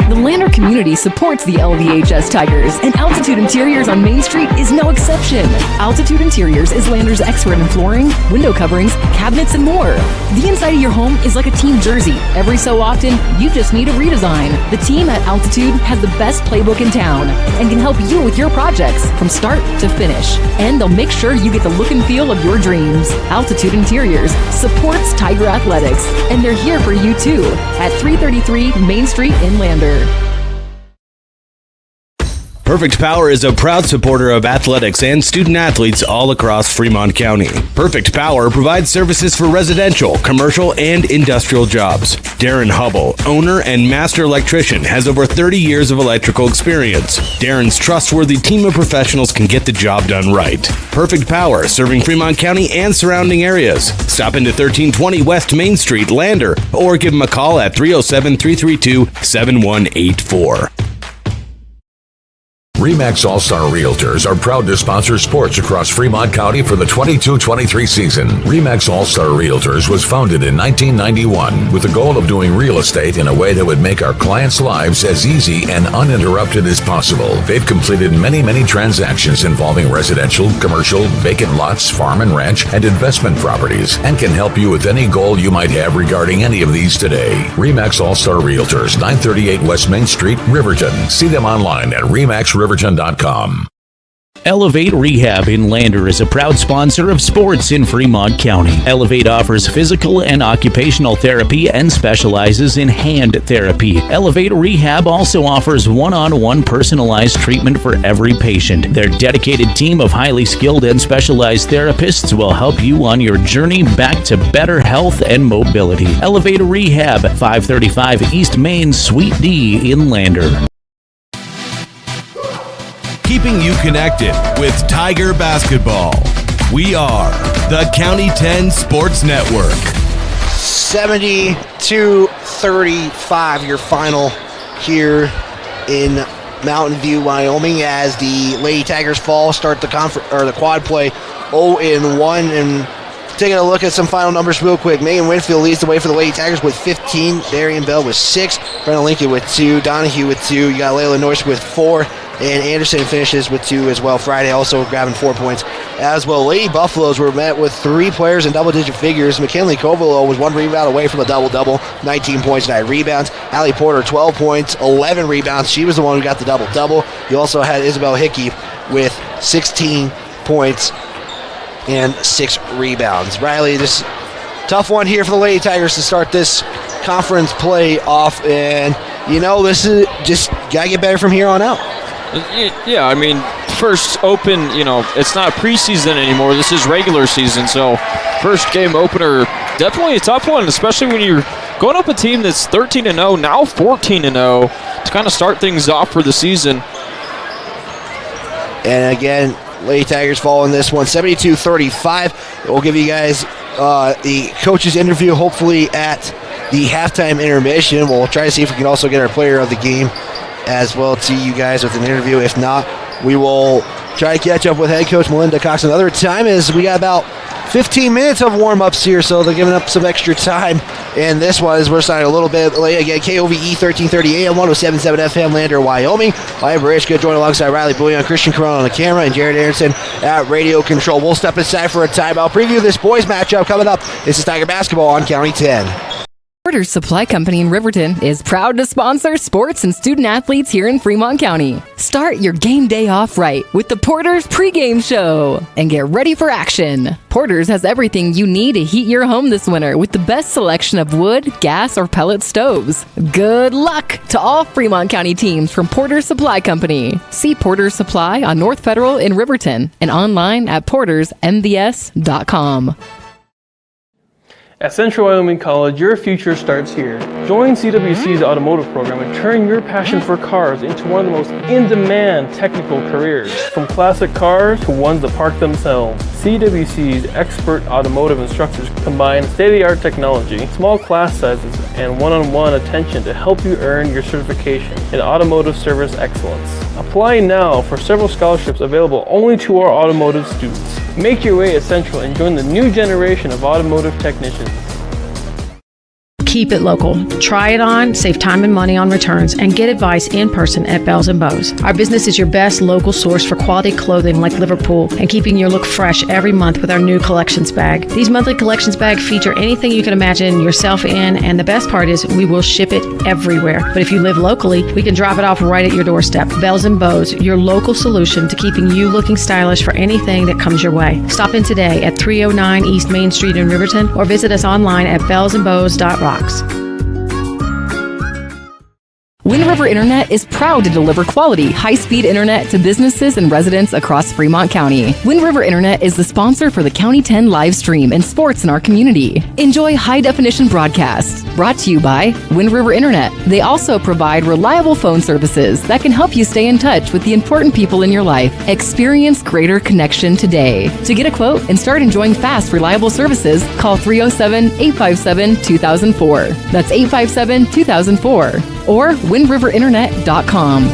The Lander community supports the LVHS Tigers, and Altitude Interiors on Main Street is no exception. Altitude Interiors is Lander's expert in flooring, window coverings, cabinets, and more. The inside of your home is like a team jersey. Every so often, you just need a redesign. The team at Altitude has the best playbook in town and can help you with your projects from start to finish. And they'll make sure you get the look and feel of your dreams. Altitude Interiors supports Tiger Athletics, and they're here for you too at 333 Main Street in Lander. Perfect Power is a proud supporter of athletics and student athletes all across Fremont County. Perfect Power provides services for residential, commercial, and industrial jobs. Darren Hubble, owner and master electrician, has over 30 years of electrical experience. Darren's trustworthy team of professionals can get the job done right. Perfect Power, serving Fremont County and surrounding areas. Stop into 1320 West Main Street, Lander, or give them a call at 307-332-7184. RE/MAX All-Star Realtors are proud to sponsor sports across Fremont County for the 22-23 season. RE/MAX All-Star Realtors was founded in 1991 with the goal of doing real estate in a way that would make our clients' lives as easy and uninterrupted as possible. They've completed many transactions involving residential, commercial, vacant lots, farm and ranch, and investment properties, and can help you with any goal you might have regarding any of these today. RE/MAX All-Star Realtors, 938 West Main Street, Riverton. See them online at remaxriverton.com. Elevate Rehab in Lander is a proud sponsor of sports in Fremont County. Elevate offers physical and occupational therapy and specializes in hand therapy. Elevate Rehab also offers one-on-one personalized treatment for every patient. Their dedicated team of highly skilled and specialized therapists will help you on your journey back to better health and mobility. Elevate Rehab, 535 East Main, Suite D in Lander. Keeping you connected with Tiger basketball. We are the County 10 Sports Network. 72-35, your final here in Mountain View, Wyoming, as the Lady Tigers fall, start the quad play 0-1. And taking a look at some final numbers real quick. Megan Winfield leads the way for the Lady Tigers with 15. Darian Bell with 6. Brenna Lincoln with 2. Donahue with 2. You got Layla Norse with 4. And Anderson finishes with 2 as well. Friday also grabbing 4 points as well. Lady Buffaloes were met with 3 players in double-digit figures. McKinley Covelo was 1 rebound away from a double-double, 19 points, 9 rebounds. Allie Porter, 12 points, 11 rebounds. She was the one who got the double-double. You also had Isabel Hickey with 16 points and 6 rebounds. Riley, just tough one here for the Lady Tigers to start this conference play off, and this is just gotta get better from here on out. Yeah, I mean, first open, it's not preseason anymore. This is regular season, so first game opener, definitely a tough one, especially when you're going up a team that's 13-0, now 14-0, to kind of start things off for the season. And again, Lady Tigers following this one, 72-35. We'll give you guys the coach's interview, hopefully at the halftime intermission. We'll try to see if we can also get our player of the game as well to you guys with an interview. If not, we will try to catch up with head coach Melinda Cox another time, as we got about 15 minutes of warm-ups here, so they're giving up some extra time. And this one is we're starting a little bit late. Again, KOVE 1330 AM, 107.7 FM, Lander, Wyoming. I'm Rich, good join alongside Riley Bouillon, Christian Corona on the camera, and Jared Aronson at radio control. We'll step aside for a timeout. Preview this boys matchup coming up. This is Tiger Basketball on County 10. Porter's Supply Company in Riverton is proud to sponsor sports and student athletes here in Fremont County. Start your game day off right with the Porter's pregame show and get ready for action. Porter's has everything you need to heat your home this winter with the best selection of wood, gas, or pellet stoves. Good luck to all Fremont County teams from Porter's Supply Company. See Porter's Supply on North Federal in Riverton and online at portersmvs.com. At Central Wyoming College, your future starts here. Join CWC's automotive program and turn your passion for cars into one of the most in-demand technical careers. From classic cars to ones that park themselves, CWC's expert automotive instructors combine state-of-the-art technology, small class sizes, and one-on-one attention to help you earn your certification in automotive service excellence. Apply now for several scholarships available only to our automotive students. Make your way at Central and join the new generation of automotive technicians. Keep it local. Try it on, save time and money on returns, and get advice in person at Bells & Bows. Our business is your best local source for quality clothing like Liverpool and keeping your look fresh every month with our new collections bag. These monthly collections bags feature anything you can imagine yourself in, and the best part is we will ship it everywhere. But if you live locally, we can drop it off right at your doorstep. Bells & Bows, your local solution to keeping you looking stylish for anything that comes your way. Stop in today at 309 East Main Street in Riverton or visit us online at bellsandbows.rocks. Wind River Internet is proud to deliver quality, high-speed internet to businesses and residents across Fremont County. Wind River Internet is the sponsor for the County 10 live stream and sports in our community. Enjoy high-definition broadcasts brought to you by Wind River Internet. They also provide reliable phone services that can help you stay in touch with the important people in your life. Experience greater connection today. To get a quote and start enjoying fast, reliable services, call 307-857-2004. That's 857-2004. Or windriverinternet.com.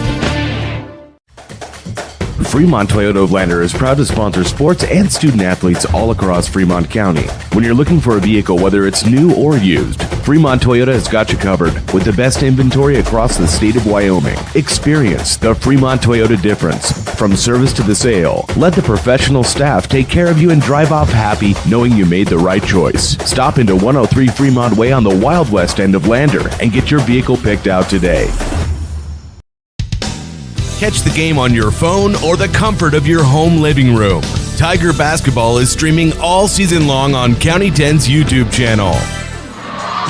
Fremont Toyota of Lander is proud to sponsor sports and student athletes all across Fremont County. When you're looking for a vehicle, whether it's new or used, Fremont Toyota has got you covered with the best inventory across the state of Wyoming. Experience the Fremont Toyota difference. From service to the sale, let the professional staff take care of you and drive off happy knowing you made the right choice. Stop into 103 Fremont Way on the Wild West end of Lander and get your vehicle picked out today. Catch the game on your phone or the comfort of your home living room. Tiger Basketball is streaming all season long on County 10's YouTube channel.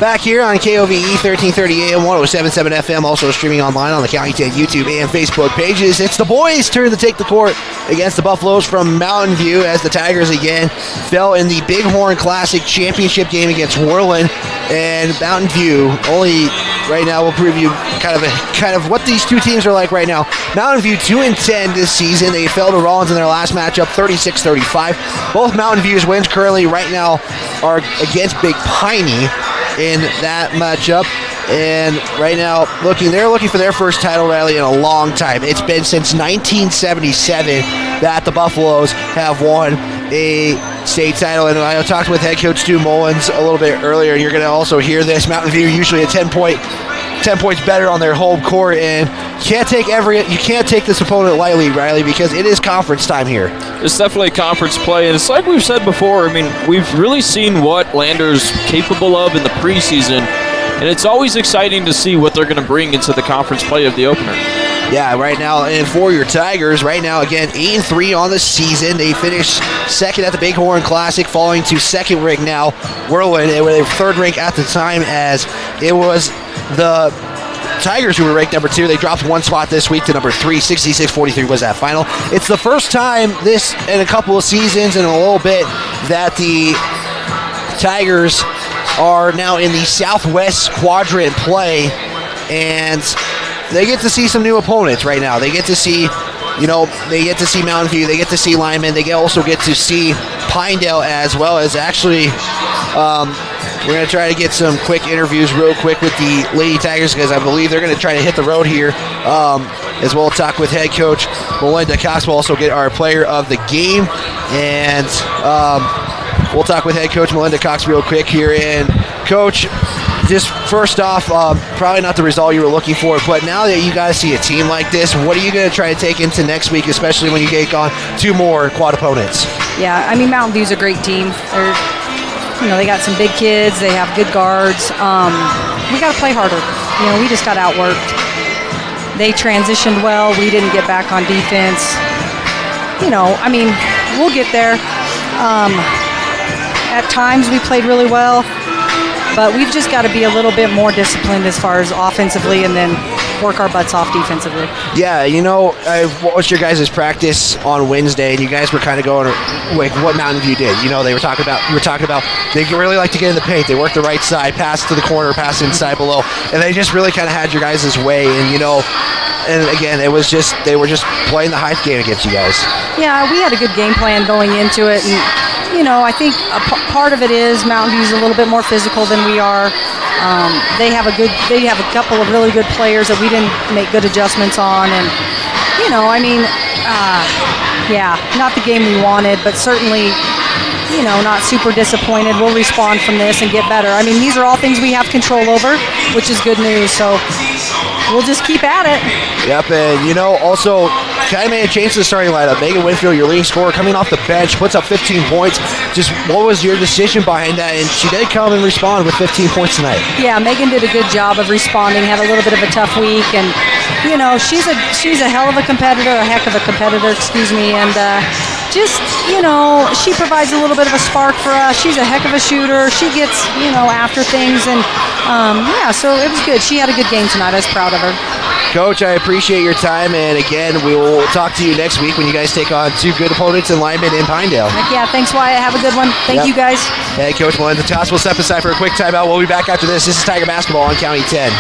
Back here on KOVE 1330 AM, 107.7 FM, also streaming online on the County 10 YouTube and Facebook pages. It's the boys' turn to take the court against the Buffaloes from Mountain View, as the Tigers again fell in the Bighorn Classic Championship game against Worland. And Mountain View, only right now we'll preview kind of what these two teams are like right now. Mountain View 2-10 this season. They fell to Rollins in their last matchup, 36-35. Both Mountain View's wins currently right now are against Big Piney in that matchup. And right now, they're looking for their first title rally in a long time. It's been since 1977 that the Buffaloes have won a state title. And I talked with head coach Stu Mullins a little bit earlier, and you're going to also hear this. Mountain View usually a 10 points better on their home court, and you can't take this opponent lightly, Riley, because it is conference time here. It's definitely conference play, and it's like we've said before. I mean, we've really seen what Lander's capable of in the preseason, and it's always exciting to see what they're going to bring into the conference play of the opener. Yeah, right now, and for your Tigers, right now, again, 8-3 on the season. They finished second at the Bighorn Classic, falling to second rank now, Whirlwind. They were third rank at the time, as it was the Tigers who were ranked number 2. They dropped one spot this week to number 3. 66-43 was that final. It's the first time this in a couple of seasons and a little bit that the Tigers are now in the Southwest Quadrant play, and they get to see some new opponents right now. They get to see, they get to see Mountain View, they get to see Lyman, they also get to see Pinedale, as well as actually, we're going to try to get some quick interviews real quick with the Lady Tigers, because I believe they're going to try to hit the road here, as well. Talk with head coach Melinda Cox. We'll also get our player of the game, and we'll talk with head coach Melinda Cox real quick here. And Coach, just first off, probably not the result you were looking for, but now that you guys see a team like this, what are you going to try to take into next week, especially when you take on 2 more quad opponents? Yeah, I mean, Mountain View's a great team. They got some big kids. They have good guards. We got to play harder. We just got outworked. They transitioned well. We didn't get back on defense. We'll get there. At times we played really well, but we've just got to be a little bit more disciplined as far as offensively, and then work our butts off defensively. Yeah, what was your guys' practice on Wednesday? And you guys were kind of going like what Mountain View did. You were talking about they really like to get in the paint. They work the right side, pass to the corner, pass inside below, and they just really kind of had your guys' way. And and again, they were just playing the hype game against you guys. Yeah, we had a good game plan going into it, and I think part of it is Mountain View's a little bit more physical than we are. They have a couple of really good players that we didn't make good adjustments on, and not the game we wanted, but certainly not super disappointed. We'll respond from this and get better. I mean, these are all things we have control over, which is good news. So we'll just keep at it. Yep, and also kind of made a change to the starting lineup. Megan Winfield, your leading scorer, coming off the bench, puts up 15 points. Just what was your decision behind that? And she did come and respond with 15 points tonight. Yeah, Megan did a good job of responding. Had a little bit of a tough week, and she's a hell of a competitor, a heck of a competitor, excuse me, and she provides a little bit of a spark for us. She's a heck of a shooter. She gets after things, and so it was good. She had a good game tonight. I was proud of her. Coach, I appreciate your time, and again, we will talk to you next week when you guys take on 2 good opponents in Lyman and Pinedale. Yeah, thanks, Wyatt. Have a good one. Thank you, guys. Hey, Coach Melinda Cox, we'll step aside for a quick timeout. We'll be back after this. This is Tiger Basketball on County 10.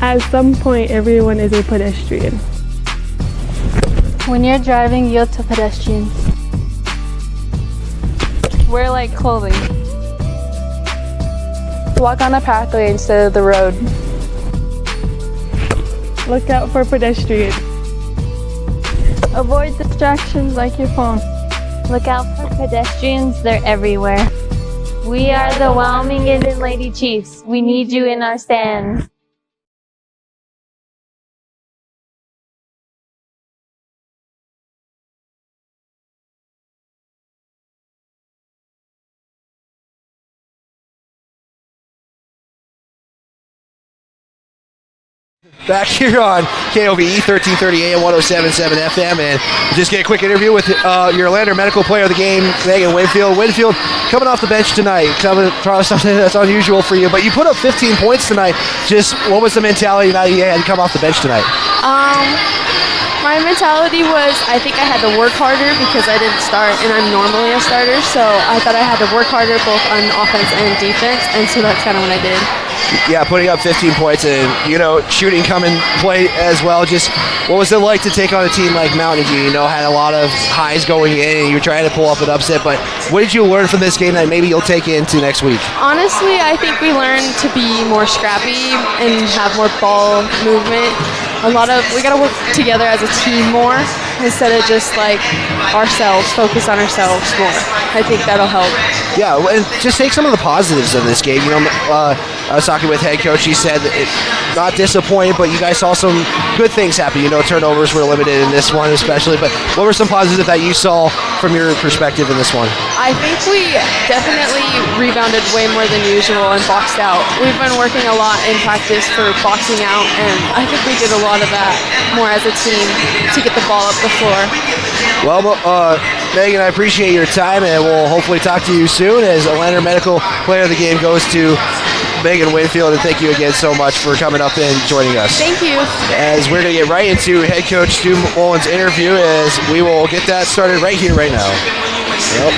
At some point, everyone is a pedestrian. When you're driving, yield to pedestrians. Wear light clothing. Walk on a pathway instead of the road. Look out for pedestrians. Avoid distractions like your phone. Look out for pedestrians, they're everywhere. We are the Wyoming Indian Lady Chiefs. We need you in our stands. Back here on KOVE 1330 AM 107.7 FM, and just get a quick interview with your Lander Medical Player of the Game, Megan Winfield. Winfield coming off the bench tonight, probably something that's unusual for you, but you put up 15 points tonight. Just what was the mentality now that you had to come off the bench tonight? My mentality was I think I had to work harder because I didn't start, and I'm normally a starter, so I thought I had to work harder both on offense and defense, and so that's kind of what I did. Yeah, putting up 15 points and, shooting coming play as well. Just what was it like to take on a team like Mountain View? Had a lot of highs going in and you were trying to pull up an upset, but what did you learn from this game that maybe you'll take into next week? Honestly, I think we learned to be more scrappy and have more ball movement. We got to work together as a team more instead of just focus on ourselves more. I think that'll help. Yeah, and just take some of the positives of this game. I was talking with head coach. He said not disappointed, but you guys saw some good things happen. Turnovers were limited in this one especially, but what were some positives that you saw from your perspective in this one? I think we definitely rebounded way more than usual and boxed out. We've been working a lot in practice for boxing out, and I think we did a lot of that more as a team to get the ball up the floor. Well, Megan, I appreciate your time, and we'll hopefully talk to you soon as a Lander Medical Player of the Game goes to Megan Winfield, and thank you again so much for coming up and joining us. Thank you. As we're going to get right into head coach Stu Mullins' interview, as we will get that started right here, right now. Yep.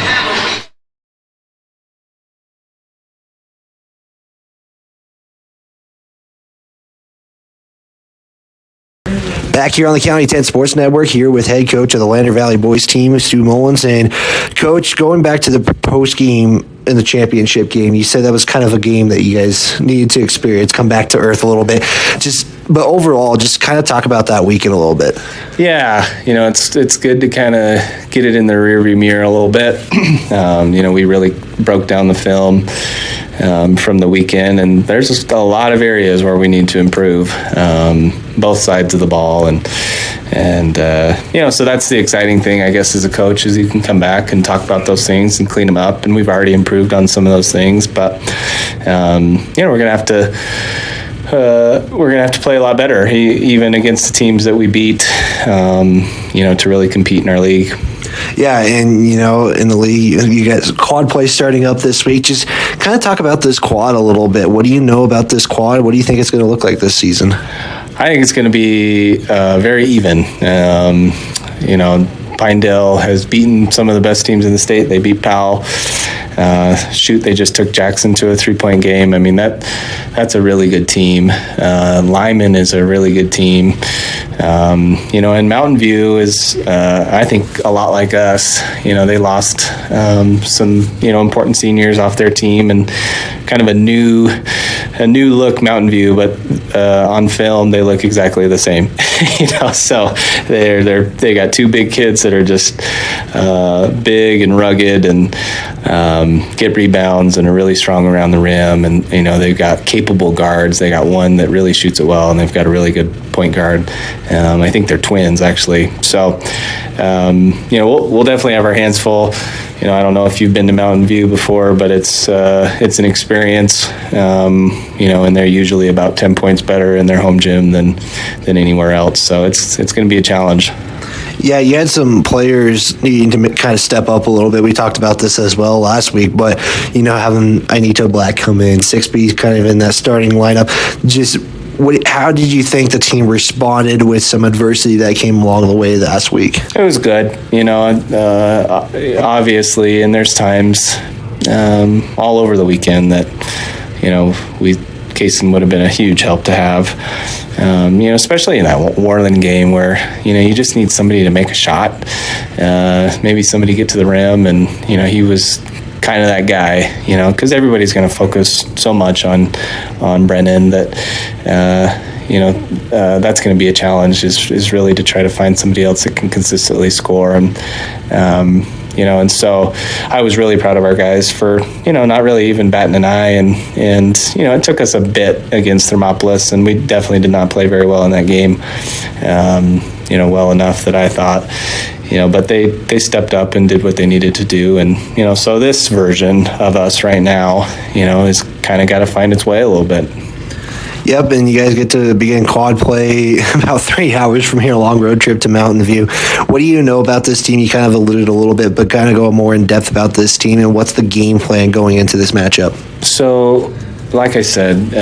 Back here on the County 10 Sports Network, here with head coach of the Lander Valley boys team, Stu Mullins. And Coach, going back to the post game in the championship game, you said that was kind of a game that you guys needed to experience, come back to earth a little bit. But overall, just kind of talk about that weekend a little bit. Yeah, it's good to kind of get it in the rearview mirror a little bit. We really broke down the film from the weekend, and there's just a lot of areas where we need to improve, both sides of the ball, and so that's the exciting thing, I guess, as a coach, is you can come back and talk about those things and clean them up, and we've already improved on some of those things, but we're gonna have to play a lot better, even against the teams that we beat, to really compete in our league. Yeah, and in the league, you guys quad play starting up this week. Just kind of talk about this quad a little bit. What do you know about this quad? What do you think it's going to look like this season? I think it's going to be very even. Pinedale has beaten some of the best teams in the state. They beat Powell. They just took Jackson to a 3-point game. I mean, that's a really good team. Lyman is a really good team. And Mountain View is, I think, a lot like us. They lost some, important seniors off their team, and kind of a new look Mountain View, but on film they look exactly the same. So they got two big kids that are just big and rugged and get rebounds and are really strong around the rim, and they've got capable guards. They got one that really shoots it well, and they've got a really good point guard. I think they're twins, actually. So we'll definitely have our hands full. I don't know if you've been to Mountain View before, but it's an experience. And they're usually about 10 points better in their home gym than anywhere else. So it's going to be a challenge. Yeah, you had some players needing to kind of step up a little bit. We talked about this as well last week, but having Anito Black come in, 6B kind of in that starting lineup, how did you think the team responded with some adversity that came along the way last week? It was good, obviously, and there's times all over the weekend that, Kaysen would have been a huge help to have, especially in that Warland game where, you just need somebody to make a shot, maybe somebody get to the rim, and, he was kind of that guy, because everybody's going to focus so much on Brennan that, that's going to be a challenge is really to try to find somebody else that can consistently score. And so I was really proud of our guys for, not really even batting an eye. And it took us a bit against Thermopolis, and we definitely did not play very well in that game, well enough that I thought, but they stepped up and did what they needed to do. And, so this version of us right now, is kind of got to find its way a little bit. Yep, and you guys get to begin quad play about 3 hours from here, a long road trip to Mountain View. What do you know about this team? You kind of alluded a little bit, but kind of go more in depth about this team, and what's the game plan going into this matchup? So, like I said,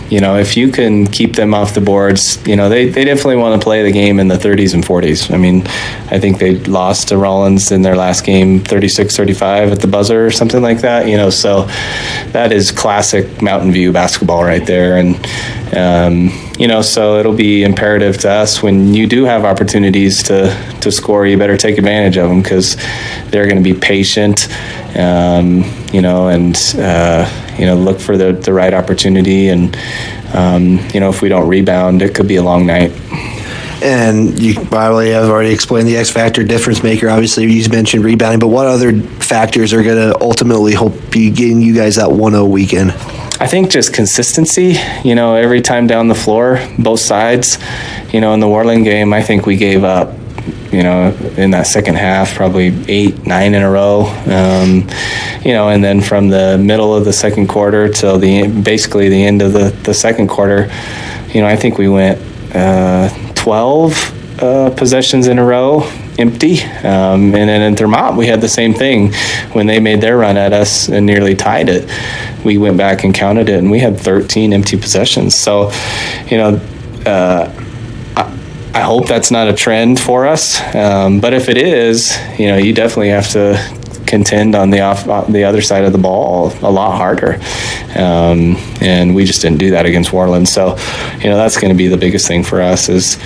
if you can keep them off the boards, they definitely want to play the game in the 30s and 40s. I mean, I think they lost to Rollins in their last game 36-35 at the buzzer or something like that, so that is classic Mountain View basketball right there. And, so it'll be imperative to us when you do have opportunities to score, you better take advantage of them, because they're going to be patient, look for the right opportunity. And, if we don't rebound, it could be a long night. And you probably have already explained the X factor difference maker. Obviously, you mentioned rebounding, but what other factors are going to ultimately help be getting you guys that 1-0 weekend? I think just consistency, every time down the floor, both sides. In the Worland game, I think we gave up, in that second half, probably 8-9 in a row. And then from the middle of the second quarter till basically the end of the second quarter, I think we went 12 possessions in a row empty. And then in Thermont, we had the same thing. When they made their run at us and nearly tied it, we went back and counted it, and we had 13 empty possessions. So, I hope that's not a trend for us. But if it is, you definitely have to contend on the other side of the ball a lot harder. And we just didn't do that against Worland. So, that's going to be the biggest thing for us is,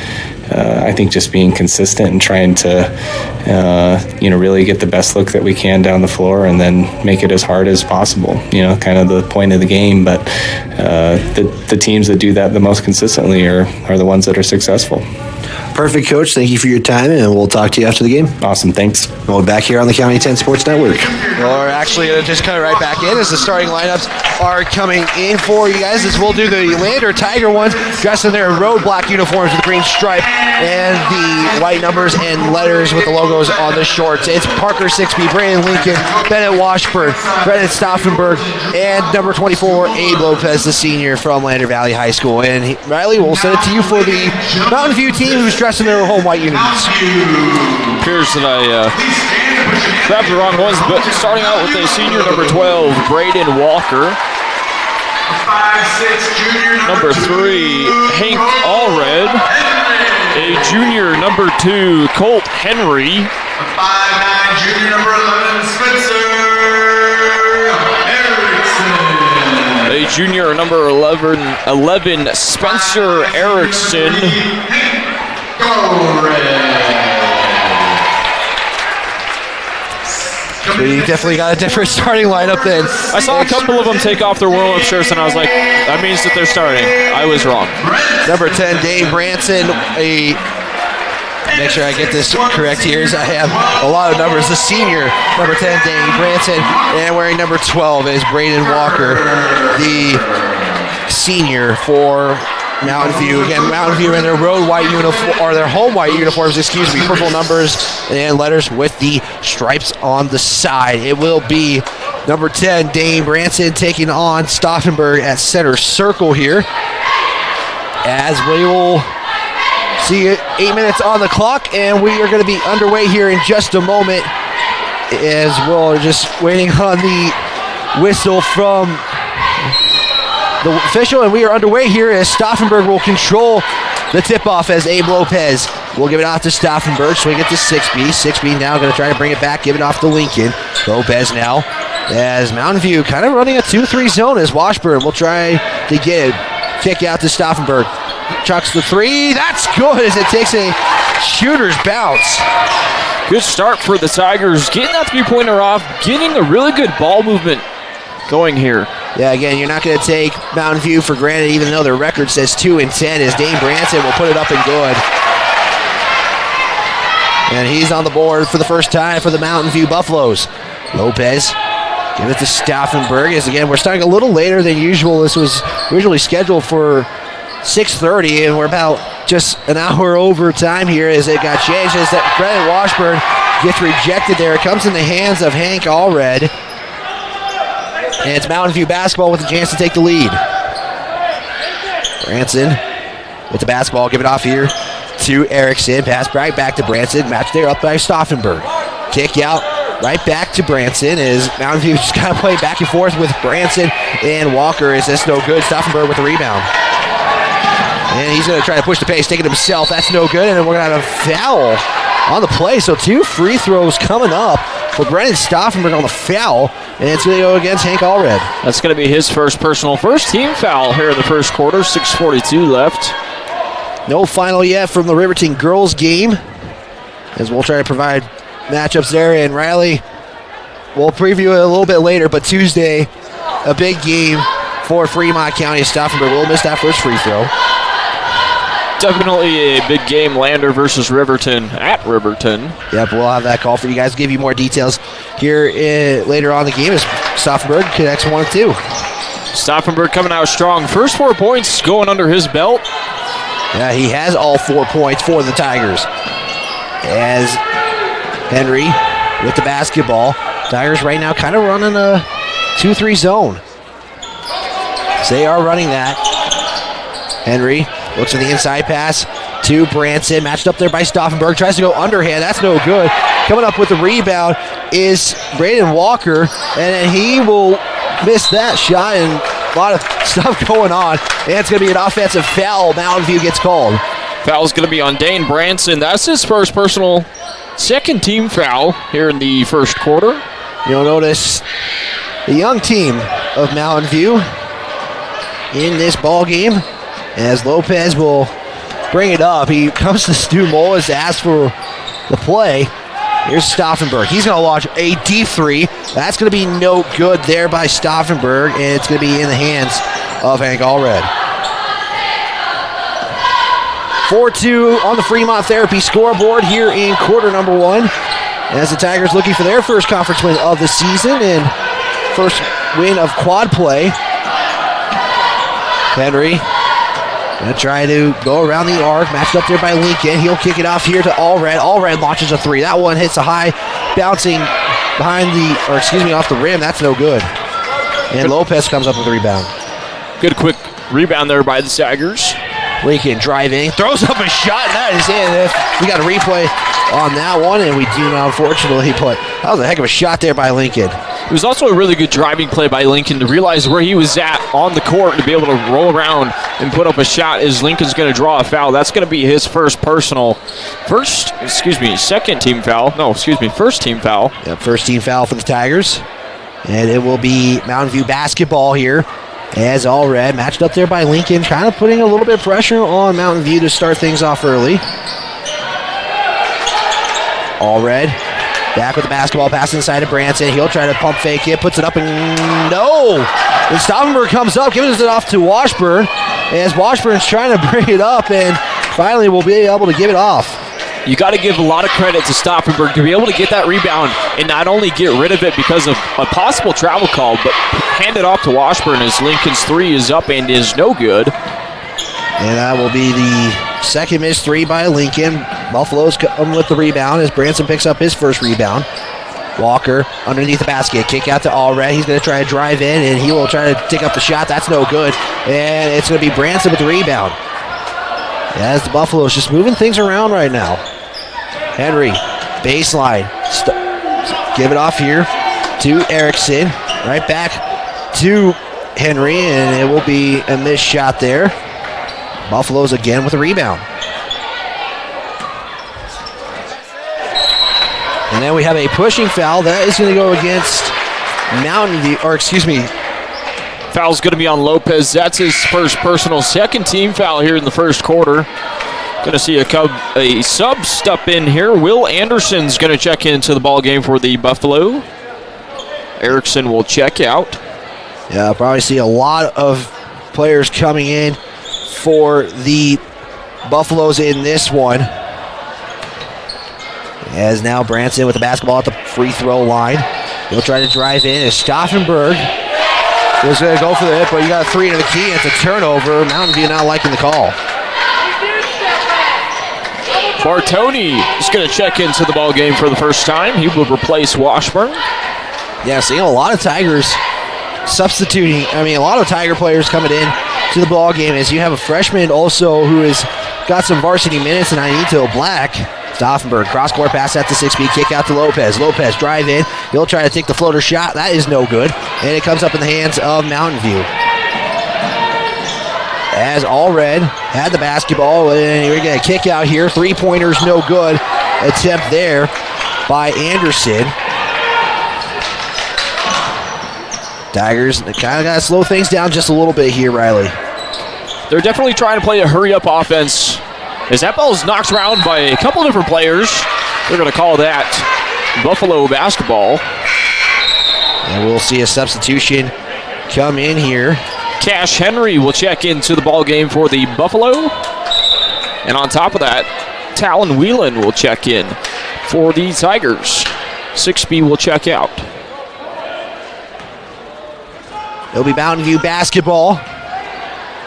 I think just being consistent and trying to, really get the best look that we can down the floor and then make it as hard as possible, kind of the point of the game. But the teams that do that the most consistently are the ones that are successful. Perfect, Coach. Thank you for your time, and we'll talk to you after the game. Awesome. Thanks. We'll be back here on the County 10 Sports Network. Well, we're actually going to just cut right back in as the starting lineups are coming in for you guys, as we'll do the Lander Tiger ones dressed in their road black uniforms with the green stripe and the white numbers and letters with the logos on the shorts. It's Parker 6B, Brandon Lincoln, Bennett Washburn, Brennan Stauffenberg, and number 24, Abe Lopez, the senior from Lander Valley High School. And Riley, we'll send it to you for the Mountain View team who's dressed in their home white uniforms. Appears that I grabbed the wrong ones, but starting out with a senior, number 12, Braden Walker. Number 3, Hank Allred. A junior, number 2, Colt Henry. 5'9", junior, number 11, Spencer Erickson. A junior, number 11, Spencer Erickson. We definitely got a different starting lineup then. I saw a couple of them take off their Worland shirts, and I was like, that means that they're starting. I was wrong. Number 10, Dave Branson. Make sure I get this correct here, as I have a lot of numbers. The senior, number 10, Dave Branson, and wearing number 12 is Braden Walker, the senior for Mountain View. Again, Mountain View in their road white uniform, or their home white uniforms, purple numbers and letters with the stripes on the side. It will be number 10, Dane Branson, taking on Stauffenberg at center circle here. As we will see 8 minutes on the clock, and we are going to be underway here in just a moment, as we're just waiting on the whistle from the official, and we are underway here as Stauffenberg will control the tip-off as Abe Lopez will give it off to Stauffenberg. Swing it to 6B. 6B now going to try to bring it back, give it off to Lincoln. Lopez now as Mountain View kind of running a 2-3 zone as Washburn will try to get it. Kick out to Stauffenberg. Chucks the 3. That's good as it takes a shooter's bounce. Good start for the Tigers. Getting that three-pointer off, getting a really good ball movement going here. Yeah, again, you're not going to take Mountain View for granted, even though their record says 2-10, as Dane Branson will put it up and good. And he's on the board for the first time for the Mountain View Buffaloes. Lopez, give it to Stauffenberg. As again, we're starting a little later than usual. This was originally scheduled for 6:30, and we're about just an hour over time here as it got changed. As that Brennan Washburn gets rejected there. It comes in the hands of Hank Allred. And it's Mountain View basketball with a chance to take the lead. Branson with the basketball, give it off here to Erickson. Pass right back to Branson. Match there up by Stauffenberg. Kick out right back to Branson as Mountain View just kind of play back and forth with Branson and Walker. Is this no good? Stauffenberg with the rebound. And he's going to try to push the pace, take it himself. That's no good. And then we're going to have a foul on the play. So 2 free throws coming up for Brennan Stauffenberg on the foul. And it's going to go against Hank Allred. That's going to be his first team foul here in the first quarter. 6:42 left. No final yet from the Riverton girls game, as we'll try to provide matchups there. And Riley, we'll preview it a little bit later, but Tuesday, a big game for Fremont County. Stauffenberg will miss that first free throw. Definitely a big game, Lander versus Riverton at Riverton. Yep, we'll have that call for you guys. Give you more details here later on in the game as Stauffenberg connects 1 and 2. Stauffenberg coming out strong. First 4 points going under his belt. Yeah, he has all 4 points for the Tigers. As Henry with the basketball. Tigers right now kind of running a 2-3 zone. So they are running that. Henry looks at the inside pass to Branson. Matched up there by Stauffenberg. Tries to go underhand. That's no good. Coming up with the rebound is Braden Walker. And then he will miss that shot. And a lot of stuff going on. And it's going to be an offensive foul. Mountain View gets called. Foul's going to be on Dane Branson. That's his first personal second team foul here in the first quarter. You'll notice the young team of Mountain View in this ball game as Lopez will bring it up. He comes to Stu Molas to ask for the play. Here's Stauffenberg. He's going to launch a deep three. That's going to be no good there by Stauffenberg, and it's going to be in the hands of Hank Allred. 4-2 on the Fremont Therapy scoreboard here in quarter number 1. As the Tigers looking for their first conference win of the season and first win of quad play. Henry going to try to go around the arc. Matched up there by Lincoln. He'll kick it off here to Allred. Allred launches a three. That one hits a high, bouncing off the rim. That's no good. And Lopez comes up with the rebound. Good quick rebound there by the Tigers. Lincoln driving, throws up a shot, and that is in. We got a replay on that one, and we do now, unfortunately, that was a heck of a shot there by Lincoln. It was also a really good driving play by Lincoln to realize where he was at on the court to be able to roll around and put up a shot as Lincoln's going to draw a foul. That's going to be his first team foul. Yeah, first team foul for the Tigers. And it will be Mountain View basketball here. As Allred matched up there by Lincoln, kind of putting a little bit of pressure on Mountain View to start things off early. Allred back with the basketball, pass inside to Branson. He'll try to pump fake it, puts it up, and no! And Stauffenberg comes up, gives it off to Washburn, as Washburn's trying to bring it up, and finally will be able to give it off. You got to give a lot of credit to Stauffenberg to be able to get that rebound and not only get rid of it because of a possible travel call, but hand it off to Washburn as Lincoln's three is up and is no good. And that will be the second missed three by Lincoln. Buffalo's come with the rebound as Branson picks up his first rebound. Walker underneath the basket, kick out to Allred. He's going to try to drive in, and he will try to take up the shot. That's no good. And it's going to be Branson with the rebound. As the Buffaloes just moving things around right now. Henry, baseline. Give it off here to Erickson. Right back to Henry, and it will be a missed shot there. Buffaloes again with a rebound. And then we have a pushing foul. That is going to go against Mountain View, Foul's going to be on Lopez. That's his first personal second team foul here in the first quarter. Going to see a sub step in here. Will Anderson's going to check into the ball game for the Buffalo. Erickson will check out. Yeah, I'll probably see a lot of players coming in for the Buffaloes in this one. As now Branson with the basketball at the free throw line. He'll try to drive in as Stauffenberg was going to go for it, but you got a three into the key. It's a turnover. Mountain View not liking the call. Bartoni is going to check into the ball game for the first time. He will replace Washburn. Yeah, seeing a lot of Tigers substituting. A lot of Tiger players coming in to the ball game as you have a freshman also who has got some varsity minutes, and Anito Black. Stauffenberg, cross-court pass at the 6-feet, kick out to Lopez. Lopez drive in. He'll try to take the floater shot. That is no good. And it comes up in the hands of Mountain View. As Allred had the basketball, and we're going to kick out here. Three-pointers, no good. Attempt there by Anderson. Tigers kind of got to slow things down just a little bit here, Riley. They're definitely trying to play a hurry-up offense. As that ball is knocked around by a couple different players, they're going to call that Buffalo basketball. And we'll see a substitution come in here. Cash Henry will check into the ball game for the Buffalo. And on top of that, Talon Whelan will check in for the Tigers. 6B will check out. It'll be Mountain View basketball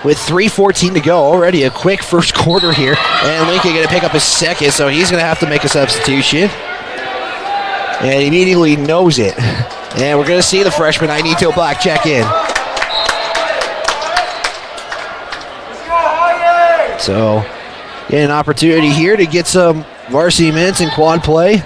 with 3:14 to go. Already a quick first quarter here. And Lincoln going to pick up his second, so he's going to have to make a substitution. And he immediately knows it. And we're going to see the freshman, Inito Black, check in. So, get an opportunity here to get some varsity minutes in quad play.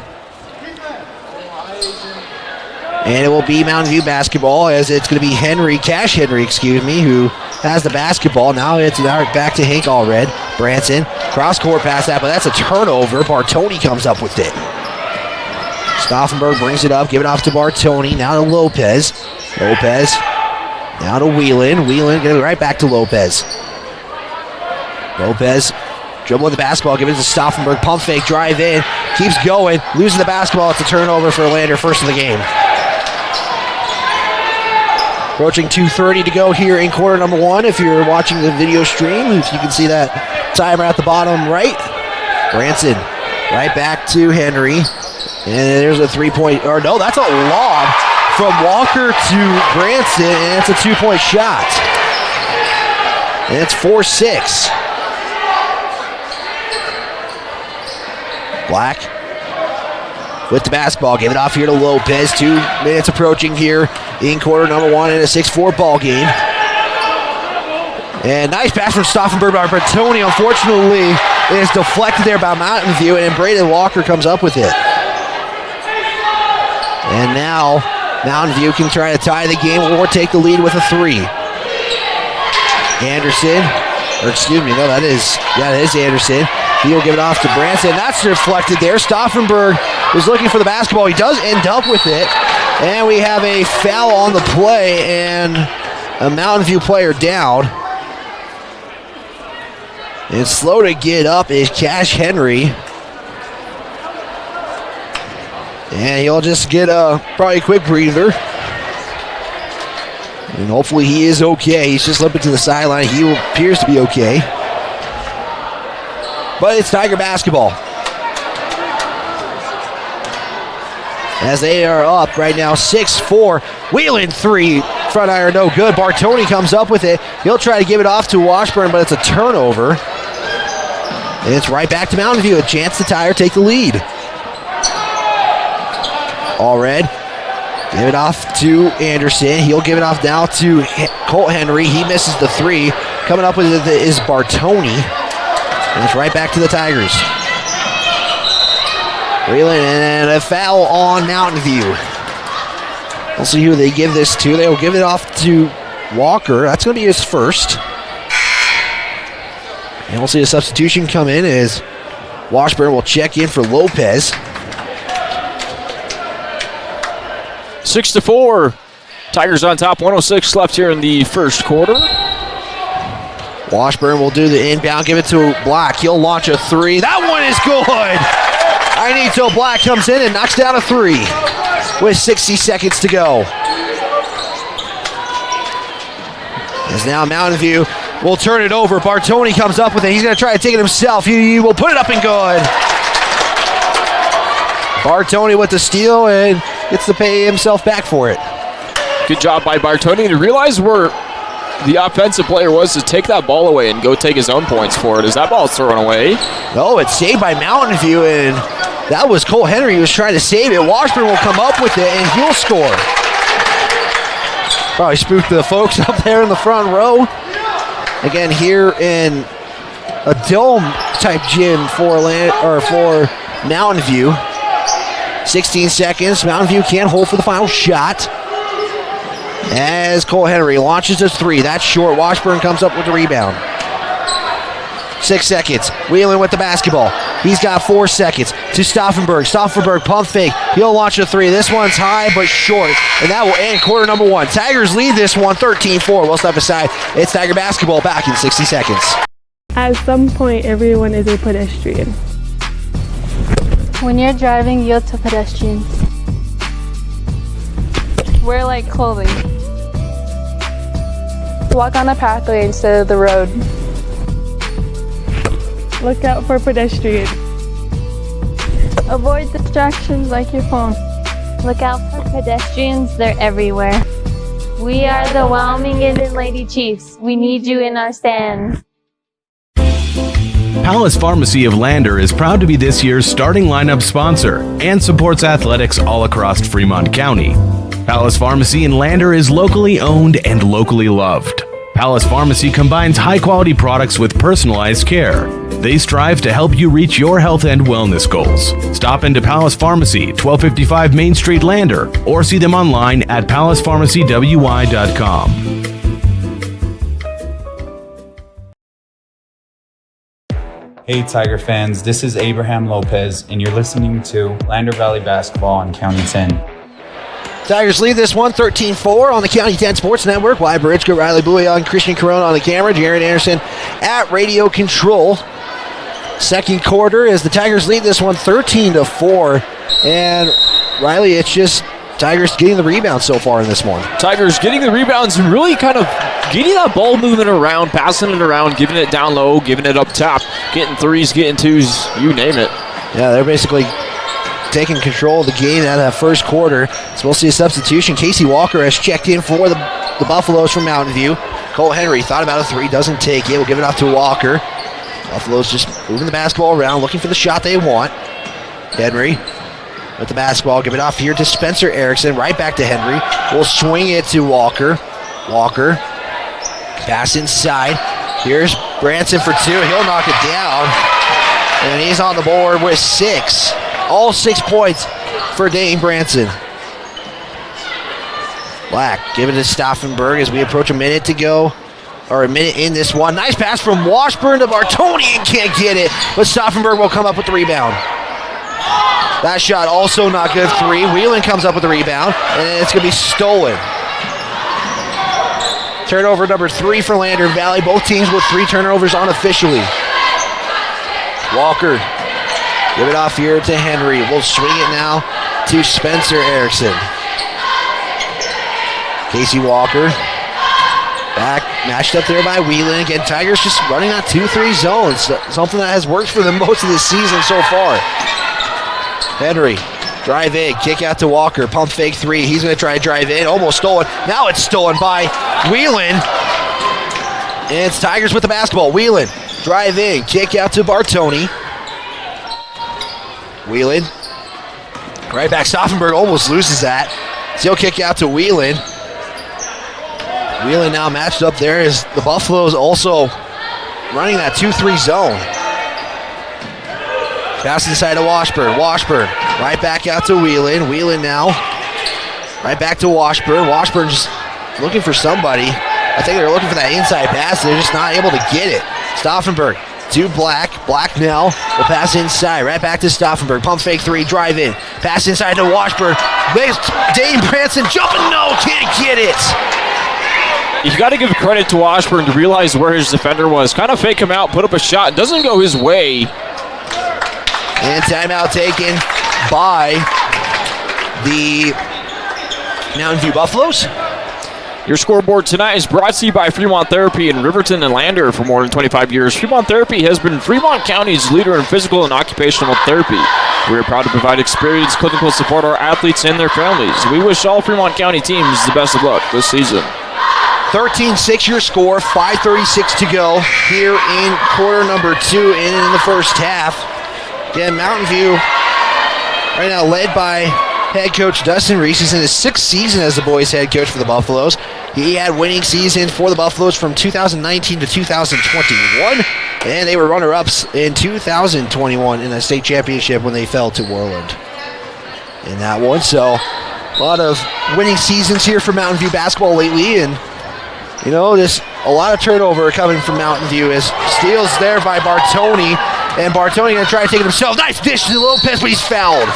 And it will be Mountain View basketball, as it's going to be Cash Henry, who has the basketball. Now it's back to Hank Allred. Branson, cross-court pass that, but that's a turnover. Bartoni comes up with it. Stauffenberg brings it up, give it off to Bartoni. Now to Lopez. Now to Whelan. Whelan getting right back to Lopez. Lopez dribbling the basketball, giving it to Stauffenberg. Pump fake, drive in. Keeps going. Losing the basketball. It's a turnover for Lander, first of the game. Approaching 2:30 to go here in quarter number one. If you're watching the video stream, if you can see that timer at the bottom right. Branson right back to Henry. And there's a three-point, or no, that's a lob from Walker to Branson, and it's a two-point shot. And it's 4-6. Black with the basketball, give it off here to Lopez. 2 minutes approaching here in quarter number one in a 6-4 ball game. And nice pass from Stauffenberg by Bartoni. Unfortunately, it is deflected there by Mountain View, and Braden Walker comes up with it. And now Mountain View can try to tie the game or take the lead with a three. Anderson, that is Anderson. He'll give it off to Branson. That's deflected there. Stauffenberg was looking for the basketball. He does end up with it. And we have a foul on the play and a Mountain View player down. And slow to get up is Cash Henry. And he'll just get probably a quick breather. And hopefully he is okay. He's just limping to the sideline. He appears to be okay. But it's Tiger basketball. As they are up right now, 6-4. Whelan three. Front iron no good. Bartoni comes up with it. He'll try to give it off to Washburn, but it's a turnover. And it's right back to Mountain View. A chance to tie or take the lead. Allred, give it off to Anderson. He'll give it off now to Colt Henry. He misses the three. Coming up with it is Bartoni. And it's right back to the Tigers. Whelan, and a foul on Mountain View. We'll see who they give this to. They'll give it off to Walker. That's going to be his first. And we'll see a substitution come in as Washburn will check in for Lopez. 6-4. Tigers on top. 1:06 left here in the first quarter. Washburn will do the inbound. Give it to Black. He'll launch a three. That one is good. Inito Black comes in and knocks down a three with 60 seconds to go. As now Mountain View will turn it over. Bartoni comes up with it. He's going to try to take it himself. He will put it up and good. Bartoni with the steal and gets to pay himself back for it. Good job by Bartoni to realize where the offensive player was to take that ball away and go take his own points for it. As that ball's thrown away. No, it's saved by Mountain View, and that was Cole Henry who was trying to save it. Washburn will come up with it, and he'll score. Probably spooked the folks up there in the front row. Again, here in a dome-type gym for Mountain View. 16 seconds. Mountain View can't hold for the final shot. As Cole Henry launches a three. That's short. Washburn comes up with the rebound. 6 seconds. Whelan with the basketball. He's got 4 seconds to Stauffenberg. Stauffenberg pump fake. He'll launch a three. This one's high but short. And that will end quarter number one. Tigers lead this one 13-4. We'll step aside. It's Tiger basketball back in 60 seconds. At some point, everyone is a pedestrian. When you're driving, yield to pedestrians. Wear light clothing. Walk on a pathway instead of the road. Look out for pedestrians. Avoid distractions like your phone. Look out for pedestrians, they're everywhere. We are the Wyoming Lady Chiefs. We need you in our stands. Palace Pharmacy of Lander is proud to be this year's starting lineup sponsor and supports athletics all across Fremont County. Palace Pharmacy in Lander is locally owned and locally loved. Palace Pharmacy combines high-quality products with personalized care. They strive to help you reach your health and wellness goals. Stop into Palace Pharmacy, 1255 Main Street, Lander, or see them online at palacepharmacywy.com. Hey Tiger fans, this is Abraham Lopez, and you're listening to Lander Valley Basketball on County 10. Tigers lead this one 13-4 on the County 10 Sports Network. Wyatt Barichka, Riley Bouillon, Christian Corona on the camera, Jared Anderson at radio control. Second quarter as the Tigers lead this one 13-4. And Riley, it's just Tigers getting the rebound so far in this one. Tigers getting the rebounds and really kind of getting that ball moving around, passing it around, giving it down low, giving it up top, getting threes, getting twos, you name it. Yeah, they're basically taking control of the game out of that first quarter. So we'll see a substitution. Casey Walker has checked in for the Buffaloes from Mountain View. Cole Henry thought about a three, doesn't take it. We'll give it off to Walker. Buffaloes just moving the basketball around, looking for the shot they want. Henry with the basketball, give it off here to Spencer Erickson. Right back to Henry. We'll swing it to Walker. Walker, pass inside. Here's Branson for two. He'll knock it down. And he's on the board with 6. All 6 points for Dane Branson. Black, give it to Stauffenberg as we approach a minute to go. Or a minute in this one. Nice pass from Washburn to Bartoni and can't get it. But Stauffenberg will come up with the rebound. That shot also not good. 3. Whelan comes up with the rebound. And it's going to be stolen. Turnover number 3 for Lander Valley. Both teams with 3 turnovers unofficially. Walker. Give it off here to Henry. We'll swing it now to Spencer Erickson. Casey Walker. Back, matched up there by Whelan. Again, Tigers just running that 2-3 zone. Something that has worked for them most of this season so far. Henry, drive in, kick out to Walker. Pump fake 3. He's going to try to drive in. Almost stolen. Now it's stolen by Whelan. And it's Tigers with the basketball. Whelan, drive in, kick out to Bartoni. Whelan. Right back. Stauffenberg almost loses that. Still kick out to Whelan. Whelan now matched up there as the Buffaloes also running that 2-3 zone. Pass inside to Washburn. Washburn right back out to Whelan. Whelan now right back to Washburn. Washburn just looking for somebody. I think they're looking for that inside pass. They're just not able to get it. Stauffenberg to Black. Black now will pass inside. Right back to Stauffenberg. Pump fake 3. Drive in. Pass inside to Washburn. Dane Branson jumping. No, can't get it. You got to give credit to Washburn to realize where his defender was. Kind of fake him out, put up a shot. Doesn't go his way. And timeout taken by the Mountain View Buffaloes. Your scoreboard tonight is brought to you by Fremont Therapy in Riverton and Lander for more than 25 years. Fremont Therapy has been Fremont County's leader in physical and occupational therapy. We are proud to provide experienced clinical support to our athletes and their families. We wish all Fremont County teams the best of luck this season. 13-6 your score, 5:36 to go here in quarter number 2 and in the first half. Again, Mountain View right now led by head coach Dustin Reese. He's in his 6th season as the boys head coach for the Buffaloes. He had winning seasons for the Buffaloes from 2019 to 2021, and they were runner-ups in 2021 in the state championship when they fell to Worland in that one. So a lot of winning seasons here for Mountain View basketball lately, and you know, there's a lot of turnover coming from Mountain View as steals there by Bartoni, and Bartoni going to try to take it himself. Nice dish to Lopez, but he's fouled.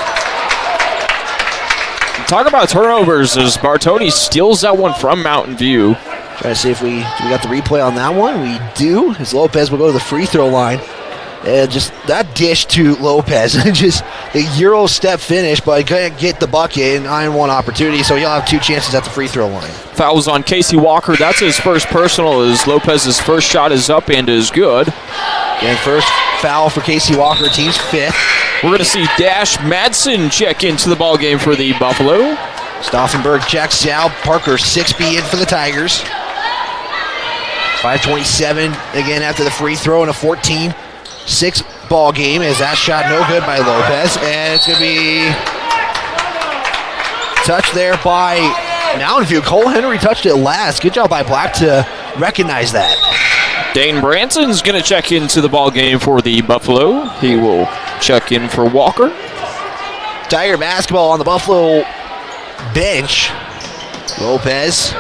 Talk about turnovers as Bartoni steals that one from Mountain View. Try to see if we got the replay on that one. We do, as Lopez will go to the free throw line. And just that dish to Lopez, just a Euro step finish, but couldn't get the bucket and 9-1 opportunity, so he'll have 2 chances at the free throw line. Fouls on Casey Walker. That's his first personal as Lopez's first shot is up and is good. And first foul for Casey Walker, team's 5th. We're going to see Dash Madsen check into the ballgame for the Buffalo. Stauffenberg checks out. Parker 6B in for the Tigers. 5:27 again after the free throw in a 14-6 ball game as that shot no good by Lopez. And it's going to be touched there by Mountain View. Cole Henry touched it last. Good job by Black to recognize that. Dane Branson's going to check into the ball game for the Buffalo. He will check in for Walker. Tiger basketball on the Buffalo bench. Lopez.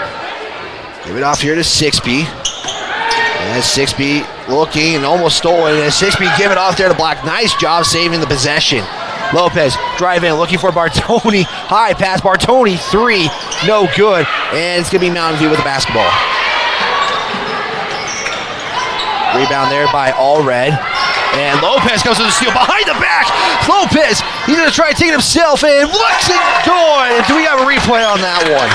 Give it off here to 6B. And 6B looking and almost stolen. And 6B give it off there to Black. Nice job saving the possession. Lopez drive in, looking for Bartoni. High pass, Bartoni, 3, no good. And it's going to be Mountain View with the basketball. Rebound there by Allred. And Lopez comes to the steal behind the back. Lopez, he's going to try to take it himself, and looks it good. Do we have a replay on that one?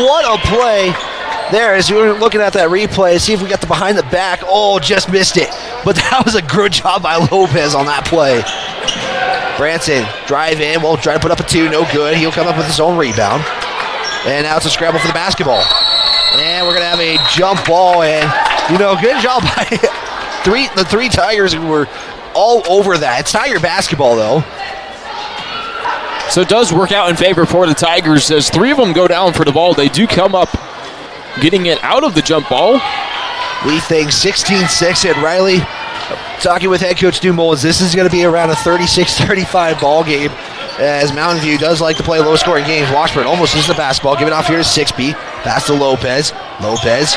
What a play there as we were looking at that replay. See if we got the behind the back. Oh, just missed it. But that was a good job by Lopez on that play. Branson, drive in, will try to put up a 2, no good. He'll come up with his own rebound. And now it's a scramble for the basketball. And we're going to have a jump ball, and, good job by the three Tigers who were all over that. It's Tiger basketball, though. So it does work out in favor for the Tigers as 3 of them go down for the ball. They do come up getting it out of the jump ball. We think 16-6 at Riley. Talking with head coach Stu Mullins, this is going to be around a 36-35 ball game as Mountain View does like to play low-scoring games. Washburn almost loses the basketball. Give it off here to 6B. Pass to Lopez. Lopez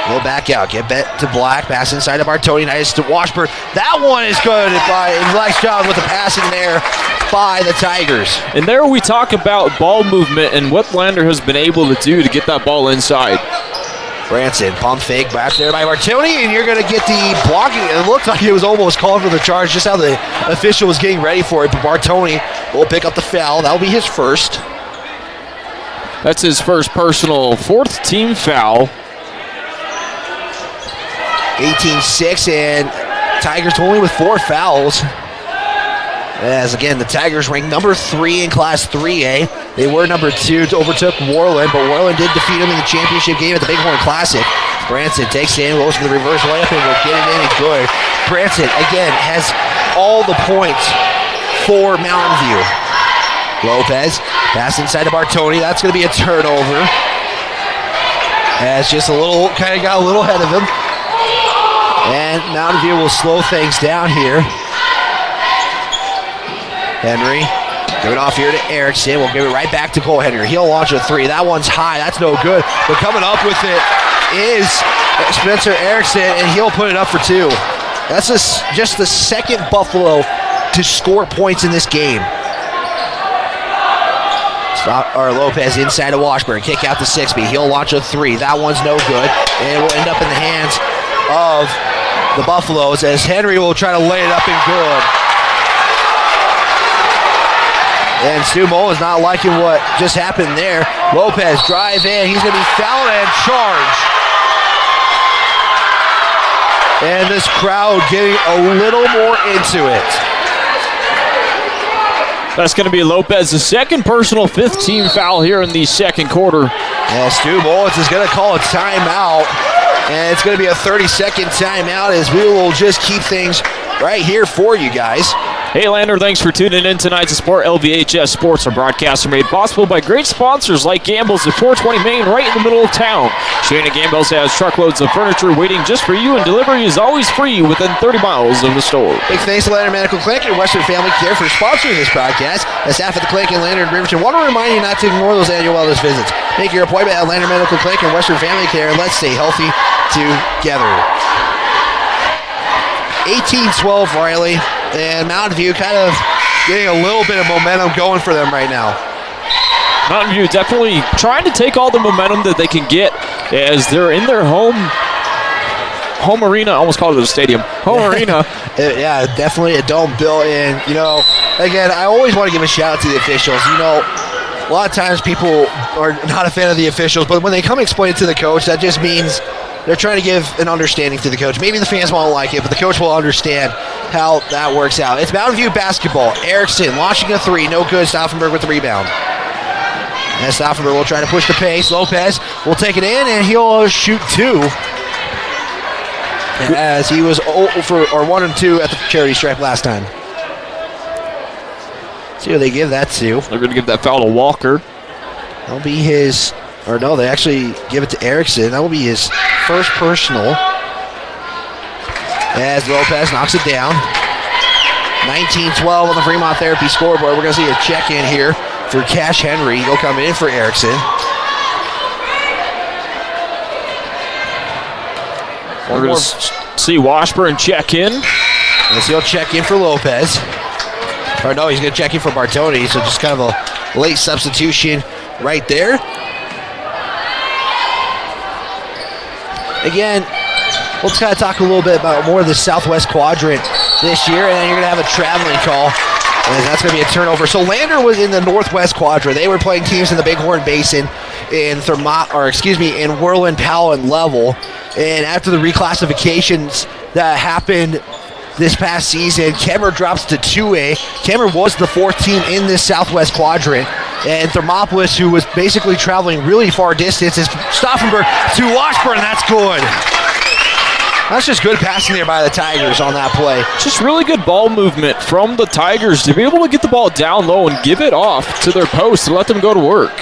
will back out. Get back to Black. Pass inside of Bartoni. Nice to Washburn. That one is good by Black's job with the pass in there by the Tigers. And there we talk about ball movement and what Lander has been able to do to get that ball inside. Branson, pump fake back there by Bartoni, and you're going to get the blocking. It looked like it was almost called for the charge, just how the official was getting ready for it. But Bartoni will pick up the foul. That'll be his first. That's his first personal, 4th team foul. 18-6, and Tigers only with 4 fouls. As again, the Tigers ranked number 3 in Class 3A. They were number 2, overtook Worland, but Worland did defeat them in the championship game at the Bighorn Classic. Branson takes it in, goes for the reverse layup, and will get it in and good. Branson, again, has all the points for Mountain View. Lopez, pass inside to Bartoni. That's going to be a turnover. As just got a little ahead of him. And Mountain View will slow things down here. Henry, give it off here to Erickson. We'll give it right back to Cole Henry. He'll launch a 3. That one's high. That's no good. But coming up with it is Spencer Erickson, and he'll put it up for 2. That's just the second Buffalo to score points in this game. Lopez inside of Washburn. Kick out to 6B. He'll launch a 3. That one's no good. And it will end up in the hands of the Buffaloes as Henry will try to lay it up and good. And Stu Mullins not liking what just happened there. Lopez drive in. He's going to be fouled and charged. And this crowd getting a little more into it. That's going to be Lopez's second personal 5th team foul here in the second quarter. And Stu Mullins is going to call a timeout. And it's going to be a 30-second timeout as we will just keep things right here for you guys. Hey Lander, thanks for tuning in tonight to Sport LVHS Sports. Our broadcasts are made possible by great sponsors like Gamble's at 420 Main, right in the middle of town. Shana Gamble's has truckloads of furniture waiting just for you, and delivery is always free within 30 miles of the store. Big thanks to Lander Medical Clinic and Western Family Care for sponsoring this broadcast. The staff at the clinic in Lander and Riverton want to remind you not to ignore those annual wellness visits. Make your appointment at Lander Medical Clinic and Western Family Care, and let's stay healthy together. 18-12 Riley, and Mountain View kind of getting a little bit of momentum going for them right now. Mountain View definitely trying to take all the momentum that they can get as they're in their home arena. I almost called it a stadium. Home arena. Yeah, definitely a dome built in. Again, I always want to give a shout out to the officials. A lot of times people are not a fan of the officials, but when they come explain it to the coach, that just means they're trying to give an understanding to the coach. Maybe the fans won't like it, but the coach will understand how that works out. It's Mountain View basketball. Erickson launching a 3, no good. Stauffenberg with the rebound. As Stauffenberg will try to push the pace. Lopez will take it in, and he'll shoot 2. As he was 1 and 2 at the charity stripe last time. See who they give that to. They're going to give that foul to Walker. That'll be his, or no, they actually give it to Erickson. That will be his first personal. As Lopez knocks it down. 19-12 on the Fremont Therapy scoreboard. We're going to see a check-in here for Cash Henry. He'll come in for Erickson. We're going to see Washburn check in. Yes, he'll check in for Lopez. Or no, he's going to check in for Bartoni, so just kind of a late substitution right there. Again, let's kind of talk a little bit about more of the Southwest Quadrant this year, and then you're going to have a traveling call, and that's going to be a turnover. So Lander was in the Northwest Quadrant. They were playing teams in the Bighorn Basin in in Whirland, Powell, and Level. And after the reclassifications that happened this past season, Kemmer drops to 2A. Kemmer was the 4th team in this Southwest Quadrant. And Thermopolis, who was basically traveling really far distance, is Stauffenberg to Washburn. That's good. That's just good passing there by the Tigers on that play. Just really good ball movement from the Tigers to be able to get the ball down low and give it off to their post and let them go to work.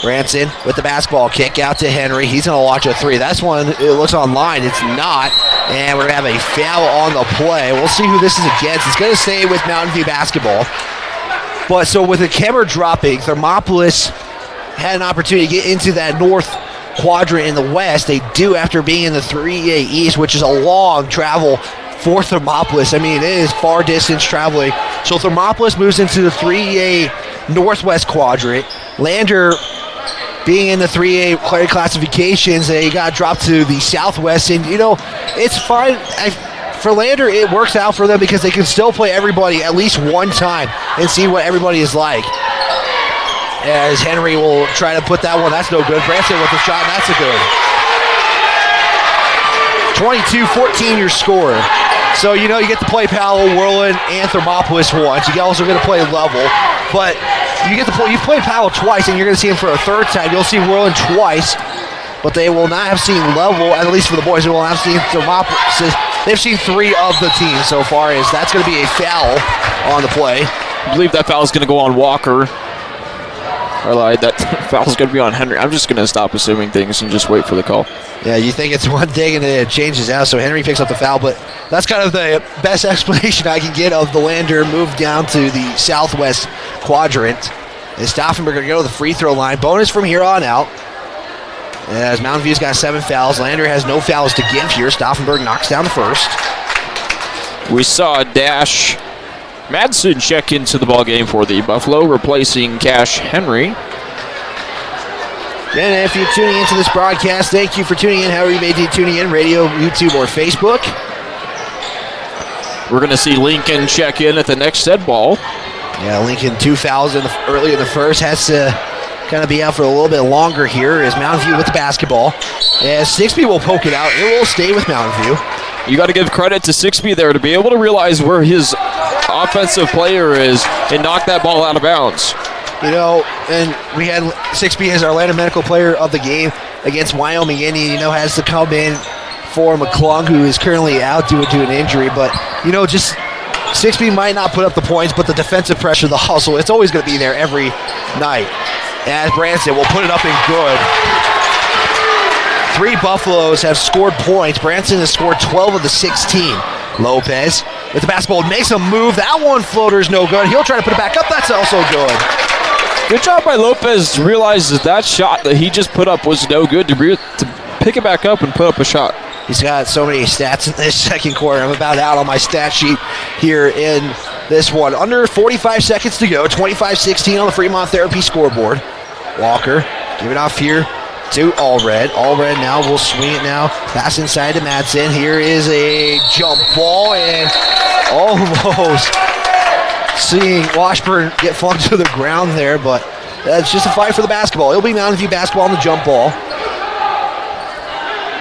Branson with the basketball, kick out to Henry. He's going to launch a 3. That's one, it looks online. It's not. And we're going to have a foul on the play. We'll see who this is against. It's going to stay with Mountain View basketball. But so with the Kemmer dropping, Thermopolis had an opportunity to get into that North Quadrant in the West. They do after being in the 3A East, which is a long travel for Thermopolis. I mean, it is far distance traveling. So Thermopolis moves into the 3A Northwest Quadrant. Lander, being in the 3A classifications, they got dropped to the Southwest. And, it's fine. For Lander, it works out for them because they can still play everybody at least one time and see what everybody is like. As Henry will try to put that one. That's no good. Branson with the shot, and that's a good. 22-14 your score. So, you get to play Powell, Whirland, and Thermopolis once. You also get to play Level. But you've played Powell twice, and you're going to see him for a third time. You'll see Whirland twice, but they will not have seen Level, at least for the boys. They will not have seen Thermopolis. They've seen 3 of the teams so far. That's going to be a foul on the play. I believe that foul is going to go on Walker. I lied. That foul's going to be on Henry. I'm just going to stop assuming things and just wait for the call. Yeah, you think it's one thing and then it changes out. So Henry picks up the foul, but that's kind of the best explanation I can get of the Lander move down to the Southwest Quadrant. Is Stauffenberg going to go to the free throw line? Bonus from here on out. As Mountain View's got 7 fouls. Lander has no fouls to give here. Stauffenberg knocks down the first. We saw Dash Madsen check into the ball game for the Buffalo, replacing Cash Henry. And if you're tuning into this broadcast, thank you for tuning in. However you may be tuning in, radio, YouTube, or Facebook. We're going to see Lincoln check in at the next set ball. Yeah, Lincoln 2 fouls early in the first. Has to kind of be out for a little bit longer here as Mountain View with the basketball. As Sixby will poke it out. It will stay with Mountain View. You got to give credit to Sixby there to be able to realize where his offensive player is and knock that ball out of bounds. And we had Sixby as our Atlanta Medical Player of the game against Wyoming Indian. Has to come in for McClung, who is currently out due to an injury. But, just Sixby might not put up the points, but the defensive pressure, the hustle, it's always going to be there every night. As Branson will put it up and good. 3 Buffaloes have scored points. Branson has scored 12 of the 16. Lopez with the basketball makes a move. That one floater is no good. He'll try to put it back up. That's also good. Good job by Lopez to realize that shot that he just put up was no good to pick it back up and put up a shot. He's got so many stats in this second quarter. I'm about out on my stat sheet here in this one. Under 45 seconds to go. 25-16 on the Fremont Therapy scoreboard. Walker give it off here to Allred. Allred now will swing it now. Pass inside to Madsen. Here is a jump ball and almost seeing Washburn get flung to the ground there, but that's just a fight for the basketball. It'll be Mountain View basketball on the jump ball.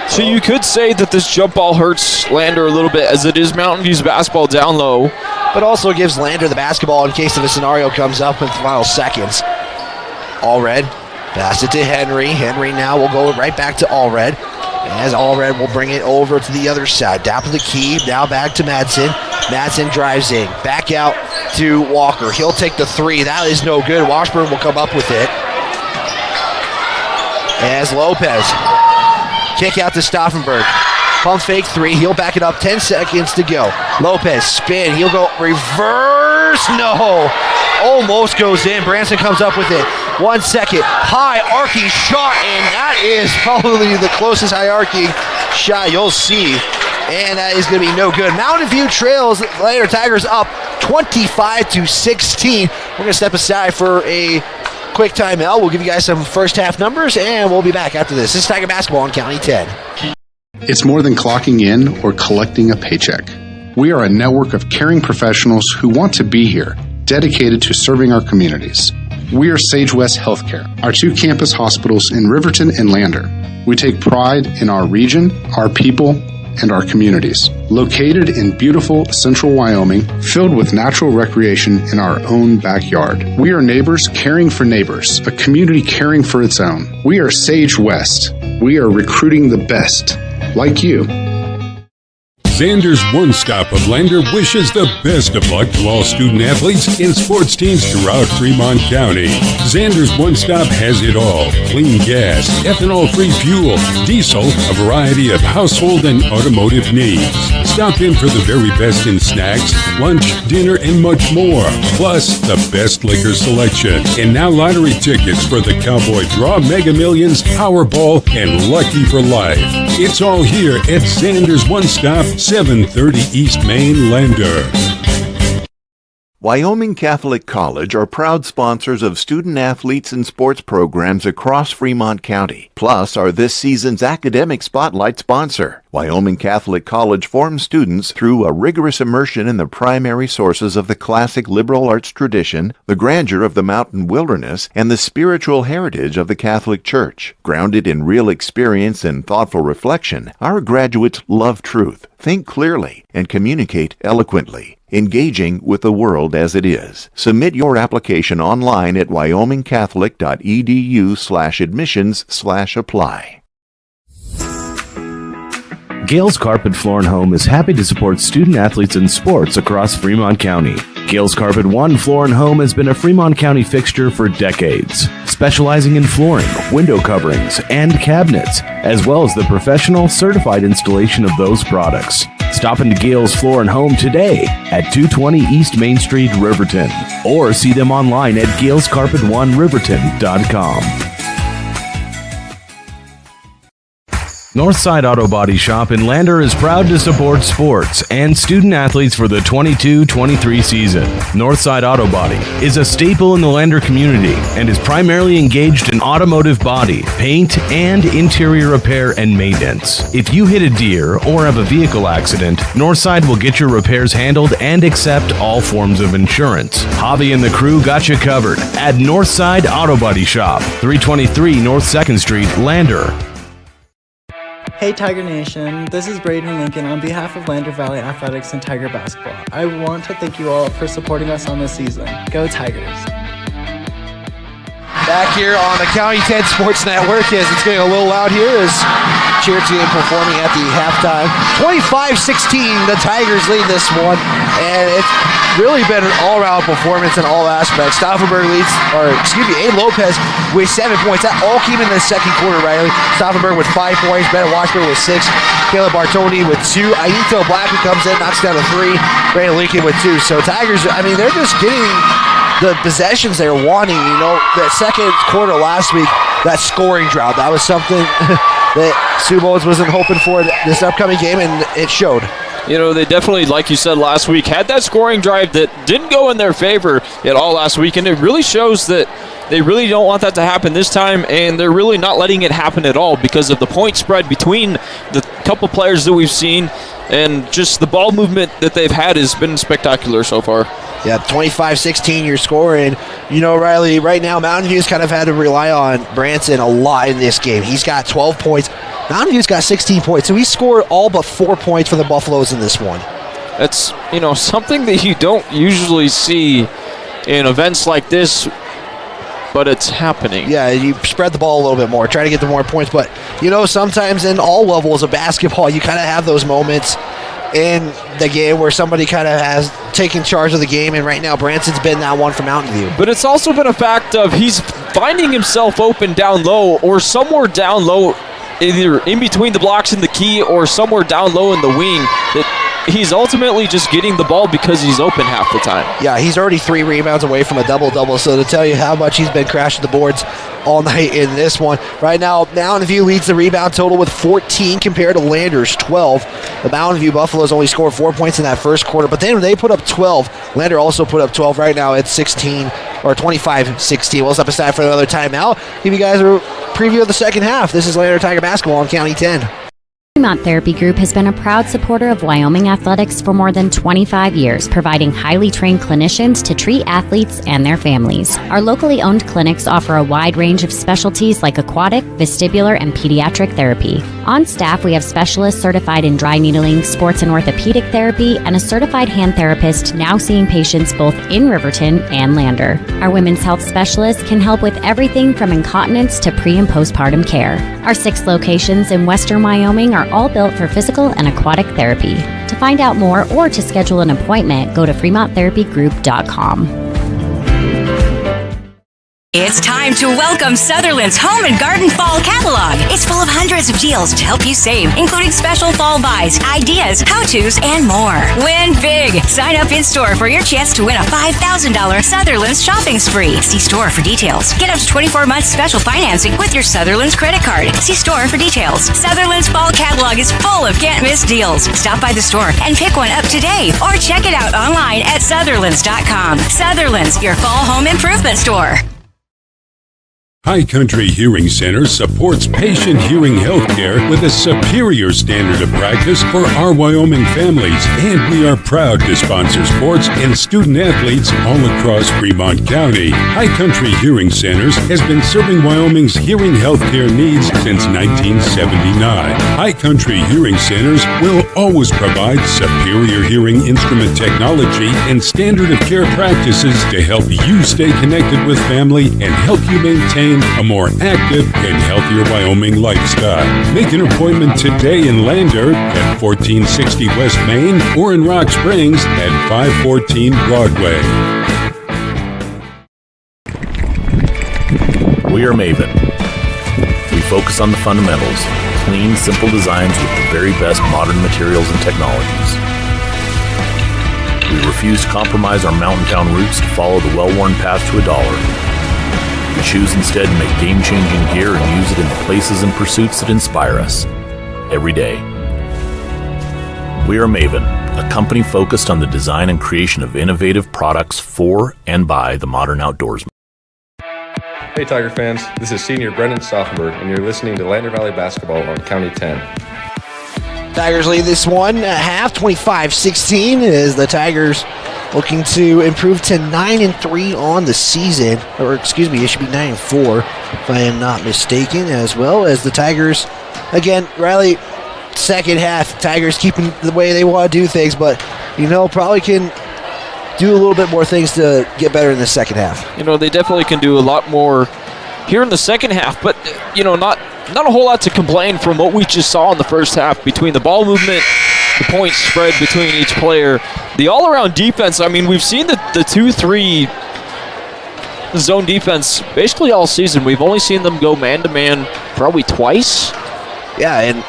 So you could say that this jump ball hurts Lander a little bit as it is Mountain View's basketball down low. But also gives Lander the basketball in case of a scenario comes up in the final seconds. Allred Pass it to Henry. Henry now will go right back to Allred. As Allred will bring it over to the other side. Down to the key. Now back to Madsen. Madsen drives in. Back out to Walker. He'll take the three. That is no good. Washburn will come up with it. As Lopez. Kick out to Stauffenberg. Pump fake three. He'll back it up. 10 seconds to go. Lopez spin. He'll go reverse. No. Almost goes in. Branson comes up with it. 1 second. High arcing shot, and that is probably the closest high arcing shot you'll see. And that is going to be no good. Mountain View trails later. Tigers up 25-16. We're going to step aside for a quick timeout. We'll give you guys some first half numbers, and we'll be back after this. This is Tiger Basketball on County 10. It's more than clocking in or collecting a paycheck. We are a network of caring professionals who want to be here, dedicated to serving our communities. We are Sage West Healthcare, our 2 campus hospitals in Riverton and Lander. We take pride in our region, our people, and our communities. Located in beautiful central Wyoming, filled with natural recreation in our own backyard. We are neighbors caring for neighbors, a community caring for its own. We are Sage West. We are recruiting the best, like you. Xander's One Stop of Lander wishes the best of luck to all student athletes and sports teams throughout Fremont County. Xander's One Stop has it all: clean gas, ethanol-free fuel, diesel, a variety of household and automotive needs. Stop in for the very best in snacks, lunch, dinner, and much more. Plus, the best liquor selection. And now lottery tickets for the Cowboy Draw, Mega Millions, Powerball, and Lucky for Life. It's all here at Xander's One Stop, 730 East Main, Lander. Wyoming Catholic College are proud sponsors of student athletes and sports programs across Fremont County, plus are this season's academic spotlight sponsor. Wyoming Catholic College forms students through a rigorous immersion in the primary sources of the classic liberal arts tradition, the grandeur of the mountain wilderness, and the spiritual heritage of the Catholic Church. Grounded in real experience and thoughtful reflection, our graduates love truth, think clearly, and communicate eloquently, engaging with the world as it is. Submit your application online at wyomingcatholic.edu/admissions/apply. Gales Carpet Floor & Home is happy to support student athletes in sports across Fremont County. Gales Carpet One Floor & Home has been a Fremont County fixture for decades, specializing in flooring, window coverings, and cabinets, as well as the professional certified installation of those products. Stop into Gales Floor & Home today at 220 East Main Street, Riverton, or see them online at galescarpet1riverton.com. Northside Auto Body Shop in Lander is proud to support sports and student athletes for the 22-23 season. Northside Auto Body is a staple in the Lander community and is primarily engaged in automotive body, paint, and interior repair and maintenance. If you hit a deer or have a vehicle accident, Northside will get your repairs handled and accept all forms of insurance. Javi and the crew got you covered at Northside Auto Body Shop, 323 North 2nd Street, Lander. Hey Tiger Nation, this is Braden Lincoln on behalf of Lander Valley Athletics and Tiger Basketball. I want to thank you all for supporting us on this season. Go Tigers! Back here on the County 10 Sports Network, as it's getting a little loud here as cheer team performing at the halftime. 25-16, the Tigers lead this one, and it's really been an all-around performance in all aspects. Stauffenberg leads, Abe Lopez with 7 points. That all came in the second quarter, Riley. Stauffenberg with 5 points, Bennett Washburn with 6, Caleb Bartoni with 2, Aito Blackman comes in, knocks down a 3, Brandon Lincoln with 2. So Tigers, I mean, they're just getting the possessions they're wanting. You know, that second quarter last week, that scoring drought, that was something that Sioux Bowls wasn't hoping for this upcoming game, and it showed. You know, they definitely, like you said last week, had that scoring drive that didn't go in their favor at all last week, and it really shows that they really don't want that to happen this time, and they're really not letting it happen at all because of the point spread between the couple players that we've seen, and just the ball movement that they've had has been spectacular so far. Yeah, 25-16 your score, and you know, Riley, right now Mountain View's kind of had to rely on Branson a lot in this game. He's got 12 points. Mountain View's got 16 points, so he scored all but 4 points for the Buffaloes in this one. That's, you know, something that you don't usually see in events like this. but it's happening. Yeah, you spread the ball a little bit more, try to get the more points. But, sometimes in all levels of basketball, you kind of have those moments in the game where somebody kind of has taken charge of the game, and right now Branson's been that one for Mountain View. But it's also been a fact of he's finding himself open down low or somewhere down low, either in between the blocks in the key or somewhere down low in the wing, that he's ultimately just getting the ball because he's open half the time. Yeah, he's already 3 rebounds away from a double-double, so to tell you how much he's been crashing the boards all night in this one. Right now, Mountain View leads the rebound total with 14 compared to Landers 12. The Mountain View Buffaloes only scored 4 points in that first quarter, but then they put up 12. Lander also put up 12. Right now it's 25-16. We'll step aside for another timeout. Give you guys a preview of the second half. This is Lander Tiger Basketball on County 10. Fremont Therapy Group has been a proud supporter of Wyoming athletics for more than 25 years, providing highly trained clinicians to treat athletes and their families. Our locally owned clinics offer a wide range of specialties like aquatic, vestibular, and pediatric therapy. On staff, we have specialists certified in dry needling, sports and orthopedic therapy, and a certified hand therapist now seeing patients both in Riverton and Lander. Our women's health specialists can help with everything from incontinence to pre- and postpartum care. Our 6 locations in western Wyoming are all built for physical and aquatic therapy. To find out more or to schedule an appointment, go to FremontTherapyGroup.com. It's time to welcome Sutherland's Home and Garden Fall Catalog. It's full of hundreds of deals to help you save, including special fall buys, ideas, how-tos, and more. Win big. Sign up in-store for your chance to win a $5,000 Sutherland's shopping spree. See store for details. Get up to 24 months special financing with your Sutherland's credit card. See store for details. Sutherland's Fall Catalog is full of can't-miss deals. Stop by the store and pick one up today, or check it out online at Sutherlands.com. Sutherland's, your fall home improvement store. High Country Hearing Center supports patient hearing health care with a superior standard of practice for our Wyoming families, and we are proud to sponsor sports and student athletes all across Fremont County. High Country Hearing Centers has been serving Wyoming's hearing health care needs since 1979. High Country Hearing Centers will always provide superior hearing instrument technology and standard of care practices to help you stay connected with family and help you maintain a more active and healthier Wyoming lifestyle. Make an appointment today in Lander at 1460 West Main or in Rock Springs at 514 Broadway. We are Maven. We focus on the fundamentals, clean, simple designs with the very best modern materials and technologies. We refuse to compromise our mountain town roots to follow the well-worn path to $1. We choose instead to make game-changing gear and use it in the places and pursuits that inspire us every day. We are Maven, a company focused on the design and creation of innovative products for and by the modern outdoorsman. Hey Tiger fans, this is senior Brendan Stauffenberg, and you're listening to Lander Valley Basketball on County 10. Tigers lead this one at half, 25-16, as the Tigers looking to improve to 9-3 on the season. Or excuse me, it should be 9-4 if I am not mistaken, as well as the Tigers, again, Riley, second half, Tigers keeping the way they want to do things, but, probably can do a little bit more things to get better in the second half. They definitely can do a lot more here in the second half, but, not a whole lot to complain from what we just saw in the first half between the ball movement, the points spread between each player, the all-around defense. I mean, we've seen the 2-3 zone defense basically all season. We've only seen them go man-to-man probably twice. Yeah, and,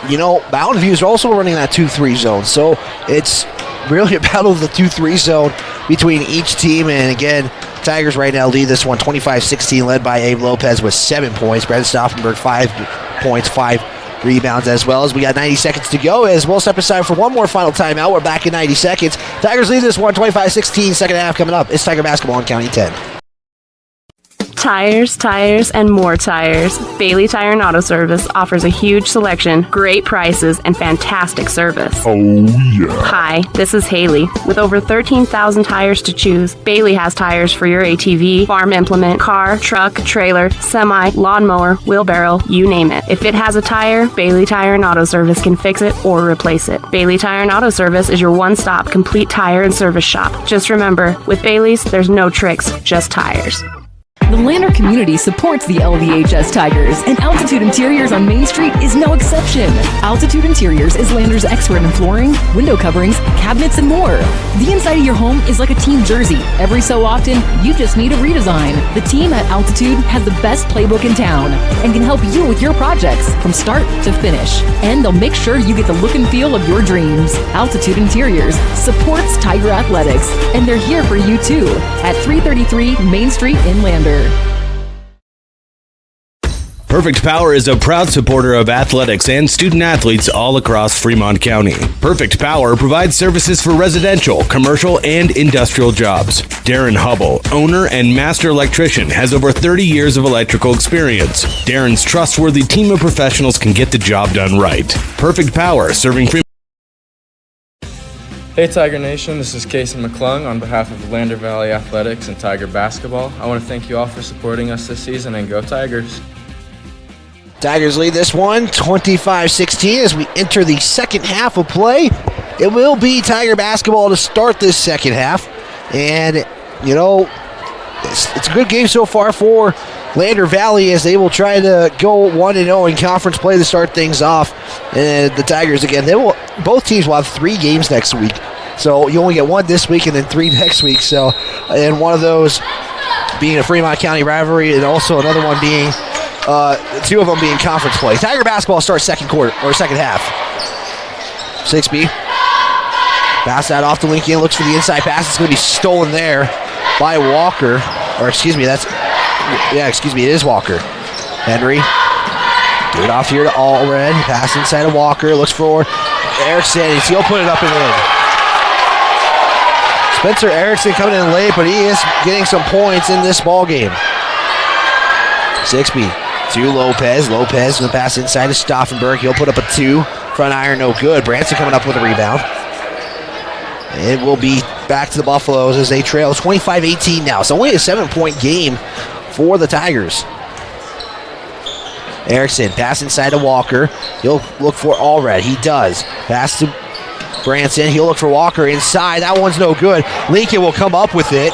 Mountain View is also running that 2-3 zone, so it's really a battle of the 2-3 zone between each team, and again, Tigers right now lead this one 25-16, led by Abe Lopez with 7 points. Brent Stauffenberg 5 points, 5 rebounds as well. As we got 90 seconds to go, as we'll step aside for one more final timeout. We're back in 90 seconds. Tigers lead this one 25-16, second half coming up. It's Tiger Basketball on County 10. Tires, and more tires. Bailey Tire and Auto Service offers a huge selection, great prices, and fantastic service. Oh, yeah. Hi, this is Haley. With over 13,000 tires to choose, Bailey has tires for your ATV, farm implement, car, truck, trailer, semi, lawnmower, wheelbarrow, you name it. If it has a tire, Bailey Tire and Auto Service can fix it or replace it. Bailey Tire and Auto Service is your one-stop complete tire and service shop. Just remember, with Bailey's, there's no tricks, just tires. The Lander community supports the LVHS Tigers, and Altitude Interiors on Main Street is no exception. Altitude Interiors is Lander's expert in flooring, window coverings, cabinets, and more. The inside of your home is like a team jersey. Every so often, you just need a redesign. The team at Altitude has the best playbook in town and can help you with your projects from start to finish. And they'll make sure you get the look and feel of your dreams. Altitude Interiors supports Tiger Athletics, and they're here for you too at 333 Main Street in Lander. Perfect Power is a proud supporter of athletics and student athletes all across Fremont County. Perfect Power provides services for residential, commercial, and industrial jobs. Darren Hubble, owner and master electrician, has over 30 years of electrical experience. Darren's trustworthy team of professionals can get the job done right. Perfect Power, serving Fremont. Hey Tiger Nation, this is Casey McClung on behalf of Lander Valley Athletics and Tiger Basketball. I want to thank you all for supporting us this season, and go Tigers. Tigers lead this one 25-16 as we enter the second half of play. It will be Tiger basketball to start this second half. And, you know, it's a good game so far for Lander Valley as they will try to go 1-0 in conference play to start things off. And the Tigers, again, both teams will have 3 games next week. So you only get 1 this week and then 3 next week. So, and one of those being a Fremont County rivalry and also another one being 2 of them being conference play. Tiger basketball starts second half. 6B. Pass that off to Lincoln. Looks for the inside pass. It's going to be stolen there by Walker. Or excuse me, it is Walker. Henry. Give it off here to Allred. Pass inside of Walker. Looks for Erickson. He'll put it up and in. Spencer Erickson coming in late, but he is getting some points in this ball game. 6B. To Lopez. Lopez going to pass inside to Stauffenberg. He'll put up a 2. Front iron, no good. Branson coming up with a rebound. It will be back to the Buffaloes as they trail 25-18 now. It's only a 7-point game for the Tigers. Erickson, pass inside to Walker. He'll look for Allred. He does. Pass to Branson. He'll look for Walker inside. That one's no good. Lincoln will come up with it,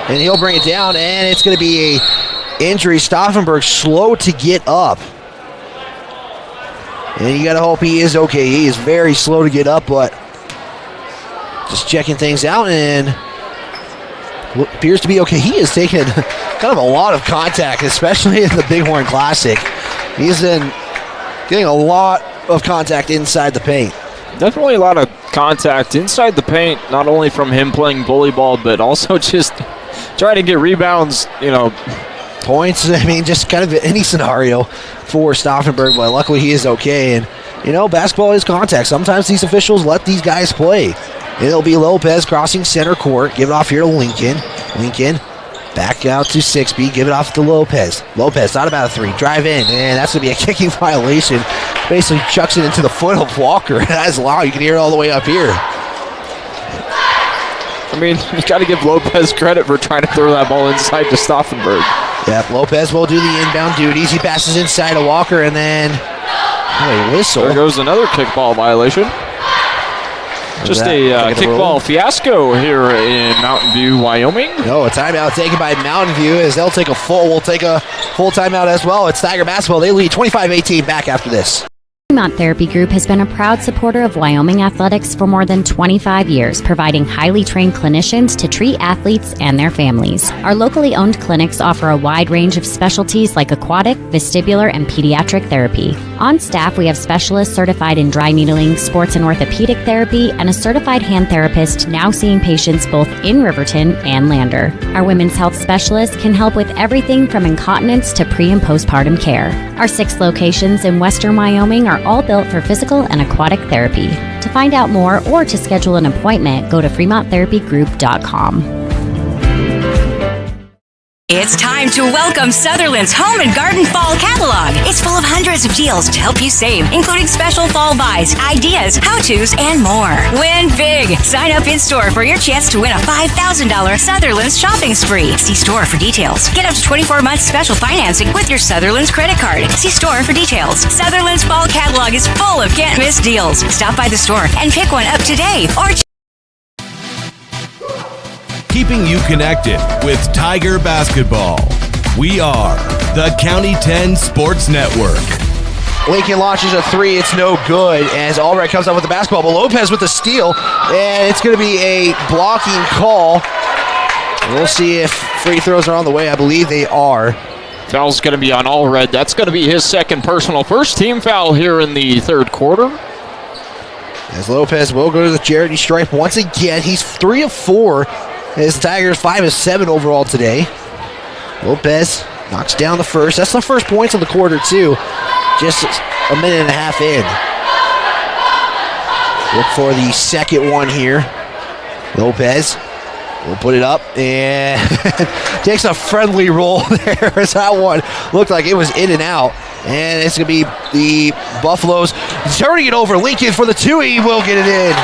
and he'll bring it down, and it's going to be a injury. Stauffenberg slow to get up. And you got to hope he is okay. He is very slow to get up, but just checking things out and appears to be okay. He has taken kind of a lot of contact, especially in the Bighorn Classic. He's been getting a lot of contact inside the paint. Definitely a lot of contact inside the paint, not only from him playing bully ball, but also just trying to get rebounds, points. I mean, just kind of any scenario for Stauffenberg, but luckily he is okay. And, basketball is contact. Sometimes these officials let these guys play. It'll be Lopez crossing center court. Give it off here to Lincoln. Lincoln back out to 6B. Give it off to Lopez. Lopez thought about a 3. Drive in. And that's going to be a kicking violation. Basically chucks it into the foot of Walker. That's loud. You can hear it all the way up here. I mean, you got to give Lopez credit for trying to throw that ball inside to Stauffenberg. Yep, Lopez will do the inbound duties. He passes inside to Walker, and then a whistle. There goes another kickball violation. Just a kickball fiasco here in Mountain View, Wyoming. No, a timeout taken by Mountain View as we'll take a full timeout as well. It's Tiger basketball. They lead 25-18 back after this. Fremont Therapy Group has been a proud supporter of Wyoming athletics for more than 25 years, providing highly trained clinicians to treat athletes and their families. Our locally owned clinics offer a wide range of specialties like aquatic, vestibular, and pediatric therapy. On staff, we have specialists certified in dry needling, sports and orthopedic therapy, and a certified hand therapist now seeing patients both in Riverton and Lander. Our women's health specialists can help with everything from incontinence to pre- and postpartum care. Our 6 locations in western Wyoming are all built for physical and aquatic therapy. To find out more or to schedule an appointment, go to FremontTherapyGroup.com. It's time to welcome Sutherland's Home and Garden Fall Catalog. It's full of hundreds of deals to help you save, including special fall buys, ideas, how-tos, and more. Win big. Sign up in-store for your chance to win a $5,000 Sutherland's shopping spree. See store for details. Get up to 24 months special financing with your Sutherland's credit card. See store for details. Sutherland's Fall Catalog is full of can't-miss deals. Stop by the store and pick one up today or Keeping you connected with Tiger Basketball. We are the County 10 Sports Network. Lincoln launches a three. It's no good as Allred comes up with the basketball. But Lopez with the steal, and it's going to be a blocking call. We'll see if free throws are on the way. I believe they are. Foul's going to be on Allred. That's going to be his second personal. First team foul here in the third quarter. As Lopez will go to the charity stripe once again. He's 3 of 4. As the Tigers 5 of 7 overall today. Lopez knocks down the first. That's the first points of the quarter too. Just a minute and a half in. Look for the second one here. Lopez will put it up and takes a friendly roll there as that one looked like it was in and out. And it's going to be the Buffaloes turning it over. Lincoln for the two. He will get it in.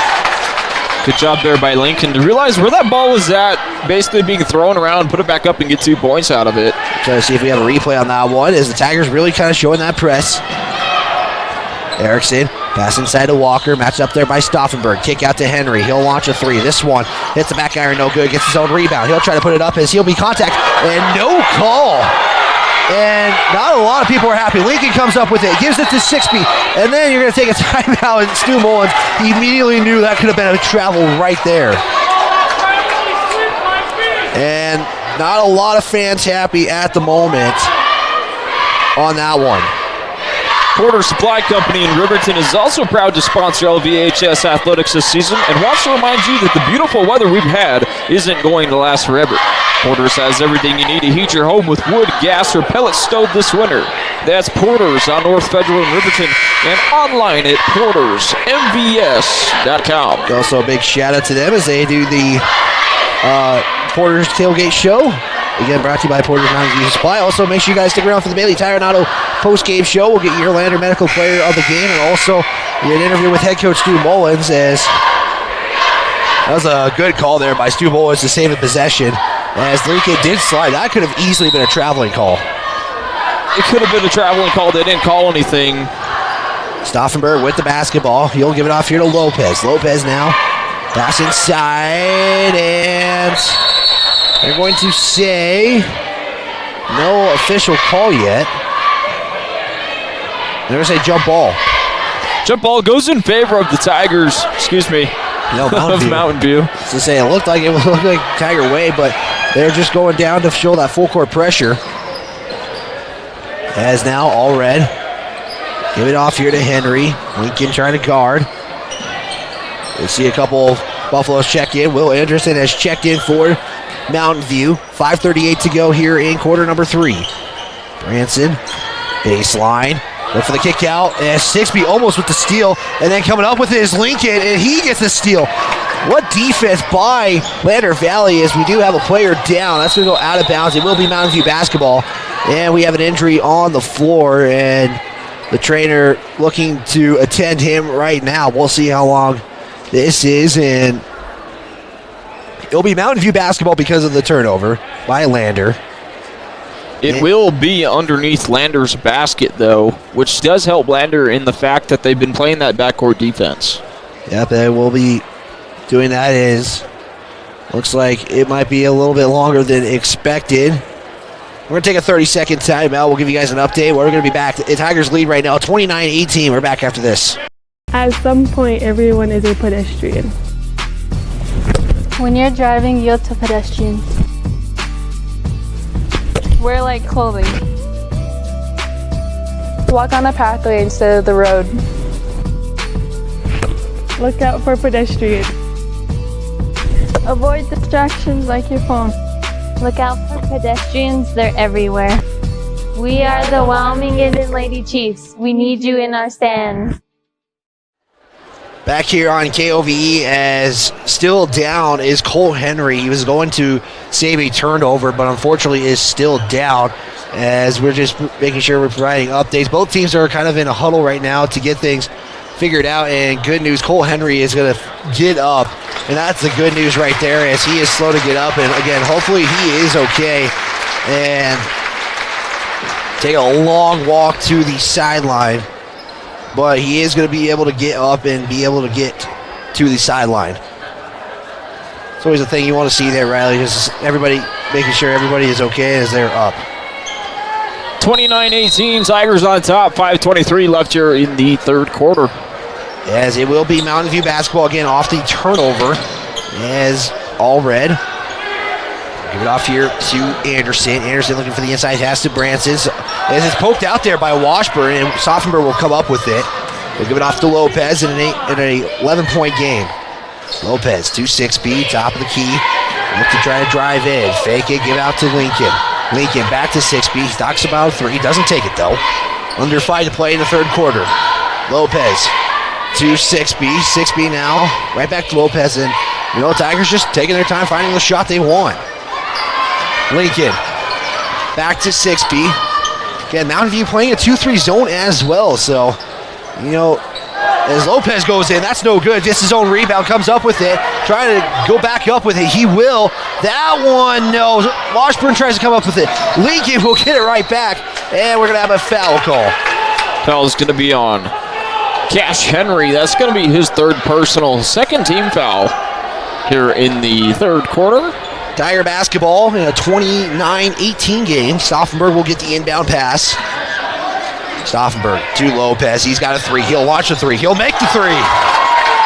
Good job there by Lincoln to realize where that ball was at, basically being thrown around, put it back up and get 2 points out of it. Try to see if we have a replay on that one as the Tigers really kind of showing that press. Erickson, pass inside to Walker, matched up there by Stauffenberg. Kick out to Henry. He'll launch a three. This one hits the back iron, no good. Gets his own rebound. He'll try to put it up as he'll be contact, and no call. And not a lot of people are happy. Lincoln comes up with it, gives it to Sixby, and then you're going to take a timeout, and Stu Mullins, he immediately knew that could have been a travel right there. And not a lot of fans happy at the moment on that one. Porter Supply Company in Riverton is also proud to sponsor LVHS athletics this season and wants to remind you that the beautiful weather we've had isn't going to last forever. Porter's has everything you need to heat your home with wood, gas, or pellet stove this winter. That's Porter's on North Federal in Riverton and online at portersmvs.com. Also a big shout out to them as they do the Porter's Tailgate Show. Again, brought to you by Porter's Mountain View Supply. Also, make sure you guys stick around for the Bailey Tire and Auto post-game show. We'll get your Lander Medical Player of the Game, and also get an interview with head coach Stu Mullins. As that was a good call there by Stu Mullins to save a possession. As Lincoln did slide, that could have easily been a traveling call. It could have been a traveling call. They didn't call anything. Stauffenberg with the basketball. He'll give it off here to Lopez. Lopez now pass inside, and they're going to say no official call yet. They're going to say jump ball. Jump ball goes in favor of the Tigers. Excuse me. No, Mountain View. To say it looked like Tiger way, but they're just going down to show that full court pressure. As now Allred give it off here to Henry. Lincoln trying to guard. We see a couple of Buffaloes check in. Will Anderson has checked in for Mountain View. 5:38 to go here in quarter number 3. Branson, baseline. Look for the kick out. And Sixby almost with the steal. And then coming up with it is Lincoln, and he gets the steal. What defense by Lander Valley is. We do have a player down. That's going to go out of bounds. It will be Mountain View basketball. And we have an injury on the floor, and the trainer looking to attend him right now. We'll see how long this is, and it'll be Mountain View basketball because of the turnover by Lander. It will be underneath Lander's basket, though, which does help Lander in the fact that they've been playing that backcourt defense. Yep, they will be doing that. Looks like it might be a little bit longer than expected. We're going to take a 30-second timeout. We'll give you guys an update. We're going to be back. The Tigers lead right now, 29-18. We're back after this. At some point, everyone is a pedestrian. When you're driving, yield to pedestrians. Wear light clothing. Walk on a pathway instead of the road. Look out for pedestrians. Avoid distractions like your phone. Look out for pedestrians, they're everywhere. We are the Wyoming Indian Lady Chiefs. We need you in our stands. Back here on KOVE, as still down is Cole Henry. He was going to save a turnover, but unfortunately is still down, as we're just making sure we're providing updates. Both teams are kind of in a huddle right now to get things figured out, and good news, Cole Henry is going to get up, and that's the good news right there, as he is slow to get up, and again, hopefully he is okay, and take a long walk to the sideline. But he is going to be able to get up and be able to get to the sideline. It's always a thing you want to see there, Riley. Just everybody making sure everybody is okay as they're up. 29-18, Tigers on top. 5:23 left here in the third quarter. As it will be Mountain View basketball again off the turnover. As all red. Give it off here to Anderson. Anderson looking for the inside pass to Branson. As it's poked out there by Washburn, and Stauffenberg will come up with it. We'll give it off to Lopez in an 11-point game. Lopez, 2-6 speed, top of the key. Look to try to drive in. Fake it, give out to Lincoln. Lincoln back to 6B. Knocks about 3. Doesn't take it though. Under 5 to play in the third quarter. Lopez to 6B. 6B now. Right back to Lopez. And Tigers just taking their time finding the shot they want. Lincoln back to 6B. Again, Mountain View playing a 2-3 zone as well. So, as Lopez goes in, that's no good. Just his own rebound, comes up with it. Trying to go back up with it. He will. That one, no. Washburn tries to come up with it. Lincoln will get it right back. And we're going to have a foul call. Foul's going to be on Cash Henry. That's going to be his third personal, second team foul here in the third quarter. Tiger basketball in a 29-18 game. Stauffenberg will get the inbound pass. Stauffenberg to Lopez. He's got a 3. He'll launch a 3. He'll make the 3.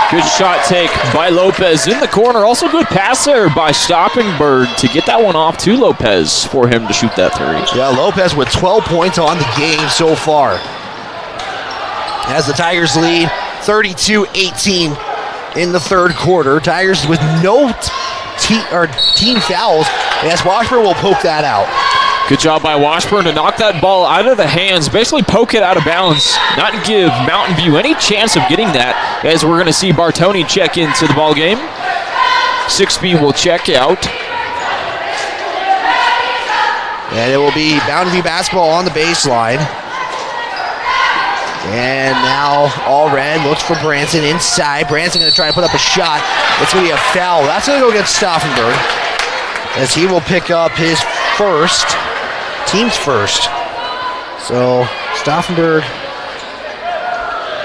Good shot take by Lopez in the corner. Also good pass there by Stauffenberg to get that one off to Lopez for him to shoot that 3. Yeah, Lopez with 12 points on the game so far. As the Tigers lead 32-18 in the third quarter. Tigers with no team fouls. As Washburn will poke that out. Good job by Washburn to knock that ball out of the hands, basically poke it out of bounds, not give Mountain View any chance of getting that, as we're going to see Bartoni check into the ball game. 6B will check out. And it will be Mountain View basketball on the baseline. And now all red looks for Branson inside. Branson going to try to put up a shot. It's going to be a foul. That's going to go against Stauffenberg, as he will pick up his first. Team's first. So Stauffenberg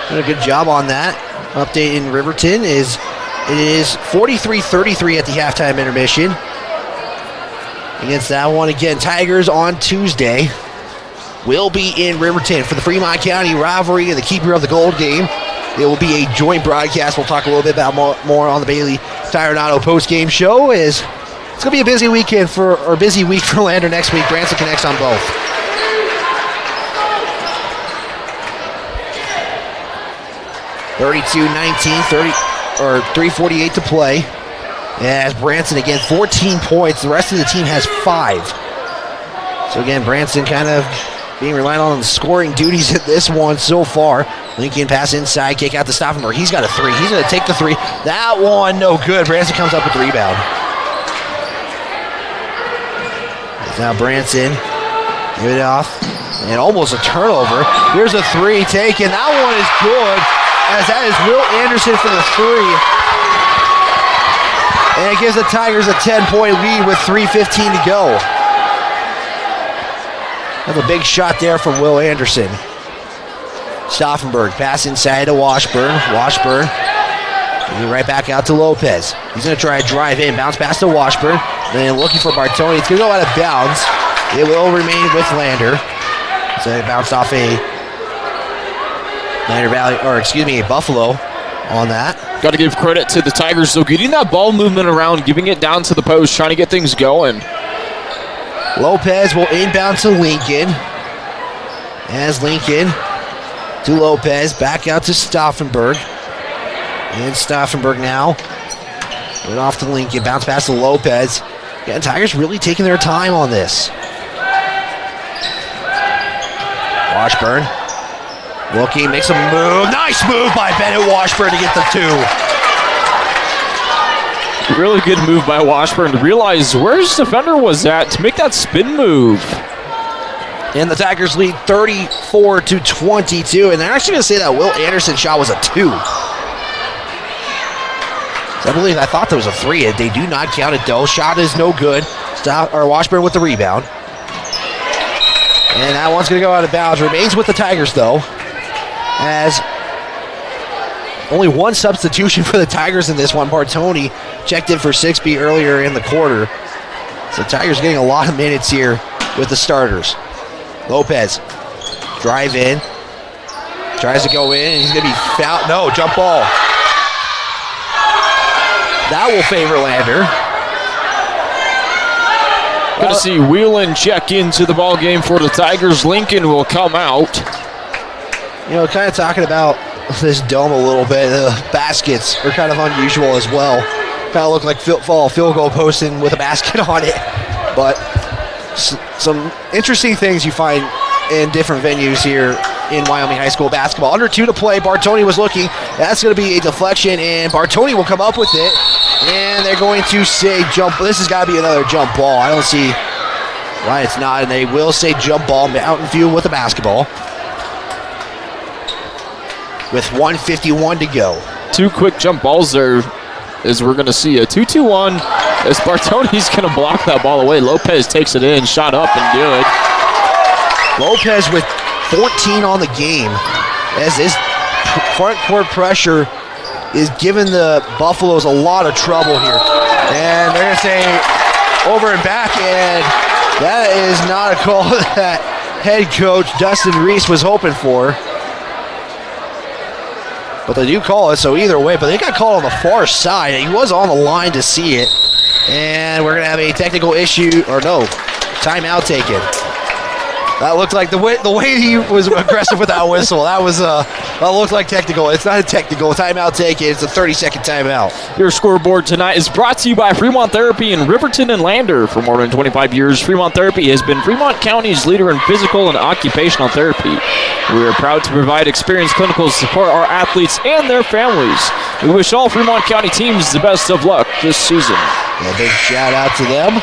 did a good job on that. Update in Riverton is it is 43-33 at the halftime intermission. Against that one again, Tigers on Tuesday will be in Riverton for the Fremont County rivalry and the Keeper of the Gold game. It will be a joint broadcast. We'll talk a little bit about more on the Bailey Tire and Auto post-game show. It's going to be a busy week for Lander next week. Branson connects on both. (32-19), 3:48 to play. As Branson again 14 points. The rest of the team has 5. So again, Branson kind of being reliant on the scoring duties at this one so far. Lincoln pass inside, kick out to Stauffenberg. He's got a 3. He's going to take the 3. That one no good. Branson comes up with the rebound. Now Branson, give it off, and almost a turnover. Here's a 3 taken. That one is good, as that is Will Anderson for the 3. And it gives the Tigers a 10-point lead with 3:15 to go. That's a big shot there from Will Anderson. Stauffenberg, pass inside to Washburn. Washburn, right back out to Lopez. He's going to try to drive in, bounce pass to Washburn. Then looking for Bartoni. It's going to go out of bounds. It will remain with Lander. So it bounced off a Buffalo on that. Got to give credit to the Tigers, though, getting that ball movement around, giving it down to the post, trying to get things going. Lopez will inbound to Lincoln. As Lincoln to Lopez, back out to Stauffenberg. And Stauffenberg now. Right off to Lincoln, bounce pass to Lopez. Yeah, Tigers really taking their time on this. Washburn looking, makes a move. Nice move by Bennett Washburn to get the 2. Really good move by Washburn to realize where his defender was at to make that spin move. And the Tigers lead 34-22. And they're actually going to say that Will Anderson shot was a 2. I thought there was a 3. They do not count it though. Shot is no good. Washburn with the rebound. And that one's going to go out of bounds. Remains with the Tigers though. As only one substitution for the Tigers in this one. Bartoni checked in for 6B earlier in the quarter. So Tigers getting a lot of minutes here with the starters. Lopez, drive in. Tries to go in, and he's going to be fouled. No, jump ball. That will favor Lander. Going to see Whelan check into the ball game for the Tigers. Lincoln will come out. You know, kind of talking about this dome a little bit. The baskets are kind of unusual as well. Kind of look like field goal posting with a basket on it. But some interesting things you find in different venues here in Wyoming high school basketball. Under 2 to play. Bartoni was looking. That's going to be a deflection, and Bartoni will come up with it. And they're going to say jump. This has got to be another jump ball. I don't see why it's not, and they will say jump ball. Mountain View with the basketball. With 1:51 to go. 2 quick jump balls there as we're going to see a 2-2-1 as Bartoni's going to block that ball away. Lopez takes it in, shot up and good. Lopez with 14 on the game as his front court pressure is giving the Buffaloes a lot of trouble here. And they're going to say over and back, and that is not a call that head coach Dustin Reese was hoping for. But they do call it, so either way, but they got called on the far side. He was on the line to see it. And we're going to have a technical issue, or no, timeout taken. That looked like the way he was aggressive with that whistle. That looked like technical. It's not a technical. Timeout taken. It's a 30-second timeout. Your scoreboard tonight is brought to you by Fremont Therapy in Riverton and Lander. For more than 25 years, Fremont Therapy has been Fremont County's leader in physical and occupational therapy. We are proud to provide experienced clinicals to support our athletes and their families. We wish all Fremont County teams the best of luck this season. A big shout out to them.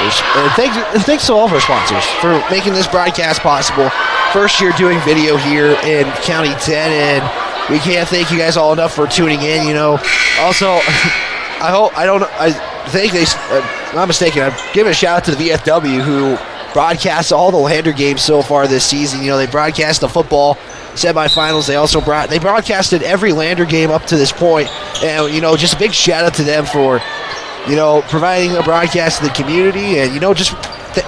And thanks to all of our sponsors for making this broadcast possible. First year doing video here in County 10, and we can't thank you guys all enough for tuning in. You know, also, I'm not mistaken, I'm giving a shout out to the VFW who broadcast all the Lander games so far this season. You know, they broadcast the football semifinals. They broadcasted every Lander game up to this point, and you know, just a big shout out to them for, you know, providing a broadcast to the community, and, you know, just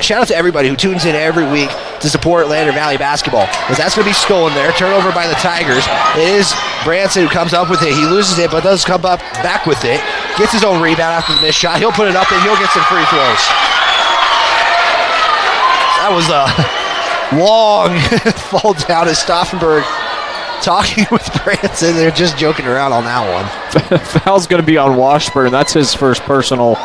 shout out to everybody who tunes in every week to support Lander Valley basketball, because that's going to be stolen there. Turnover by the Tigers. It is Branson who comes up with it. He loses it, but does come up back with it. Gets his own rebound after the missed shot. He'll put it up, and he'll get some free throws. That was a long fall down as Stauffenberg talking with Branson. They're just joking around on that one. Foul's going to be on Washburn. That's his first personal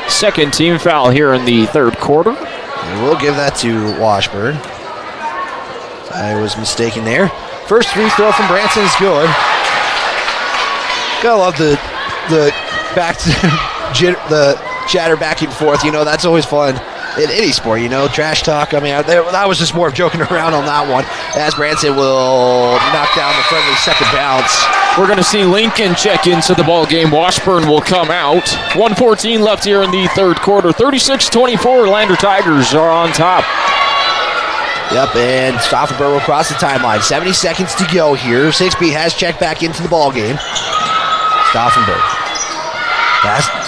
second team foul here in the third quarter. And we'll give that to Washburn. I was mistaken there. First free throw from Branson is good. Gotta love the back to the chatter back and forth. You know, that's always fun in any sport, you know, trash talk. I mean, that was just more of joking around on that one, as Branson will knock down the friendly second bounce. We're going to see Lincoln check into the ball game. Washburn will come out. 1:14 left here in the third quarter. 36-24, Lander Tigers are on top. Yep, and Stauffenberg will cross the timeline. 70 seconds to go here. 6B has checked back into the ball game. Stauffenberg.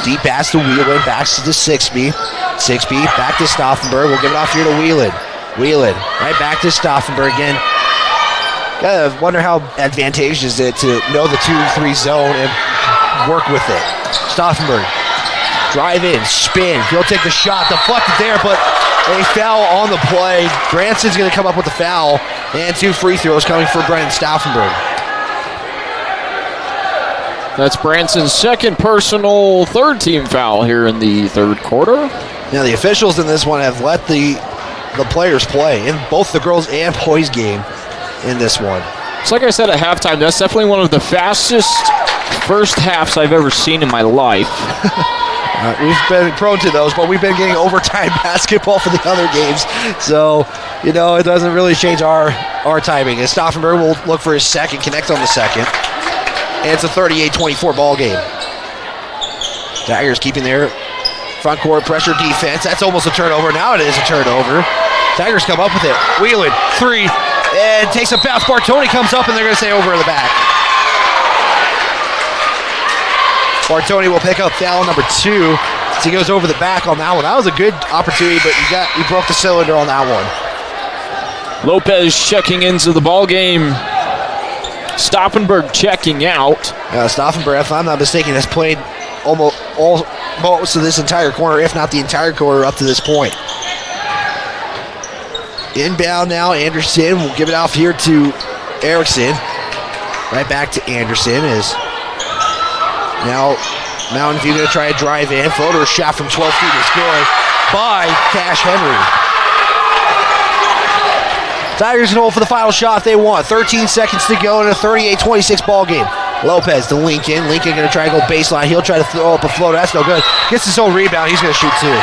Deep pass to Whelan, back to 6B. 6B back to Stauffenberg. We'll give it off here to Whelan. Whelan right back to Stauffenberg again. Gotta wonder how advantageous it to know the 2-3 zone and work with it. Stauffenberg, drive in, spin. He'll take the shot, deflected there, but a foul on the play. Branson's gonna come up with the foul, and 2 free throws coming for Brennan Stauffenberg. That's Branson's second personal third team foul here in the third quarter. Now the officials in this one have let the players play in both the girls and boys game in this one. It's like I said at halftime, that's definitely one of the fastest first halves I've ever seen in my life. We've been prone to those, but we've been getting overtime basketball for the other games. So, you know, it doesn't really change our timing. And Stauffenberg will look for his second, connect on the second. And it's a 38-24 ball game. Tigers keeping their front court pressure defense. That's almost a turnover. Now it is a turnover. Tigers come up with it. Whelan, 3, and takes a bounce. Bartoni comes up, and they're going to say over in the back. Bartoni will pick up foul number 2 as he goes over the back on that one. That was a good opportunity, but you broke the cylinder on that one. Lopez checking into the ball game. Stauffenberg checking out. Stauffenberg, if I'm not mistaken, has played most of this entire corner, if not the entire quarter up to this point. Inbound now, Anderson will give it off here to Erickson. Right back to Anderson is now Mountain View going to try to drive in. Floater shot from 12 feet is good by Cash Henry. Tigers in hold for the final shot they want. 13 seconds to go in a 38-26 ball game. Lopez to Lincoln. Lincoln going to try to go baseline. He'll try to throw up a floater. That's no good. Gets his own rebound. He's going to shoot two.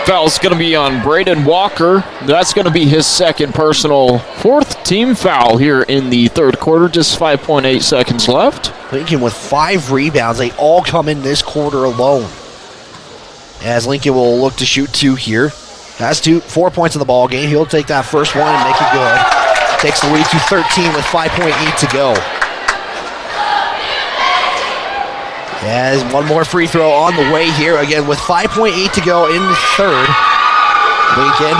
Foul's going to be on Braden Walker. That's going to be his second personal, fourth team foul here in the third quarter. Just 5.8 seconds left. Lincoln with 5 rebounds. They all come in this quarter alone. As Lincoln will look to shoot 2 here. Has 4 points in the ball game. He'll take that first one and make it good. Takes the lead to 13 with 5.8 to go. As one more free throw on the way here. Again, with 5.8 to go in the third. Lincoln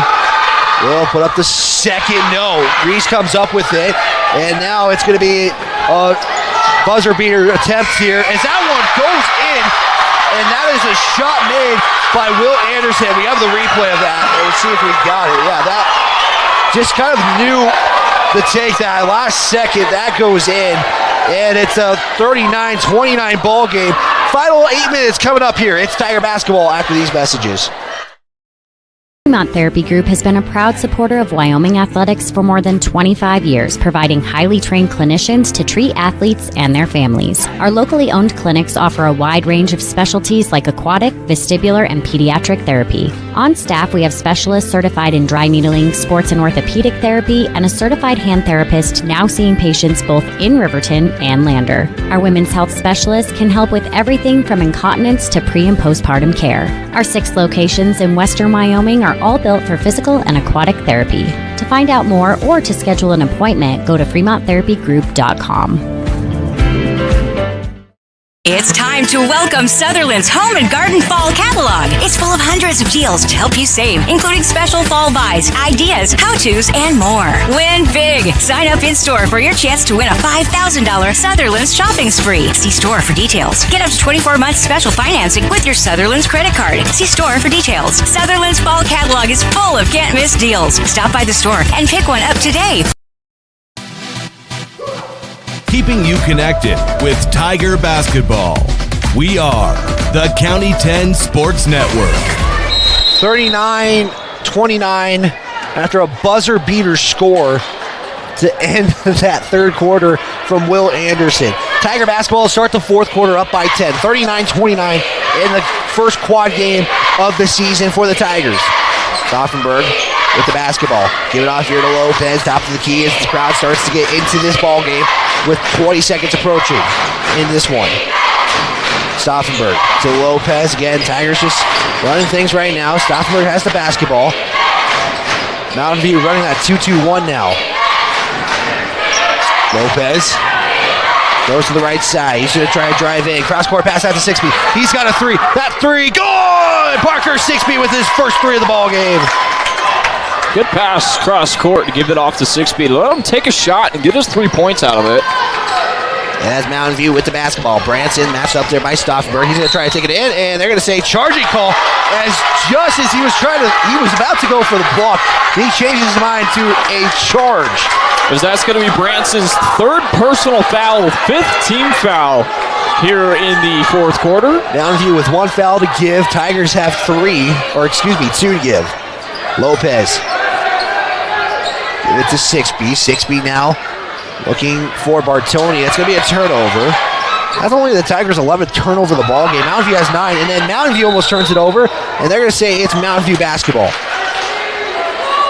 will put up the second. No. Reese comes up with it. And now it's going to be a buzzer beater attempt here. As that one goes in. And that is a shot made by Will Anderson. We have the replay of that. Let's see if we got it. Yeah, that just kind of knew to take that last second. That goes in. And it's a 39-29 ball game. Final 8 minutes coming up here. It's Tiger basketball after these messages. Fremont Therapy Group has been a proud supporter of Wyoming athletics for more than 25 years, providing highly trained clinicians to treat athletes and their families. Our locally owned clinics offer a wide range of specialties like aquatic, vestibular, and pediatric therapy. On staff, we have specialists certified in dry needling, sports and orthopedic therapy, and a certified hand therapist now seeing patients both in Riverton and Lander. Our women's health specialists can help with everything from incontinence to pre- and postpartum care. Our 6 locations in western Wyoming are all built for physical and aquatic therapy. To find out more or to schedule an appointment, go to FremontTherapyGroup.com. It's time to welcome Sutherland's Home and Garden Fall Catalog. It's full of hundreds of deals to help you save, including special fall buys, ideas, how-tos, and more. Win big. Sign up in-store for your chance to win a $5,000 Sutherland's shopping spree. See store for details. Get up to 24 months special financing with your Sutherland's credit card. See store for details. Sutherland's Fall Catalog is full of can't-miss deals. Stop by the store and pick one up today. Keeping you connected with Tiger basketball. We are the County 10 Sports Network. 39-29 after a buzzer beater score to end that third quarter from Will Anderson. Tiger basketball start the fourth quarter up by 10. 39-29 in the first quad game of the season for the Tigers. Stauffenberg with the basketball. Give it off here to Lopez. Top of the key as the crowd starts to get into this ball game with 20 seconds approaching in this one. Stauffenberg to Lopez. Again, Tigers just running things right now. Stauffenberg has the basketball. Mountain View running that 2-2-1 now. Lopez goes to the right side. He's going to try to drive in. Cross-court pass out to Sixby. He's got a 3. That 3, good! Parker Sixby with his first 3 of the ball game. Good pass cross court to give it off to Sixby. Let him take a shot and get his 3 points out of it. And that's Mountain View with the basketball. Branson matched up there by Stauffenberg. He's going to try to take it in, and they're going to say charging call. As just as he was about to go for the block, he changes his mind to a charge. As that's going to be Branson's 3rd personal foul, 5th team foul here in the fourth quarter. Mountain View with 1 foul to give. Tigers have 2 to give. Lopez. Give it to Sixby. Sixby now looking for Bartoni. It's going to be a turnover. That's only the Tigers' 11th turnover of the ball game. Mountain View has 9, and then Mountain View almost turns it over, and they're going to say it's Mountain View basketball.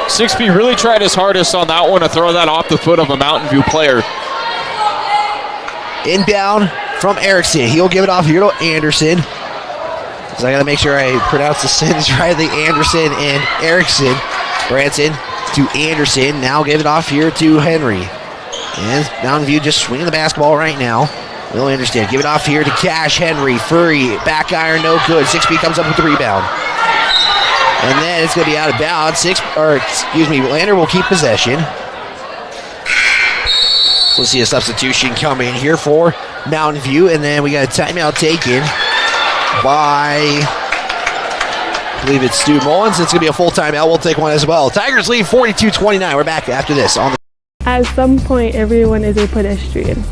Sixby really tried his hardest on that one to throw that off the foot of a Mountain View player. Inbound from Erickson. He'll give it off here to Anderson. So I got to make sure I pronounce the sentence right. Anderson and Erickson. Branson to Anderson. Now give it off here to Henry. And Mountain View just swinging the basketball right now. Will Anderson give it off here to Cash Henry. Furry, back iron, no good. Sixby comes up with the rebound. And then it's going to be out of bounds. Lander will keep possession. So let's see a substitution coming here for Mountain View. And then we got a timeout taken by, I believe it's Stu Mullins. It's going to be a full timeout. We'll take one as well. Tigers lead 42-29. We're back after this. At some point, everyone is a pedestrian.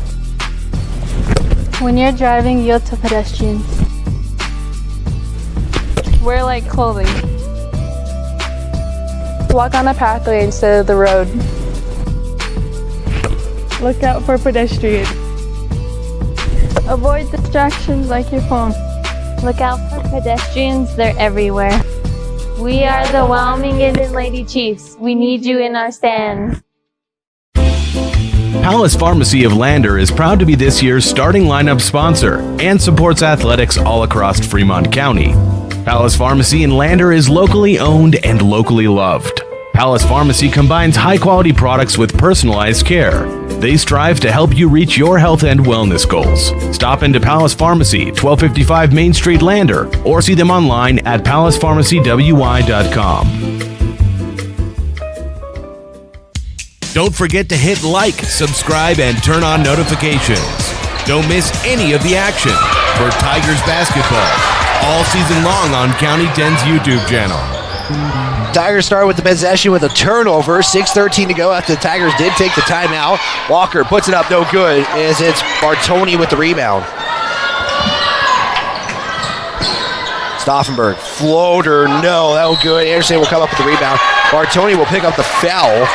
When you're driving, yield to pedestrians. Wear light clothing. Walk on a pathway instead of the road. Look out for pedestrians. Avoid distractions like your phone. Look out for pedestrians, they're everywhere. We are the Wyoming and Lady Chiefs. We need you in our stands. Palace Pharmacy of Lander is proud to be this year's starting lineup sponsor and supports athletics all across Fremont County. Palace Pharmacy in Lander is locally owned and locally loved. Palace Pharmacy combines high-quality products with personalized care. They strive to help you reach your health and wellness goals. Stop into Palace Pharmacy, 1255 Main Street, Lander, or see them online at palacepharmacywy.com. Don't forget to hit like, subscribe, and turn on notifications. Don't miss any of the action for Tigers basketball all season long on County 10's YouTube channel. Tigers start with the possession with a turnover. 6:13 to go after the Tigers did take the timeout. Walker puts it up, no good, as it's Bartoni with the rebound. Stauffenberg, floater, no, that was good. Anderson will come up with the rebound. Bartoni will pick up the foul.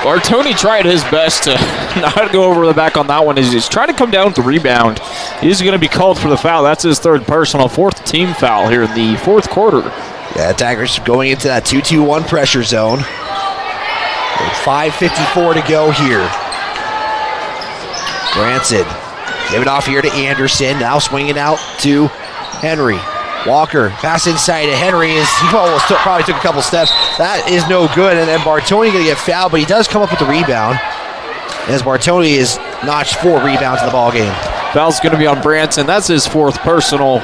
Bartoni tried his best to not go over the back on that one. He's trying to come down with the rebound. He's going to be called for the foul. That's his third personal, fourth team foul here in the fourth quarter. Yeah, Tigers going into that 2-2-1 pressure zone. 5:54 to go here. Branson, give it off here to Anderson. Now swinging out to Henry. Walker, pass inside to Henry. He almost probably took a couple steps. That is no good. And then Bartoni going to get fouled, but he does come up with the rebound. As Bartoni is notched 4 rebounds in the ballgame. Foul's going to be on Branson. That's his fourth personal.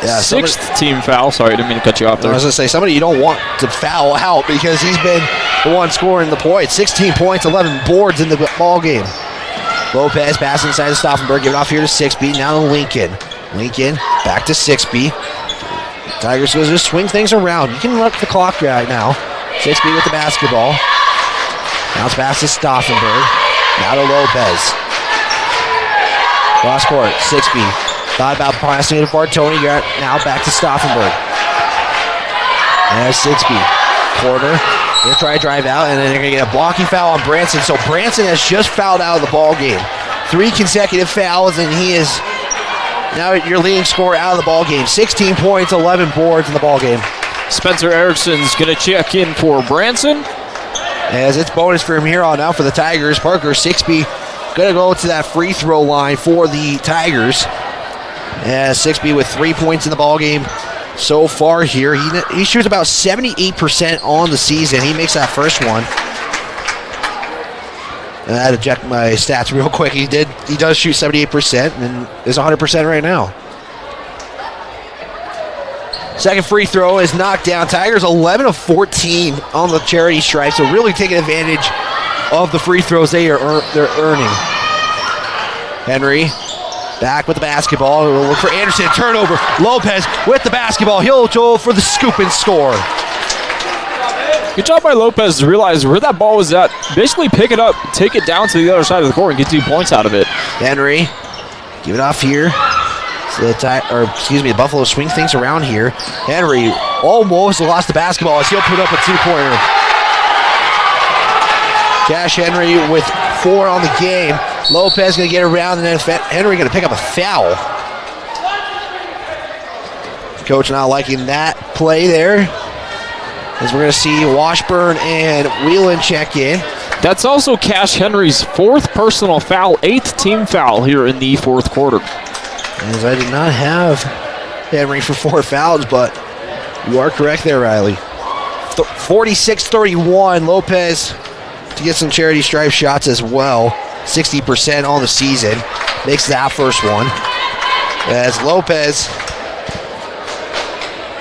Yeah, sixth team foul. Sorry, I didn't mean to cut you off there. I was going to say, somebody you don't want to foul out because he's been the one scoring the points. 16 points, 11 boards in the ballgame. Lopez pass inside to Stauffenberg. Give it off here to Sixby. Now to Lincoln. Lincoln back to Sixby. Tigers goes to swing things around. You can look the clock right now. Sixby with the basketball. Now it's pass to Stauffenberg. Now to Lopez. Cross court. Sixby. Thought about passing it to Bartoni. Now back to Stauffenberg. There's Sixby. Porter. They'll try to drive out, and then they're going to get a blocking foul on Branson. So Branson has just fouled out of the ball game. 3 consecutive fouls, and he is now your leading scorer out of the ball game. 16 points, 11 boards in the ball game. Spencer Erickson's going to check in for Branson. As it's bonus for him here on out for the Tigers. Parker Sixby going to go to that free throw line for the Tigers. As Sixby with 3 points in the ball game so far here. He shoots about 78% on the season. He makes that first one. And I had to check my stats real quick. He does shoot 78% and is 100% right now. Second free throw is knocked down. Tigers 11 of 14 on the charity stripe, so really taking advantage of the free throws they're earning. Henry back with the basketball. We'll look for Anderson. Turnover. Lopez with the basketball. He'll go for the scoop and score. Good job by Lopez to realize where that ball was at. Basically pick it up, take it down to the other side of the court, and get 2 points out of it. Henry, give it off here. So the Buffalo swing things around here. Henry almost lost the basketball as he'll put up a 2-pointer. Cash Henry with 4 on the game. Lopez going to get around, and then Henry going to pick up a foul. Coach not liking that play there. As we're going to see Washburn and Whelan check in. That's also Cash Henry's 4th personal foul, 8th team foul here in the 4th quarter. As I did not have Henry for 4 fouls, but you are correct there, Riley. 46-31, Lopez to get some charity stripe shots as well. 60% on the season. Makes that first one. As Lopez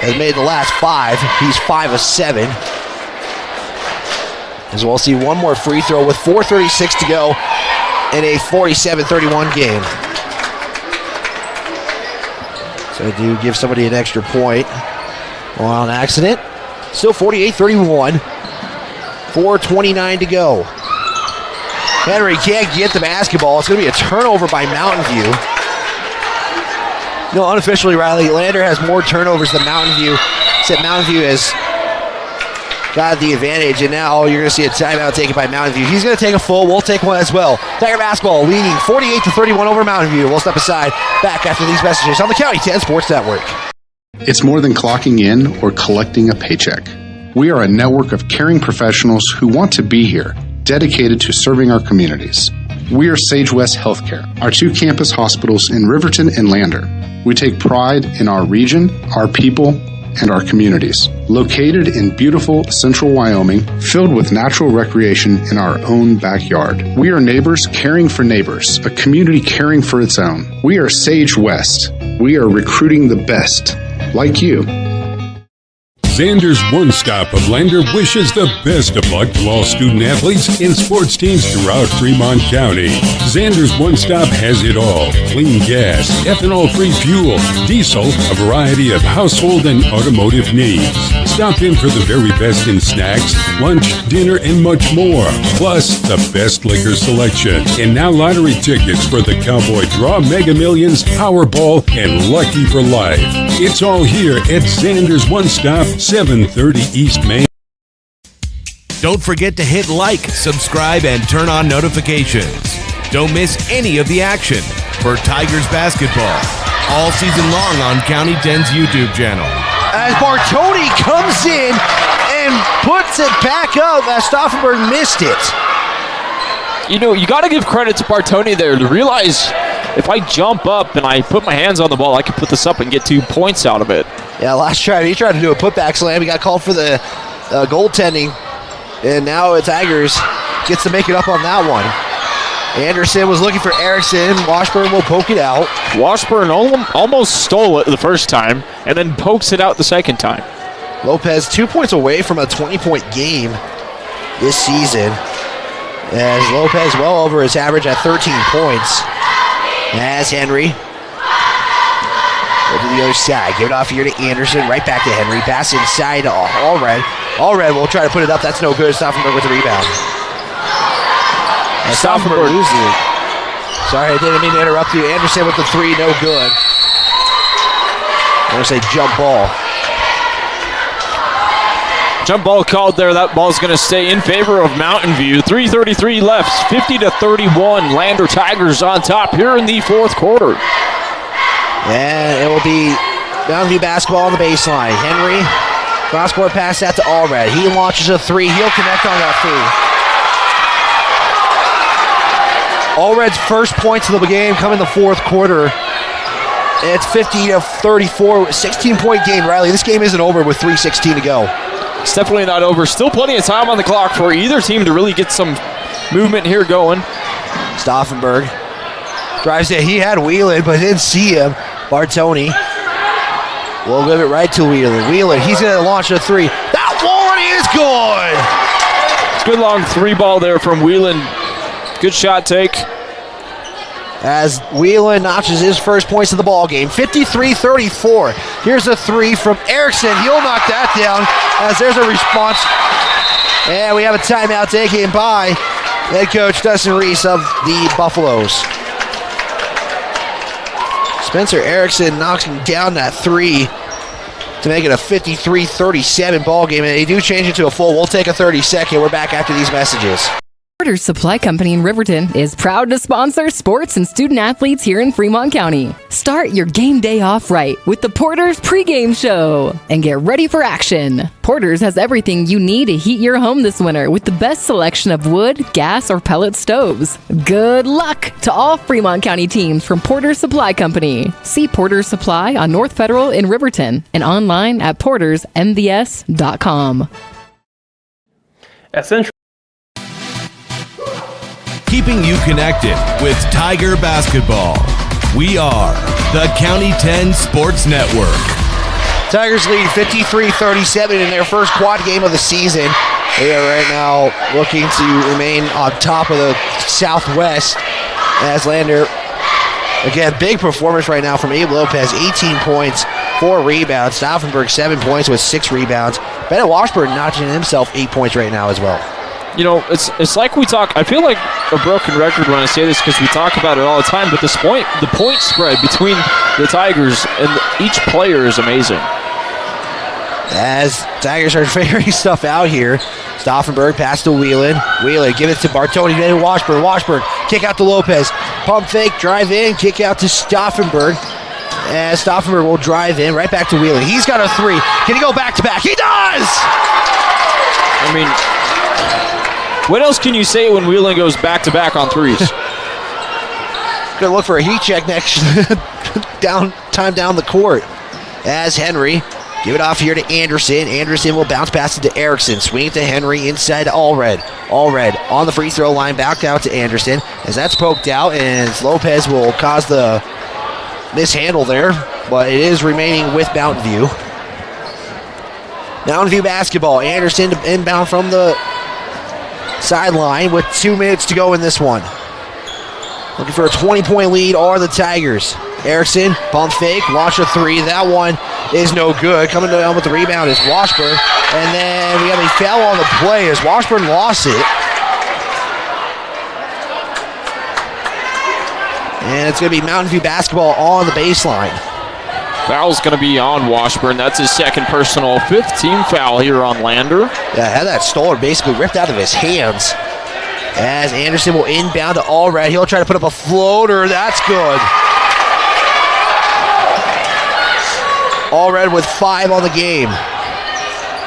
has made the last 5. He's 5 of 7. As we'll see one more free throw with 4:36 to go in a 47-31 game. So I do give somebody an extra point on accident. Still 48-31. 4:29 to go. Henry can't get the basketball. It's going to be a turnover by Mountain View. No, unofficially, Riley, Lander has more turnovers than Mountain View. Except Mountain View has got the advantage, and now you're going to see a timeout taken by Mountain View. He's going to take a full. We'll take one as well. Tiger basketball leading 48-31 over Mountain View. We'll step aside back after these messages on the County 10 Sports Network. It's more than clocking in or collecting a paycheck. We are a network of caring professionals who want to be here, dedicated to serving our communities. We are Sage West Healthcare, our 2 campus hospitals in Riverton and Lander. We take pride in our region, our people, and our communities. Located in beautiful central Wyoming, filled with natural recreation in our own backyard. We are neighbors caring for neighbors, a community caring for its own. We are Sage West. We are recruiting the best, like you. Xander's One Stop of Lander wishes the best of luck to all student athletes and sports teams throughout Fremont County. Xander's One Stop has it all: clean gas, ethanol-free fuel, diesel, a variety of household and automotive needs. Stop in for the very best in snacks, lunch, dinner, and much more. Plus, the best liquor selection. And now lottery tickets for the Cowboy Draw, Mega Millions, Powerball, and Lucky for Life. It's all here at Xander's One Stop, 730 East Main. Don't forget to hit like, subscribe, and turn on notifications. Don't miss any of the action for Tigers basketball all season long on County 10's YouTube channel. As Bartoni comes in and puts it back up as Stauffenberg missed it. You know, you got to give credit to Bartoni there to realize if I jump up and I put my hands on the ball, I can put this up and get 2 points out of it. Yeah, last try, he tried to do a putback slam. He got called for the goaltending, and now Tigers gets to make it up on that one. Anderson was looking for Erickson. Washburn will poke it out. Washburn almost stole it the first time and then pokes it out the second time. Lopez 2 points away from a 20-point game this season, as Lopez well over his average at 13 points. As Henry go to the other side. Give it off here to Anderson. Right back to Henry. Pass inside to Allred. Allred will try to put it up. That's no good. Stauffenberg with the rebound. And Stauffenberg loses it. Sorry, I didn't mean to interrupt you. Anderson with the 3. No good. I'm going to say jump ball. Jump ball called there. That ball's going to stay in favor of Mountain View. 3:33 left. 50-31. Lander Tigers on top here in the fourth quarter. And it will be Mountain View basketball on the baseline. Henry, cross-court pass that to Allred. He launches a 3. He'll connect on that 3. Allred's first points of the game come in the fourth quarter. It's 50-34, 16-point game. Riley, this game isn't over with 3:16 to go. It's definitely not over. Still plenty of time on the clock for either team to really get some movement here going. Stauffenberg drives it. He had Wheelan, but didn't see him. Bartoni will give it right to Wheelan. Wheelan, he's going to launch a 3. That one is good. Good long 3 ball there from Wheelan. Good shot take. As Wheelan notches his first points of the ball game. 53-34. Here's a 3 from Erickson. He'll knock that down as there's a response. And we have a timeout taken by head coach Dustin Reese of the Buffaloes. Spencer Erickson knocking down that 3 to make it a 53-37 ball game. And they do change it to a full. We'll take a 30-second. We're back after these messages. Porter's Supply Company in Riverton is proud to sponsor sports and student athletes here in Fremont County. Start your game day off right with the Porter's pregame show and get ready for action. Porter's has everything you need to heat your home this winter with the best selection of wood, gas, or pellet stoves. Good luck to all Fremont County teams from Porter's Supply Company. See Porter's Supply on North Federal in Riverton and online at portersmvs.com. Essential. Keeping you connected with Tiger basketball. We are the County 10 Sports Network. Tigers lead 53-37 in their first quad game of the season. They are right now looking to remain on top of the Southwest as Lander, again, big performance right now from Abe Lopez, 18 points, 4 rebounds. Stauffenberg, 7 points with 6 rebounds. Bennett Washburn notching himself 8 points right now as well. You know, it's like we talk. I feel like a broken record when I say this because we talk about it all the time. But the point spread between the Tigers and each player is amazing. As Tigers are figuring stuff out here, Stauffenberg pass to Whelan. Whelan give it to Bartoni, then Washburn. Washburn kick out to Lopez. Pump fake, drive in, kick out to Stauffenberg. And Stauffenberg will drive in right back to Whelan. He's got a 3. Can he go back to back? He does! I mean, what else can you say when Whelan goes back-to-back on threes? Gonna look for a heat check next time down the court. As Henry, give it off here to Anderson. Anderson will bounce pass it to Erickson. Swing it to Henry inside to Allred. Allred on the free throw line, back out to Anderson. As that's poked out, and Lopez will cause the mishandle there, but it is remaining with Mountain View. Mountain View basketball. Anderson inbound from the sideline with 2 minutes to go in this one. Looking for a 20-point lead are the Tigers. Erickson, pump fake, launch a 3. That one is no good. Coming down with the rebound is Washburn. And then we have a foul on the play as Washburn lost it. And it's going to be Mountain View basketball on the baseline. Foul's going to be on Washburn. That's his second personal, 5th team foul here on Lander. Yeah, had that stolen basically ripped out of his hands. As Anderson will inbound to Allred. He'll try to put up a floater. That's good. Allred with 5 on the game.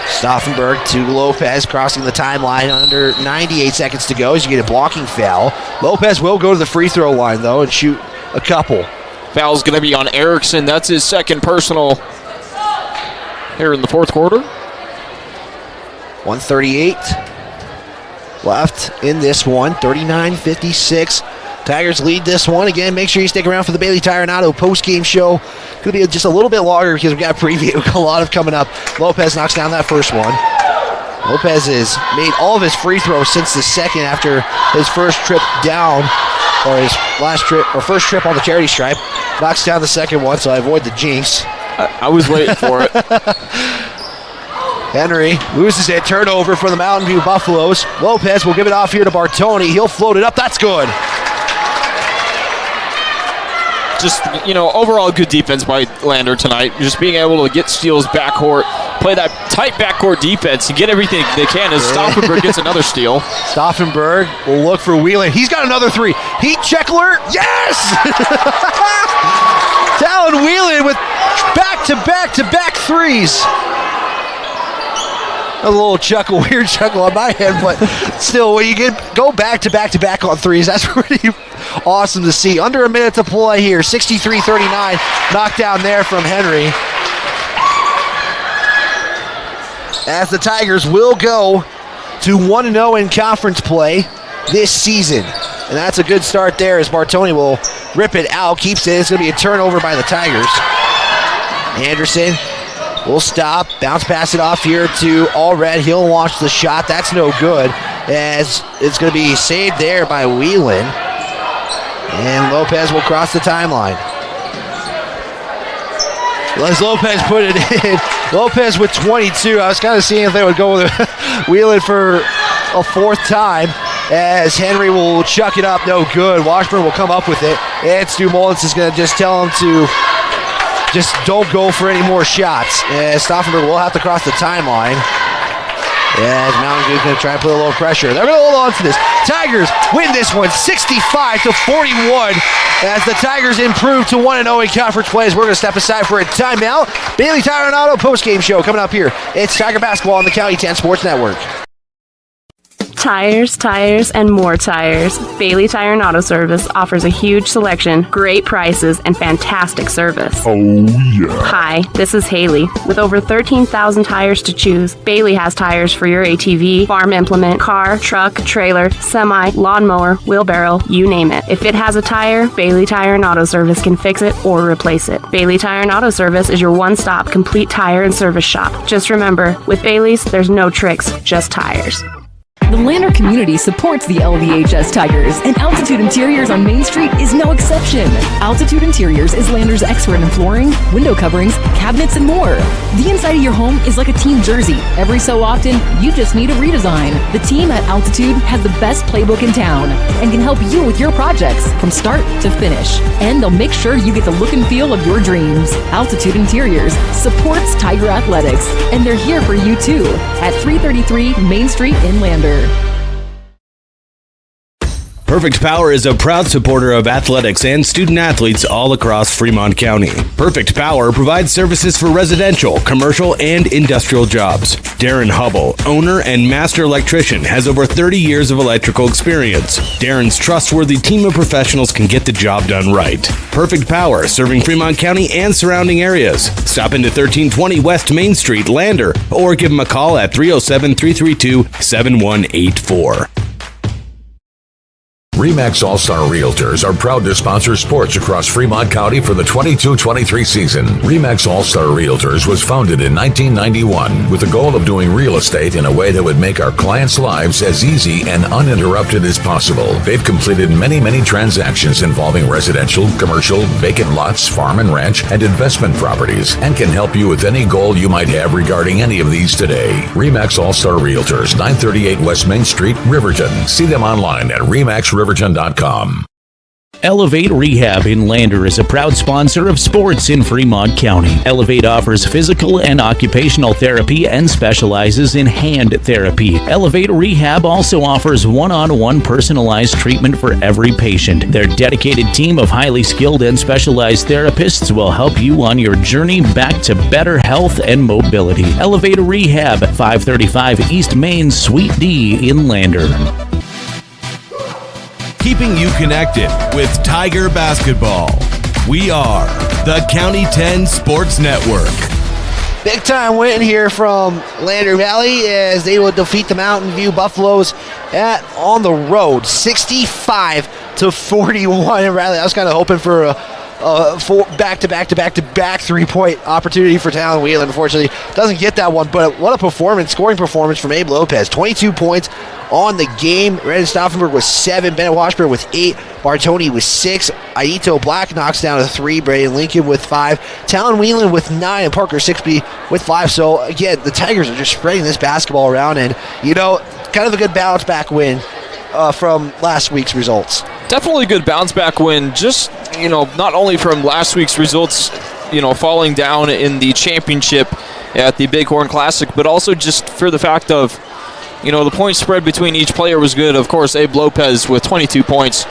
Stauffenberg to Lopez, crossing the timeline under 98 seconds to go as you get a blocking foul. Lopez will go to the free throw line, though, and shoot a couple. Foul's going to be on Erickson. That's his second personal here in the fourth quarter. 1:38 left in this one. 39-56. Tigers lead this one. Again, make sure you stick around for the Bailey Tire and Auto post-game show. Going to be just a little bit longer because we've got a preview. A lot of coming up. Lopez knocks down that first one. Lopez has made all of his free throws since the second after his first trip down, or his first trip on the charity stripe. Knocks down the second one, so I avoid the jinx. I was waiting for it. Henry loses it. Turnover for the Mountain View Buffaloes. Lopez will give it off here to Bartoni. He'll float it up. That's good. Just, overall good defense by Lander tonight. Just being able to get steals backcourt, play that tight backcourt defense, and get everything they can as Stauffenberg gets another steal. Stauffenberg will look for Whelan. He's got another 3. Heat check alert. Yes! Talon Whelan with back-to-back-to-back 3s. A little chuckle, weird chuckle on my head, but still, when you go back-to-back-to-back on 3s, that's pretty awesome to see. Under a minute to play here, 63-39, knockdown there from Henry. As the Tigers will go to 1-0 in conference play this season. And that's a good start there as Bartoni will rip it out, keeps it. It's going to be a turnover by the Tigers. Anderson will stop, bounce pass it off here to Allred. He'll launch the shot. That's no good as it's going to be saved there by Whelan. And Lopez will cross the timeline. As Lopez put it in, Lopez with 22. I was kind of seeing if they would go with Whelan for a 4th time as Henry will chuck it up. No good. Washburn will come up with it. And Stu Mullins is going to just tell him to just don't go for any more shots. And Stauffenberg will have to cross the timeline. As Mountain View is going to try and put a little pressure. They're going to hold on to this. Tigers win this one 65-41 as the Tigers improve to 1-0 in conference plays. We're going to step aside for a timeout. Bailey Tire and Auto postgame show coming up here. It's Tiger Basketball on the County 10 Sports Network. Tires, tires, and more tires. Bailey Tire and Auto Service offers a huge selection, great prices, and fantastic service. Oh, yeah. Hi, this is Haley. With over 13,000 tires to choose, Bailey has tires for your ATV, farm implement, car, truck, trailer, semi, lawnmower, wheelbarrow, you name it. If it has a tire, Bailey Tire and Auto Service can fix it or replace it. Bailey Tire and Auto Service is your one-stop complete tire and service shop. Just remember, with Bailey's, there's no tricks, just tires. The Lander community supports the LVHS Tigers, and Altitude Interiors on Main Street is no exception. Altitude Interiors is Lander's expert in flooring, window coverings, cabinets, and more. The inside of your home is like a team jersey. Every so often, you just need a redesign. The team at Altitude has the best playbook in town and can help you with your projects from start to finish. And they'll make sure you get the look and feel of your dreams. Altitude Interiors supports Tiger Athletics, and they're here for you too at 333 Main Street in Lander. Perfect Power is a proud supporter of athletics and student athletes all across Fremont County. Perfect Power provides services for residential, commercial, and industrial jobs. Darren Hubble, owner and master electrician, has over 30 years of electrical experience. Darren's trustworthy team of professionals can get the job done right. Perfect Power, serving Fremont County and surrounding areas. Stop into 1320 West Main Street, Lander, or give them a call at 307-332-7184. RE/MAX All-Star Realtors are proud to sponsor sports across Fremont County for the 22-23 season. RE/MAX All-Star Realtors was founded in 1991 with the goal of doing real estate in a way that would make our clients' lives as easy and uninterrupted as possible. They've completed many transactions involving residential, commercial, vacant lots, farm and ranch, and investment properties, and can help you with any goal you might have regarding any of these today. RE/MAX All-Star Realtors, 938 West Main Street, Riverton. See them online at remaxriverton.com. Elevate Rehab in Lander is a proud sponsor of sports in Fremont County. Elevate offers physical and occupational therapy and specializes in hand therapy. Elevate Rehab also offers one-on-one personalized treatment for every patient. Their dedicated team of highly skilled and specialized therapists will help you on your journey back to better health and mobility. Elevate Rehab, 535 East Main, Suite D in Lander. Keeping you connected with Tiger Basketball. We are the County 10 Sports Network. Big time win here from Lander Valley as they will defeat the Mountain View Buffaloes on the road, 65-41 in Riley. I was kind of hoping for a back-to-back three-point opportunity for Talon Wheeler. Unfortunately, doesn't get that one, but what a scoring performance from Abe Lopez. 22 points on the game. Redden Stauffenberg with 7, Bennett Washburn with 8, Bartoni with 6, Aito Black knocks down a 3, Braden Lincoln with 5, Talon Whelan with 9, and Parker Sixby with 5. So again, the Tigers are just spreading this basketball around, and kind of a good bounce back win from last week's results. Definitely a good bounce back win, just, not only from last week's results, falling down in the championship at the Bighorn Classic, but also just for the fact of, the point spread between each player was good. Of course, Abe Lopez with 22 points.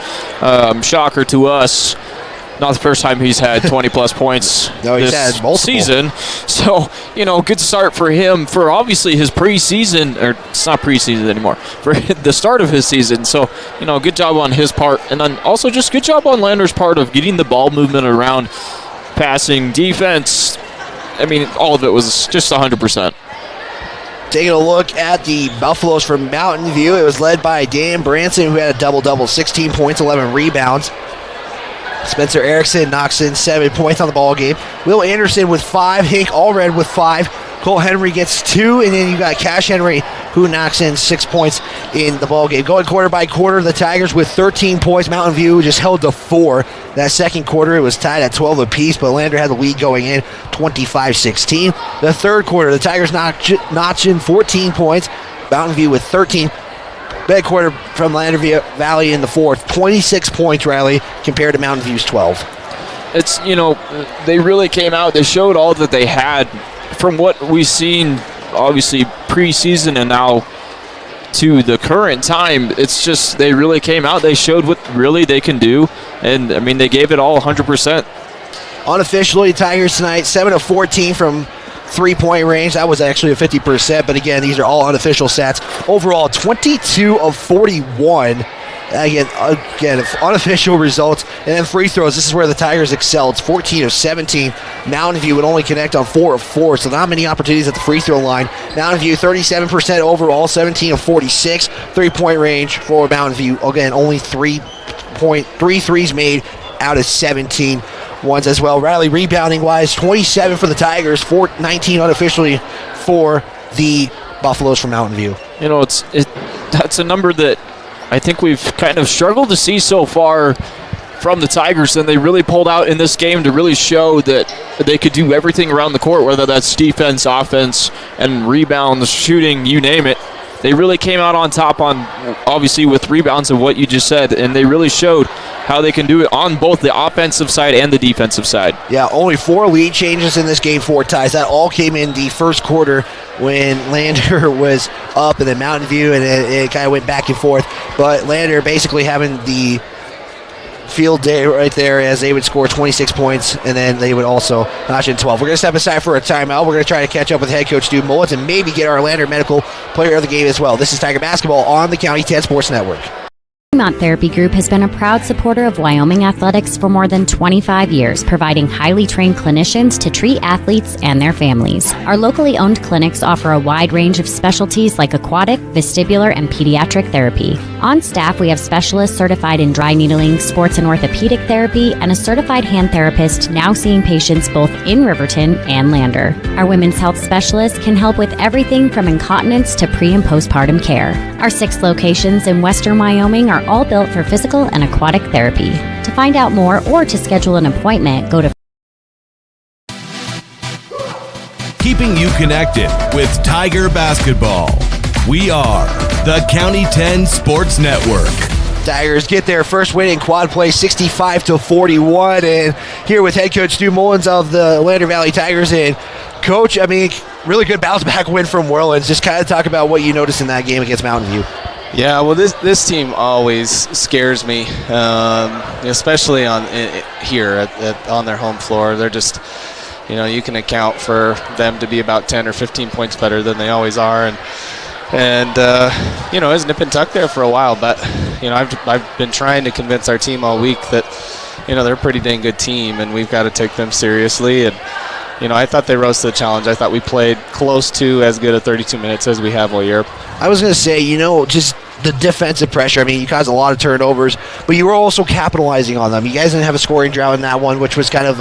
Shocker to us. Not the first time he's had 20-plus points this season. So, good start for him for obviously his preseason, or it's not preseason anymore, for the start of his season. So, good job on his part. And then also just good job on Lander's part of getting the ball movement around, passing, defense. I mean, all of it was just 100%. Taking a look at the Buffaloes from Mountain View, it was led by Dan Branson, who had a double-double, 16 points, 11 rebounds. Spencer Erickson knocks in 7 points on the ball game. Will Anderson with 5, Hank Allred with 5, Cole Henry gets 2, and then you got Cash Henry, who knocks in 6 points in the ball game. Going quarter by quarter, the Tigers with 13 points. Mountain View just held to 4. That second quarter, it was tied at 12 apiece, but Lander had the lead going in, 25-16. The third quarter, the Tigers notch in 14 points. Mountain View with 13. Big quarter from Lander Valley in the fourth, 26 points, Riley, compared to Mountain View's 12. It's, they really came out. They showed all that they had from what we've seen, obviously, preseason and now to the current time. It's just they really came out. They showed what really they can do, and, they gave it all 100%. Unofficially, Tigers tonight, 7 of 14 from 3-point range. That was actually a 50%, but again, these are all unofficial stats. Overall, 22 of 41. Again, unofficial results. And then free throws, this is where the Tigers excelled. 14 of 17. Mountain View would only connect on 4 of 4, so not many opportunities at the free throw line. Mountain View, 37% overall, 17 of 46. 3-point range for Mountain View. Again, only 3 threes made out of 17 ones as well. Riley, rebounding-wise, 27 for the Tigers, 19 unofficially for the Buffaloes from Mountain View. You know, that's a number that I think we've kind of struggled to see so far from the Tigers, and they really pulled out in this game to really show that they could do everything around the court, whether that's defense, offense, and rebounds, shooting, you name it. They really came out on top obviously with rebounds of what you just said, and they really showed how they can do it on both the offensive side and the defensive side. Yeah, only 4 lead changes in this game, 4 ties. That all came in the first quarter when Lander was up and then Mountain View, and it kind of went back and forth. But Lander basically having the field day right there as they would score 26 points, and then they would also notch in 12. We're going to step aside for a timeout. We're going to try to catch up with head coach Stu Mullins and maybe get our Lander Medical player of the game as well. This is Tiger Basketball on the County 10 Sports Network. Fremont Therapy Group has been a proud supporter of Wyoming athletics for more than 25 years, providing highly trained clinicians to treat athletes and their families. Our locally owned clinics offer a wide range of specialties like aquatic, vestibular, and pediatric therapy. On staff, we have specialists certified in dry needling, sports and orthopedic therapy, and a certified hand therapist now seeing patients both in Riverton and Lander. Our women's health specialists can help with everything from incontinence to pre- and postpartum care. Our 6 locations in Western Wyoming are all built for physical and aquatic therapy. To find out more or to schedule an appointment, go to Keeping you connected with Tiger Basketball. We are the County 10 Sports Network. Tigers get their first win in quad play, 65-41, and here with head coach Stu Mullins of the Lander Valley Tigers. And coach, I mean, really good bounce back win from Worlands. Just kind of talk about what you noticed in that game against Mountain View. Yeah, well, this team always scares me, especially on their home floor. They're just, you can account for them to be about 10 or 15 points better than they always are, and it's nip and tuck there for a while. But I've been trying to convince our team all week that they're a pretty dang good team, and we've got to take them seriously. And I thought they rose to the challenge. I thought we played close to as good a 32 minutes as we have all year. I was going to say, just the defensive pressure. I mean, you caused a lot of turnovers, but you were also capitalizing on them. You guys didn't have a scoring drought in that one, which was kind of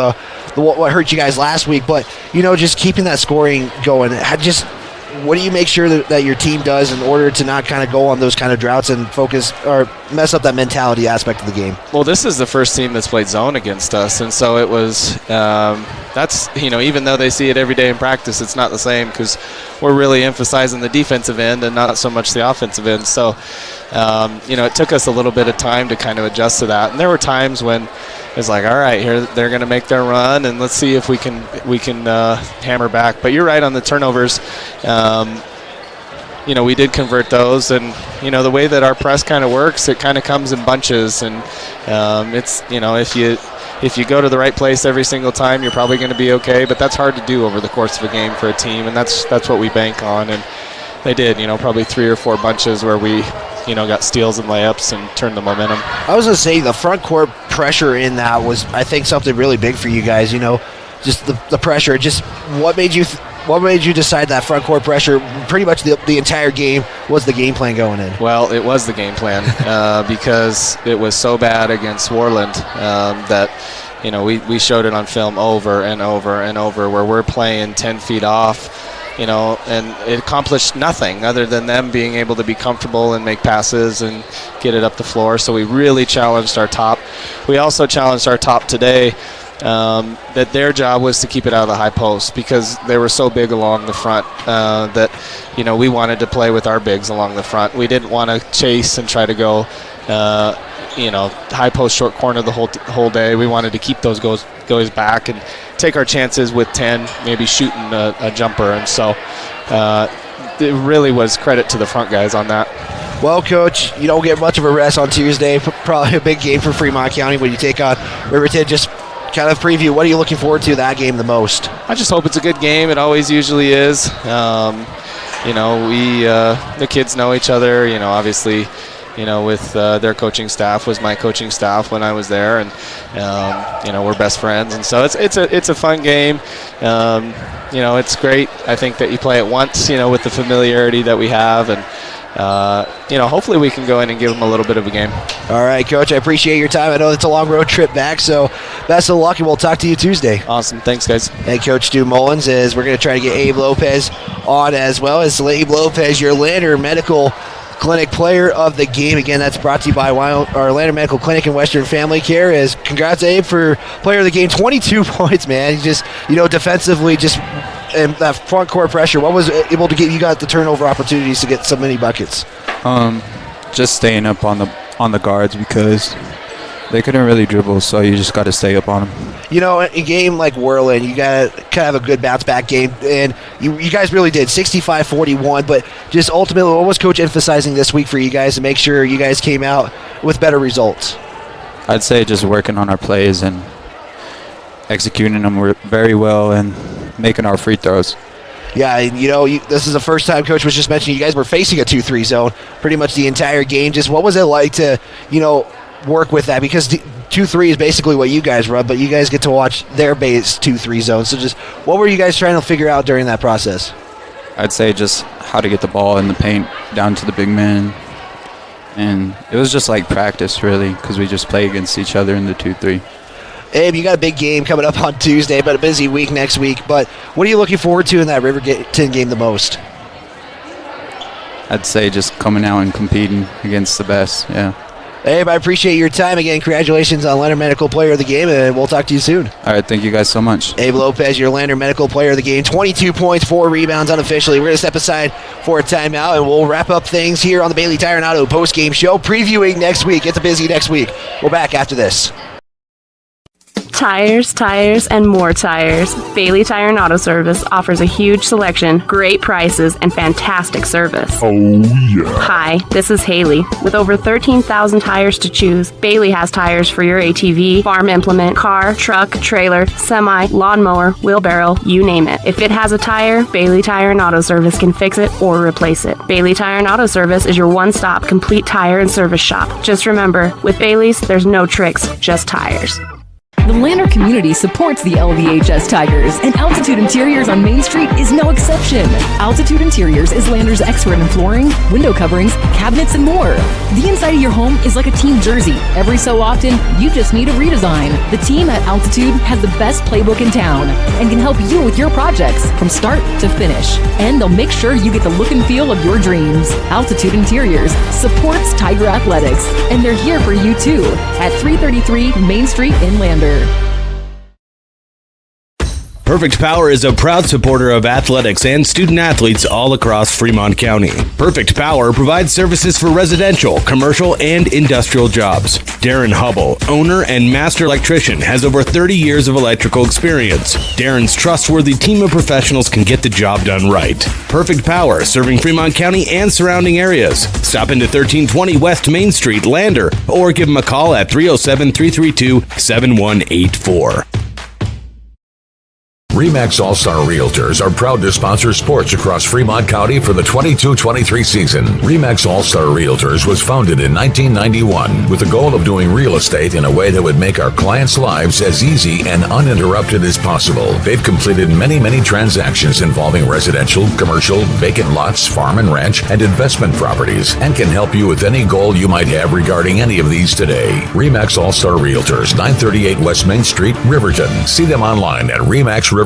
what hurt you guys last week. But, just keeping that scoring going, what do you make sure that your team does in order to not kind of go on those kind of droughts and focus or mess up that mentality aspect of the game? Well, this is the first team that's played zone against us, and so it was even though they see it every day in practice, it's not the same because we're really emphasizing the defensive end and not so much the offensive end. So it took us a little bit of time to kind of adjust to that, and there were times when it's like, all right, here they're going to make their run, and let's see if we can hammer back. But you're right on the turnovers. We did convert those, and the way that our press kind of works, it kind of comes in bunches, and it's if you go to the right place every single time, you're probably going to be okay. But that's hard to do over the course of a game for a team, and that's what we bank on. And they did, probably 3 or 4 bunches where we got steals and layups and turned the momentum. I was going to say the front court pressure in that was, I think, something really big for you guys. Just the pressure. Just what made you decide that front court pressure? Pretty much the entire game was the game plan going in. Well, it was the game plan because it was so bad against Worland that we showed it on film over and over and over where we're playing 10 feet off. And it accomplished nothing other than them being able to be comfortable and make passes and get it up the floor. So we really challenged our top. We also challenged our top today that their job was to keep it out of the high post because they were so big along the front that, we wanted to play with our bigs along the front. We didn't want to chase and try to go, high post, short corner the whole day. We wanted to keep those goes back and take our chances with 10, maybe shooting a jumper. And so it really was credit to the front guys on that. Well, Coach, you don't get much of a rest on Tuesday. Probably a big game for Fremont County when you take on Riverton. Just kind of preview, what are you looking forward to that game the most? I just hope it's a good game. It always usually is. The kids know each other. Obviously, with their coaching staff was my coaching staff when I was there, and we're best friends, and so it's a fun game. It's great. I think that you play it once, with the familiarity that we have, and hopefully we can go in and give them a little bit of a game. All right, Coach, I appreciate your time. I know it's a long road trip back, so best of luck, and we'll talk to you Tuesday. Awesome. Thanks, guys. And Coach Stu Mullins, as we're going to try to get Abe Lopez on as well. As Abe Lopez, your Lander Medical Clinic Player of the Game. Again, that's brought to you by our Lander Medical Clinic and Western Family Care. As congrats, Abe, for Player of the Game. 22 points, man. You just, defensively, just and that front court pressure. What was able to get you got the turnover opportunities to get so many buckets? Just staying up on the guards because they couldn't really dribble, so you just got to stay up on them. In a game like Worland, you got to kind of have a good bounce-back game, and you guys really did, 65-41, but just ultimately, what was Coach emphasizing this week for you guys to make sure you guys came out with better results? I'd say just working on our plays and executing them very well and making our free throws. Yeah, this is the first time Coach was just mentioning you guys were facing a 2-3 zone pretty much the entire game. Just what was it like to, work with that? Because 2-3 is basically what you guys run, but you guys get to watch their base 2-3 zone. So just what were you guys trying to figure out during that process? I'd say just how to get the ball in the paint down to the big man. And it was just like practice, really, because we just play against each other in the 2-3. Abe, you got a big game coming up on Tuesday, but a busy week next week. But what are you looking forward to in that Riverton game the most? I'd say just coming out and competing against the best, yeah. Abe, I appreciate your time. Again, congratulations on Lander Medical Player of the Game, and we'll talk to you soon. All right, thank you guys so much. Abe Lopez, your Lander Medical Player of the Game. 22 points, 4 rebounds unofficially. We're going to step aside for a timeout, and we'll wrap up things here on the Bailey Tire and Auto post-game show, previewing next week. It's a busy next week. We're back after this. Tires, and more tires. Bailey Tire and Auto Service offers a huge selection, great prices, and fantastic service. Oh, yeah. Hi, this is Haley. With over 13,000 tires to choose, Bailey has tires for your ATV, farm implement, car, truck, trailer, semi, lawnmower, wheelbarrow, you name it. If it has a tire, Bailey Tire and Auto Service can fix it or replace it. Bailey Tire and Auto Service is your one-stop complete tire and service shop. Just remember, with Bailey's, there's no tricks, just tires. The Lander community supports the LVHS Tigers, and Altitude Interiors on Main Street is no exception. Altitude Interiors is Lander's expert in flooring, window coverings, cabinets, and more. The inside of your home is like a team jersey. Every so often, you just need a redesign. The team at Altitude has the best playbook in town and can help you with your projects from start to finish. And they'll make sure you get the look and feel of your dreams. Altitude Interiors supports Tiger Athletics, and they're here for you too at 333 Main Street in Lander. Perfect Power is a proud supporter of athletics and student athletes all across Fremont County. Perfect Power provides services for residential, commercial, and industrial jobs. Darren Hubble, owner and master electrician, has over 30 years of electrical experience. Darren's trustworthy team of professionals can get the job done right. Perfect Power, serving Fremont County and surrounding areas. Stop into 1320 West Main Street, Lander, or give them a call at 307-332-7184. RE/MAX All-Star Realtors are proud to sponsor sports across Fremont County for the 22-23 season. RE/MAX All-Star Realtors was founded in 1991 with the goal of doing real estate in a way that would make our clients' lives as easy and uninterrupted as possible. They've completed many transactions involving residential, commercial, vacant lots, farm and ranch, and investment properties, and can help you with any goal you might have regarding any of these today. RE/MAX All-Star Realtors, 938 West Main Street, Riverton. See them online at remaxriverton.com.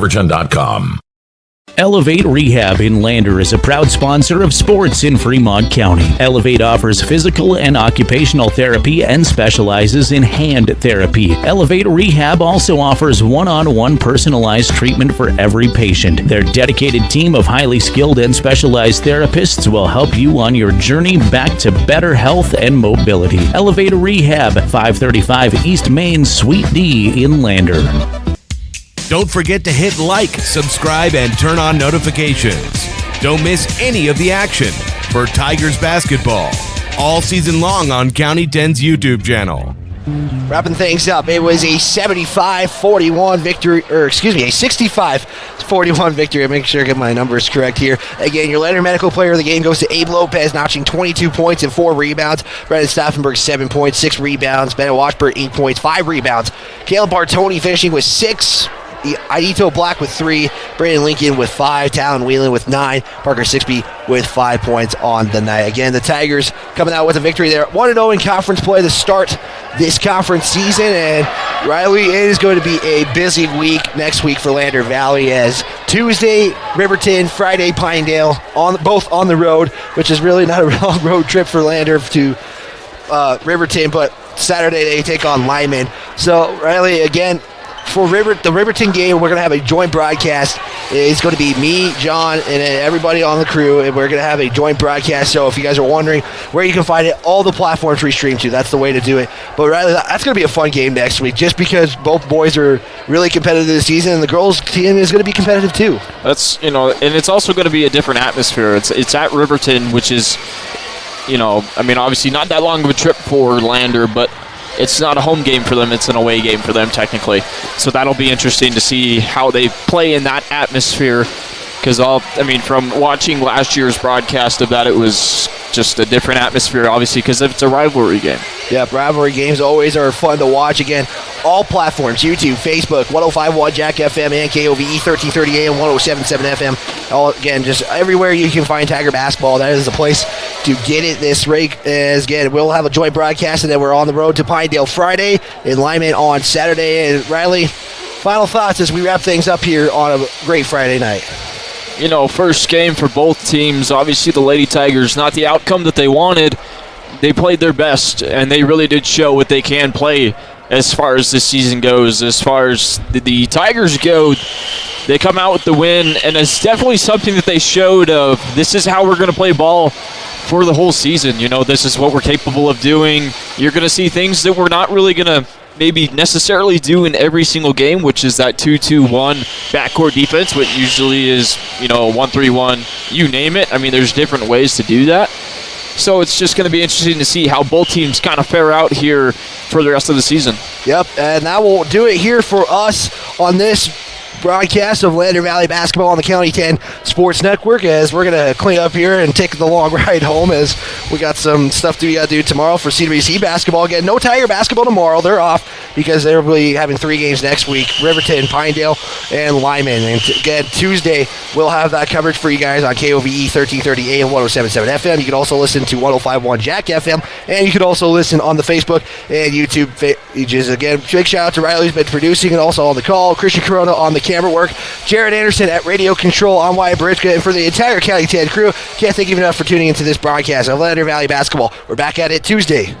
Elevate Rehab in Lander is a proud sponsor of sports in Fremont County. Elevate offers physical and occupational therapy and specializes in hand therapy. Elevate Rehab also offers one-on-one personalized treatment for every patient. Their dedicated team of highly skilled and specialized therapists will help you on your journey back to better health and mobility. Elevate Rehab, 535 East Main, Suite D in Lander. Don't forget to hit like, subscribe, and turn on notifications. Don't miss any of the action for Tigers basketball all season long on County 10's YouTube channel. Wrapping things up, it was a 75-41 victory, a 65-41 victory. I'm making sure I get my numbers correct here. Again, your Lander Medical Player of the game goes to Abe Lopez, notching 22 points and 4 rebounds. Brendan Staffenberg, 7 points, 6 rebounds. Bennett Washburn, 8 points, 5 rebounds. Caleb Bartoni finishing with 6. Aidito Black with 3, Brandon Lincoln with 5, Talon Whelan with 9, Parker Sixby with 5 points on the night. Again, the Tigers coming out with a victory there. 1-0 in conference play to start this conference season, and Riley, it is going to be a busy week next week for Lander Valley, as Tuesday, Riverton, Friday, Pinedale, both on the road, which is really not a long road trip for Lander to Riverton, but Saturday they take on Lyman. So, Riley, again, for the Riverton game, we're going to have a joint broadcast. It's going to be me, John, and everybody on the crew, and we're going to have a joint broadcast. So if you guys are wondering where you can find it, all the platforms we stream to, that's the way to do it. But Riley, that's going to be a fun game next week, just because both boys are really competitive this season, and the girls' team is going to be competitive too. That's, and it's also going to be a different atmosphere. It's at Riverton, which is, obviously not that long of a trip for Lander, but it's not a home game for them, it's an away game for them technically. So that'll be interesting to see how they play in that atmosphere, because from watching last year's broadcast of that, it was just a different atmosphere, obviously, because it's a rivalry game. Yep, rivalry games always are fun to watch. Again, all platforms, YouTube, Facebook, 105.1 Jack FM and KOVE 1330 AM, 107.7 FM. All, again, just everywhere you can find Tiger basketball, that is the place to get it this week. As again, we'll have a joint broadcast, and then we're on the road to Pinedale Friday and Lyman on Saturday. And Riley, final thoughts as we wrap things up here on a great Friday night. First game for both teams. Obviously, the Lady Tigers, not the outcome that they wanted. They played their best, and they really did show what they can play as far as this season goes. As far as the Tigers go, they come out with the win, and it's definitely something that they showed of, this is how we're going to play ball for the whole season. This is what we're capable of doing. You're going to see things that we're not really going to maybe necessarily do in every single game, which is that 2-2-1 backcourt defense, which usually is, 1-3-1, you name it. There's different ways to do that. So it's just going to be interesting to see how both teams kind of fare out here for the rest of the season. Yep, and that will do it here for us on this broadcast of Lander Valley basketball on the County 10 Sports Network, as we're going to clean up here and take the long ride home, as we got some stuff we got to do tomorrow for CWC basketball. Again, no Tiger basketball tomorrow. They're off because they'll be having 3 games next week: Riverton, Pinedale, and Lyman. And again, Tuesday, we'll have that coverage for you guys on KOVE 1330 AM, 107.7 FM. You can also listen to 105.1 Jack FM, and you can also listen on the Facebook and YouTube pages. Again, big shout out to Riley, who's been producing and also on the call, Christian Corona on the camera work, Jared Anderson at radio control on Wyatt Bridgka, and for the entire County 10 crew, can't thank you enough for tuning into this broadcast of Lander Valley basketball. We're back at it Tuesday.